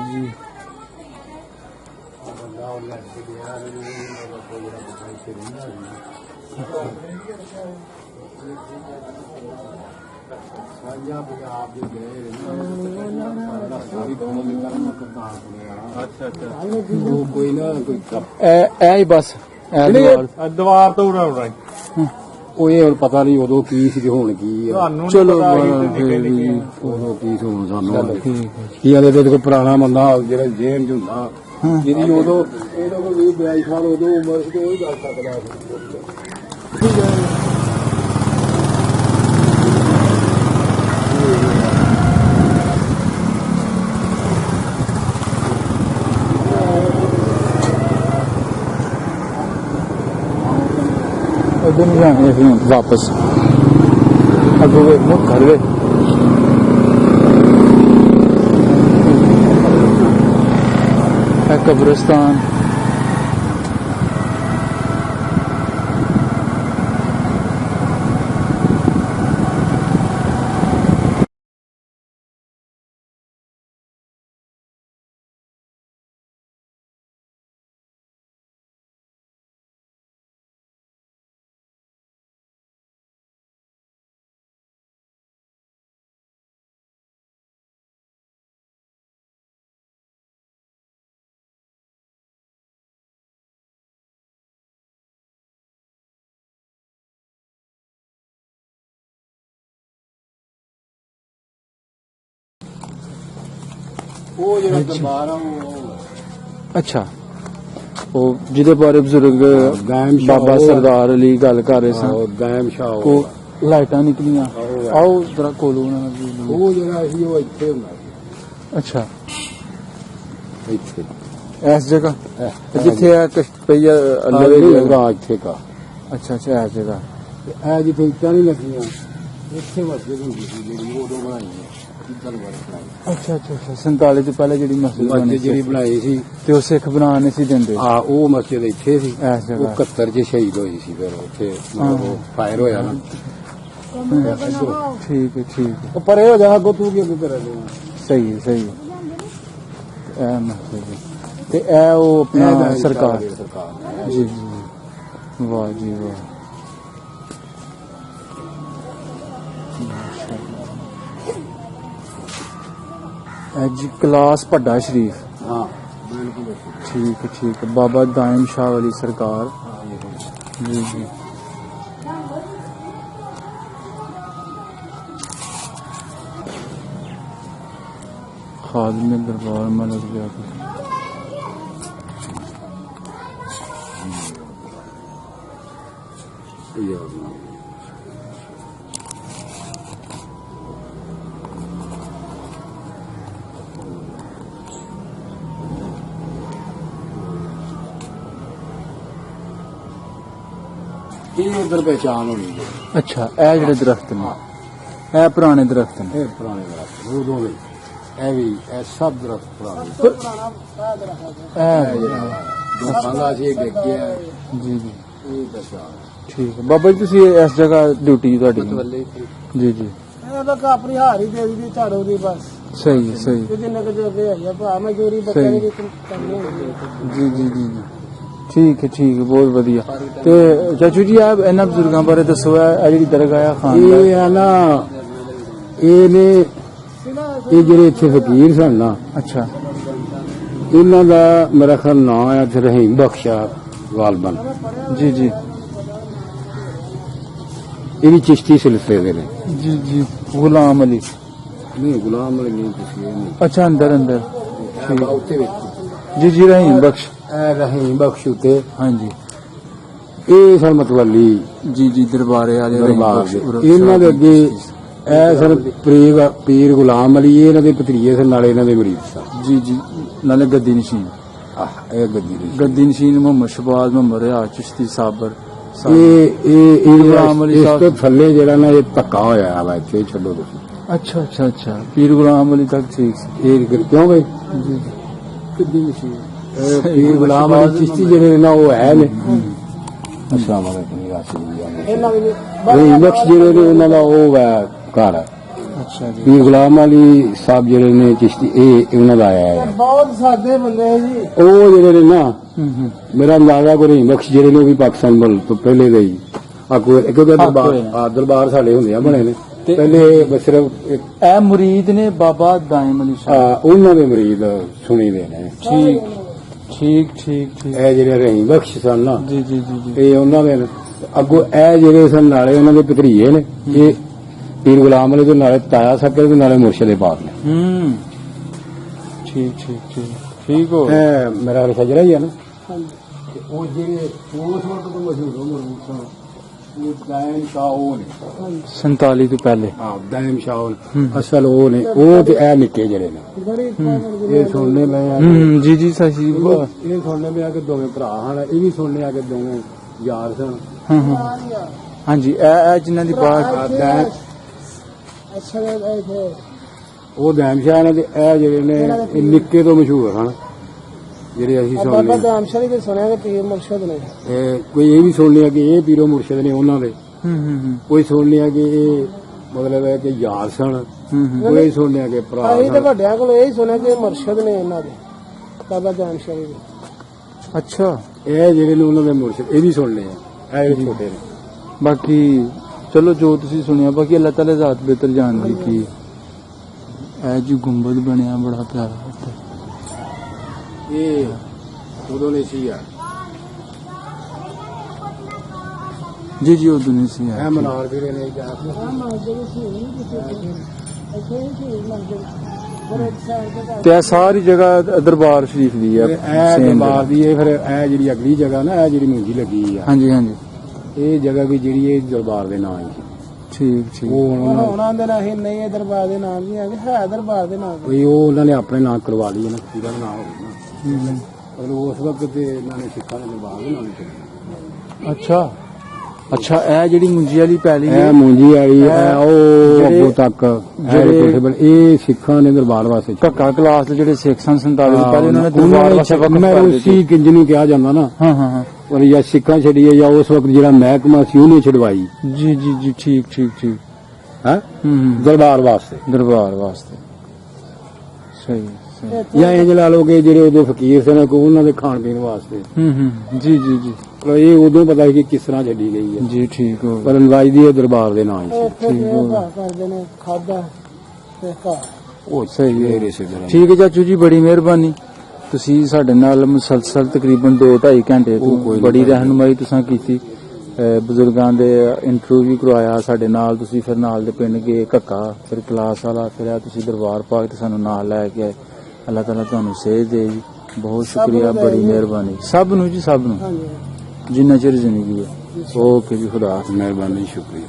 ਜੀ ਉਹ ਕੋਈ ਨਾ ਕੋਈ ਇਹ ਹੀ ਬਸ ਇਹ ਦੀਵਾਰ ਤੋਂ ਉਡਾਉਣਾ ਉਹ ਇਹ ਹੁਣ ਪਤਾ ਨਹੀਂ ਉਦੋਂ ਕੀ ਸੀ ਤੇ ਹੁਣ ਕੀ ਆ ਚਲੋ ਉਦੋਂ ਕੀ ਸੀ ਹੁਣ ਸਾਨੂੰ ਠੀਕ ਹੈ ਕੀ ਆਲੇ ਤੇ ਕੋਈ ਪੁਰਾਣਾ ਬੰਦਾ ਜਿਹੜਾ ਜੇਲ੍ਹ ਚ ਹੁੰਦਾ ਜਿਹਦੀ ਉਦੋਂ ਇਹਦਾ ਕੋਈ 22 ਸਾਲ ਉਦੋਂ ਉਮਰ ਸੀ ਤੇ ਉਹ ਹੀ ਗੱਲ ਸਕਦਾ ਸੀ उधर नहीं जाएंगे फिर वापस अब घर गए कब्रिस्तान ਉਹ ਜਿਹੜਾ ਦਰਬਾਰ ਆ ਉਹ अच्छा ਉਹ ਜਿਹਦੇ ਬਾਰੇ ਬਜ਼ੁਰਗ ਗਾਇਮ ਸ਼ਾਹ ਬਾਬਾ ਸਰਦਾਰ ਅਲੀ ਗੱਲ ਕਰ ਰਹੇ ਸਨ ਗਾਇਮ ਸ਼ਾਹ ਉਹ ਲਾਈਟਾਂ ਨਿਕਲੀਆਂ ਆਓ ਜਰਾ ਕੋਲੋਂ ਉਹਨਾਂ ਨਾਲ ਵੀ ਲਓ। ਉਹ ਜਿਹੜਾ ਸੀ ਉਹ ਇੱਥੇ ਹੁੰਦਾ ਸੀ ਅੱਛਾ ਇੱਥੇ ਇਸ ਜਗ੍ਹਾ ਜਿੱਥੇ ਆ ਕਸ਼ਤਪਈਆ ਅੱਲੇ ਅੱਲਾ ਇੱਥੇ ਕਾ ਅੱਛਾ ਅੱਛਾ ਇਸ ਜਗ੍ਹਾ ਇਹ ਜਿੱਥੇ ਇੱਟਾਂ ਨਹੀਂ ਲੱਗੀਆਂ ਇੱਥੇ ਮਸਜਿਦ ਹੁੰਦੀ ਸੀ ਜਿਹੜੀ ਉਦੋਂ ਬਣਾਈ ਹੈ ਇੱਧਰ ਬਣਾਈ ਅੱਛਾ ਅੱਛਾ 47 ਤੋਂ ਪਹਿਲਾਂ ਜਿਹੜੀ ਮਸਜਿਦ ਬਣੀ ਮਸਜਿਦ ਜਿਹੜੀ ਸੀ ਬਣਾਈ ਸੀ ਤੇ ਉਹ ਸਿੱਖ ਬਣਾਉਣ ਨਹੀਂ ਸੀ ਦਿੰਦੇ ਆ ਉਹ ਮਸਜਿਦ ਇੱਥੇ ਸੀ ਇਸ ਉਹ ਜਗ੍ਹਾ 71 ਚ ਸ਼ਹੀਦ ਹੋਈ ਸੀ ਫਿਰ ਉੱਥੇ ਮਤਲਬ ਉਹ ਫਾਇਰ ਹੋਇਆ ਨਾ ਠੀਕ ਹੈ ਠੀਕ ਹੈ ਉਹ ਪਰੇ ਹੋ ਜਾ ਅੱਗੋਂ ਤੂੰ ਕੀ ਅੱਗੇ ਕਰ ਰਿਹਾ ਸਹੀ ਹੈ ਸਹੀ ਹੈ ਇਹ ਮਸਲਾ ਤੇ ਇਹ ਉਹ ਆਪਣਾ ਸਰਕਾਰ ਜੀ ਜੀ ਵਾਹ ਜੀ ਵਾਹ ਅੱਜ ਕਲਾਸ ਭੱਡਾ ਸ਼ਰੀਫ ਹਾਂ ਬਿਲਕੁਲ ठीक है बाबा दायम शाह वाली सरकार जी जी खादिम दरबार मलक जाकर ਇਹ ਉਧਰ ਪਹਿਚਾਨ ਹੋਣੀ ਹੈ अच्छा ਇਹ ਜਿਹੜੇ ਦਰਖਤ ਨੇ ਇਹ ਪੁਰਾਣੇ ਦਰਖਤ ਨੇ ਇਹ ਪੁਰਾਣੇ ਦਰਖਤ ਉਹ ਦੋਵੇਂ ਇਹ ਵੀ ਇਹ ਸਭ ਦਰਖਤ ਪੁਰਾਣੇ ਇਹ ਜੋ ਸੰਗਾ ਸੀ ਡਿੱਗ ਗਿਆ ਜੀ ਜੀ ਇਹ ਪਹਿਚਾਨ ਠੀਕ ਹੈ ਬਾਬਾ ਜੀ ਤੁਸੀਂ ਇਸ ਜਗ੍ਹਾ ਡਿਊਟੀ ਤੁਹਾਡੀ ਜੀ ਜੀ ਇਹ ਤਾਂ ਆਪਣੀ ਹਾਰ ਹੀ ਦੇ ਦੀ ਝਾੜੋ ਦੀ ਬਸ ਸਹੀ ਹੈ ਸਹੀ ਜਿੰਨੇ ਕੁ ਜੋਗੇ ਹੈਗਾ ਭਰਾ ਮਜ਼ਦੂਰੀ ਬੱਚਿਆਂ ਬੱਚਿਆਂ ਦੀ ਦੀ ਕਰਨੀ ਹੁੰਦੀ ਜੀ ਜੀ ਜੀ ਜੀ ਠੀਕ ਹੈ ਬਹੁਤ ਵਧੀਆ ਤੇ ਚਾਚੂ ਜੀ ਆ ਇਹਨਾਂ ਬਜ਼ੁਰਗਾਂ ਬਾਰੇ ਦੱਸੋ ਇਹ ਜਿਹੜੀ ਦਰਗਾਹ ਆ ਖਾਨ ਦਾ ਇਹ ਆ ਨਾ ਇਹ ਨੇ ਇਹ ਜਿਹੜੇ ਇੱਥੇ ਫਕੀਰ ਸਨ ਨਾ ਅੱਛਾ ਇਹਨਾਂ ਦਾ ਮੇਰਾ ਖਿਆਲ ਨਾਂ ਆ ਰਹੀਮ ਬਖਸ਼ਾ ਗਾਲਬਨ ਜੀ ਜੀ ਇਹ ਵੀ ਚਿਸ਼ਤੀ ਸਿਲਸਿਲੇ ਦੇ ਨੇ ਜੀ ਜੀ ਗੁਲਾਮ ਅਲੀ ਨਹੀਂ ਗੁਲਾਮ ਵਾਲੇ ਨਹੀਂ ਤੁਸੀਂ ਇਹ ਨਹੀਂ ਅੱਛਾ ਅੰਦਰ ਅੰਦਰ ਠੀਕ ਉੱਥੇ ਵਿੱਚ ਜੀ ਜੀ ਰਹੀਮ ਬਖਸ਼ ਇਹ ਰਹੀਮ ਬਖਸ਼ ਉਤੇ ਹਾਂਜੀ ਇਹ ਸਨ ਮਤਵਲੀ ਜੀ ਜੀ ਦਰਬਾਰੇ ਵਾਲੇ ਰਹੀਮ ਦਰਬਾਰ ਬਖਸ਼ ਦੇ ਉਰਫ ਇਹਨਾਂ ਦੇ ਸਾਹਿਬ ਅੱਗੇ ਜੀ। ਇਹ ਸਨ ਪੀਰ ਗੁਲਾਮ ਅਲੀ ਇਹ ਇਹਨਾਂ ਦੇ ਭਤਰੀਏ ਸਨ ਨਾਲੇ ਇਹਨਾਂ ਦੇ ਮਰੀਦ ਸਨ ਜੀ ਜੀ ਨਾਲੇ ਗੱਦੀ ਨਸ਼ੀਨ ਇਹ ਗੱਦੀ ਦੇ ਗੱਦੀ ਨਸ਼ੀਨ ਮੁਹੰਮਦ ਸ਼ਬਾਜ਼ ਮੁਹੰਮਦ ਰਿਆਜ਼ ਚਿਸ਼ਤੀ ਸਾਬਰ ਇਹ ਗੁਲਾਮ ਅਲੀ ਇਸ ਸਾਹਿਬ। ਤੋਂ ਥੱਲੇ ਜਿਹੜਾ ਨਾ ਇਹ ਧੱਕਾ ਹੋਇਆ ਵਾ ਇੱਥੇ ਛੱਡੋ ਤੁਸੀਂ ਅੱਛਾ ਅੱਛਾ ਅੱਛਾ ਪੀਰ ਗੁਲਾਮ ਅਲੀ ਤੱਕ ਠੀਕ ਸੀ ਇਹ ਕਿਉਂ ਬਈ ਜੀ ਗੱਦੀ ਨਸ਼ੀਨ ਪੀਰ ਗੁਲਾਮ ਅਲੀ ਚਿਸ਼ਤੀ ਜਿਹੜੇ ਨੇ ਨਾ ਉਹ ਹੈ ਨੇ ਅਸਲਾਮ ਅਲੈਕੁਮ ਯਾਸੀਨ ਇਹਨਾਂ ਵੀ ਇਹ ਬਖਸ਼ ਜਿਹੜੇ ਨੇ ਉਹਨਾਂ ਦਾ ਉਹ ਹੈ ਘਰ ਹੈ ਅੱਛਾ ਜੀ ਪੀਰ ਗੁਲਾਮ ਅਲੀ ਸਾਹਿਬ ਜਿਹੜੇ ਨੇ ਚਿਸ਼ਤੀ ਇਹ ਉਹਨਾਂ ਦਾ ਆਇਆ ਹੈ ਬਹੁਤ ਸਾਦੇ ਬੰਦੇ ਹੈ ਜੀ ਉਹ ਜਿਹੜੇ ਨੇ ਨਾ ਹੂੰ ਮੇਰਾ ਅੰਦਾਜ਼ਾ ਕੋਈ ਨਹੀਂ ਬਖਸ਼ ਜਿਹੜੇ ਨੇ ਉਹ ਵੀ ਪਾਕਿਸਤਾਨ ਮੁਲ ਤੋਂ ਪਹਿਲੇ ਦੇ ਹੀ ਕਿਉਂਕਿ ਦਰਬਾਰ ਸਾਡੇ ਹੁੰਦੇ ਆ ਬਣੇ ਨੇ ਤੇ- ਪਹਿਲੇ ਸਿਰਫ ਇਹ ਮੁਰੀਦ ਨੇ ਬਾਬਾ ਦਾਇਮ ਅਲੀ ਸ਼ਾਹ ਉਹਨਾਂ ਦੇ ਮਰੀਦ ਸੁਣੀ ਦੇ ਨੇ ਠੀਕ ਠੀਕ ਠੀਕ ਠੀਕ ਇਹ ਜਿਹੜੇ ਰਹੀਮ ਬਖਸ਼ ਸਨ ਨਾ ਜੀ ਜੀ ਜੀ ਜੀ ਇਹ ਉਹਨਾਂ ਦੇ ਨੇ। ਅੱਗੋਂ ਇਹ ਜਿਹੜੇ ਸਨ ਨਾਲੇ ਉਹਨਾਂ ਦੇ ਭਤਰੀਏ ਨੇ ਇਹ ਪੀਰ ਗੁਲਾਮ ਅਲੀ ਦੇ ਨਾਲੇ ਤਾਇਆ ਸਕੇ ਤੇ ਨਾਲੇ ਮੁਰਸ਼ਿਦ ਪਾਕ ਨੇ ਹੂੰ ਠੀਕ ਠੀਕ ਠੀਕ ਠੀਕ ਹੋ ਇਹ ਮੇਰਾ ਖਜਰਾ ਹੀ ਹੈ ਨਾ ਤੇ ਉਹ ਜਿਹੜੇ ਉਸ ਵਕਤ ਤੋਂ ਮਸ਼ਹੂਰ ਹੋ ਮਰੂਦ ਸਨ ਉਹ ਦਾਇਮ ਸ਼ਾਹ ਉਹ ਨੇ 47 ਤੋਂ ਪਹਿਲੇ ਹਾਂ ਦਾਇਮ ਸ਼ਾਹ ਅਸਲ ਉਹ ਨੇ ਉਹ ਤੇ ਇਹ ਨਿੱਕੇ ਜਿਹੜੇ ਨੇ ਇਹ ਸੁਣਨੇ ਮੈਂ ਆ ਜੀ ਜੀ ਸਹੀ ਇਹ ਸੁਣਨੇ ਮੈਂ ਆ ਕਿ ਦੋਵੇਂ ਭਰਾ ਹਨ ਇਹ ਵੀ ਸੁਣਨੇ ਆ ਕਿ ਦੋਵੇਂ ਯਾਰ ਸਨ ਹਾਂਜੀ ਇਹ ਜਿਨ੍ਹਾਂ ਦੀ ਬਾਤ ਅੱਛਾ ਇਹ ਉਹ ਦਾਇਮ ਸ਼ਾਹ ਨੇ ਤੇ ਇਹ ਜਿਹੜੇ ਨੇ ਇਹ ਨਿੱਕੇ ਤੋਂ ਮਸ਼ਹੂਰ ਹਨ ਜਿਹੜੇ ਅਸੀਂ ਬਾਬਾ ਸੁਣਨੇ ਦਾਮਸ਼ਰੀ ਦੇ ਸੁਣਿਆ ਕਿ ਪੀਰ ਮੁਰਸ਼ਿਦ ਨੇ ਇਹ ਕੋਈ ਇਹ ਵੀ ਸੁਣਨੇ ਆ ਕਿ ਇਹ ਪੀਰੋ ਮੁਰਸ਼ਿਦ ਨੇ ਉਹਨਾਂ ਦੇ ਕੋਈ ਸੁਣਨੇ ਆ ਕਿ ਇਹ ਮਤਲਬ ਹੈ ਕਿ ਯਾਰ ਸਨ ਕੋਈ ਸੁਣਨੇ ਆ ਕਿ ਭਰਾ ਅਸੀਂ ਤਾਂ ਸਨ ਵੱਡਿਆਂ ਕੋਲ ਇਹ ਹੀ ਸੁਣਿਆ ਕਿ ਮੁਰਸ਼ਿਦ ਨੇ ਇਹਨਾਂ ਦੇ ਬਾਬਾ ਦਾਮਸ਼ਰੀ ਦੇ ਅੱਛਾ ਇਹ ਜਿਹੜੇ ਨੇ ਉਹਨਾਂ ਦੇ ਮੁਰਸ਼ਿਦ ਇਹ ਵੀ ਸੁਣਨੇ ਆ ਇਹ ਛੋਟੇ ਨੇ ਬਾਕੀ ਚਲੋ ਜੋ ਤੁਸੀਂ ਸੁਣਿਆ ਬਾਕੀ ਅੱਲਾਹ ਤਾਲਾ ਜ਼ਾਤ ਬਿਹਤਰ ਜਾਣਦੀ ਕੀ ਇਹ ਜੀ ਗੁੰਬਦ ਬਣਿਆ ਬੜਾ ਪਿਆਰਾ ਉੱਤੇ ਇਹ ਉਦੋਂ ਨਹੀਂ ਸੀ ਆ ਜੀ ਜੀ ਉਹ ਦੁਨੀਆ ਸੀ ਹੈ ਇਹ ਮਨਾਰ ਜਿਹੜੇ ਨੇ ਜਾਂ ਤੇ ਇਹ ਸਾਰੀ ਜਗ੍ਹਾ ਦਰਬਾਰ ਸ਼ਰੀਫ ਦੀ ਹੈ ਇਹ ਦਰਬਾਰ ਦੀ ਇਹ ਫਿਰ ਇਹ ਜਿਹੜੀ ਅਗਲੀ ਜਗ੍ਹਾ ਨਾ ਇਹ ਜਿਹੜੀ ਮੁੰਜੀ ਲੱਗੀ ਆ ਹਾਂਜੀ ਹਾਂਜੀ ਇਹ ਜਗ੍ਹਾ ਵੀ ਜਿਹੜੀ ਇਹ ਦਰਬਾਰ ਦੇ ਨਾਂ ਹੀ ਸੀ ਠੀਕ ਠੀਕ ਉਹ ਹੁਣ ਉਹਨਾਂ ਦੇ ਨਾਲ ਹੀ ਨਹੀਂ ਇਹ ਦਰਬਾਰ ਦੇ ਨਾਮ ਨਹੀਂ ਹੈ ਦਰਬਾਰ ਦੇ ਨਾਮ ਕੋਈ ਉਹ ਉਹਨਾਂ ਨੇ ਆਪਣੇ ਨਾਂ ਕਰਵਾ ਲਈ ਹੈ ਨਾ ਪੂਰਾ ਨਾਂ ਹੋ ਗਿਆ ਨਾ ਪਰ ਉਸ ਵਕਤ ਤੇ ਇਹਨਾਂ ਨੇ ਸਿੱਖਾਂ ਦੇ ਦਰਬਾਰ ਦੇ ਨਾਂ ਨਹੀਂ ਅੱਛਾ ਅੱਛਾ ਇਹ ਜਿਹੜੀ ਮੁੰਜੀ ਵਾਲੀ ਪੈਲੀ ਹੈ ਇਹ ਮੁੰਜੀ ਵਾਲੀ ਹੈ ਉਹ ਜਿਹੜੇ- ਅੱਗੋਂ ਤੱਕ ਜਿਹੜੇ- ਇਹ ਸਿੱਖਾਂ ਨੇ ਦਰਬਾਰ ਵਾਸਤੇ ਕੱਕਾ ਕਲਾਸ ਦੇ ਜਿਹੜੇ ਸਿੱਖ ਸਨ 47 ਤੋਂ ਪਹਿਲੇ ਉਹਨਾਂ ਨੇ ਦਰਬਾਰ ਵਾਸਤੇ ਵਕਫ ਮੈਂ ਕਰ ਉਸੀ ਦਿੱਤੀ ਕਿੰਜ ਨੂੰ ਕਿਹਾ ਜਾਂਦਾ ਨਾ ਹਾਂ ਹਾਂ ਹਾਂ ਪਰ ਜਾਂ ਸਿੱਖਾਂ ਛੱਡੀਏ ਜਾਂ ਉਸ ਵਕਤ ਜਿਹੜਾ ਮਹਿਕਮਾ ਸੀ ਉਹਨੇ ਛਡਵਾਈ ਜੀ ਜੀ ਜੀ ਠੀਕ ਠੀਕ ਠੀਕ ਹੈ ਹੂੰ ਦਰਬਾਰ ਵਾਸਤੇ ਦਰਬਾਰ ਵਾਸਤੇ ਸਹੀ ਸਹੀ ਜਾਂ ਇੰਜ ਲਾ ਲਓ ਕਿ ਜਿਹੜੇ ਉਦੋਂ ਫਕੀਰ ਸਨ ਕੋ ਉਹਨਾਂ ਦੇ ਖਾਣ ਪੀਣ ਵਾਸਤੇ ਜੀ ਜੀ ਜੀ ਪਰ ਇਹ ਉਦੋਂ ਪਤਾ ਸੀ ਕਿ ਕਿਸ ਤਰ੍ਹਾਂ ਛੱਡੀ ਗਈ ਹੈ ਜੀ ਠੀਕ ਹੋ ਗਿਆ ਪਰ ਨਵਾਈ ਇਹ ਦਰਬਾਰ ਦੇ ਨਾਂ ਹੀ ਸੀ ਠੀਕ ਹੋ ਗਿਆ ਕਰਦੇ ਨੇ ਖਾਦਾ ਤੇ ਘਰ ਉਹ ਸਹੀ ਹੈ। ਫੇਰ ਇਸੇ ਤਰ੍ਹਾਂ ਠੀਕ ਹੈ ਚਾਚੂ ਜੀ ਬੜੀ ਮਿਹਰਬਾਨੀ ਤੁਸੀਂ ਸਾਡੇ ਨਾਲ ਮੁਸਲਸਲ ਤਕਰੀਬਨ 2-2.5 ਘੰਟੇ ਤੋਂ ਕੋਈ ਬੜੀ ਰਹਿਨੁਮਾਈ ਤੁਸੀਂ ਕੀਤੀ ਬਜ਼ੁਰਗਾਂ ਦੇ ਇੰਟਰਵਿਊ ਵੀ ਕਰਵਾਇਆ ਸਾਡੇ ਨਾਲ ਤੁਸੀਂ ਫਿਰ ਨਾਲ ਦੇ ਪਿੰਡ ਗਏ ਕੱਕਾ ਫਿਰ ਕਲਾਸ ਵਾਲਾ ਫਿਰ ਆ ਤੁਸੀਂ ਦਰਬਾਰ ਪਾਕ ਤੇ ਸਾਨੂੰ ਨਾਲ ਲੈ ਕੇ ਆਏ ਅੱਲਾਹ ਤਾਲਾ ਤੁਹਾਨੂੰ ਸੇਧ ਦੇ ਜੀ ਬਹੁਤ ਸ਼ੁਕਰੀਆ ਬੜੀ ਮਿਹਰਬਾਨੀ ਸਭ ਨੂੰ ਜੀ ਸਭ ਨੂੰ ਜਿੰਨਾ ਚਿਰ ਜ਼ਿੰਦਗੀ ਹੈ ਓਕੇ ਜੀ ਖੁਦਾ ਹਾਫਿਜ਼। ਮਿਹਰਬਾਨੀ ਸ਼ੁਕਰੀਆ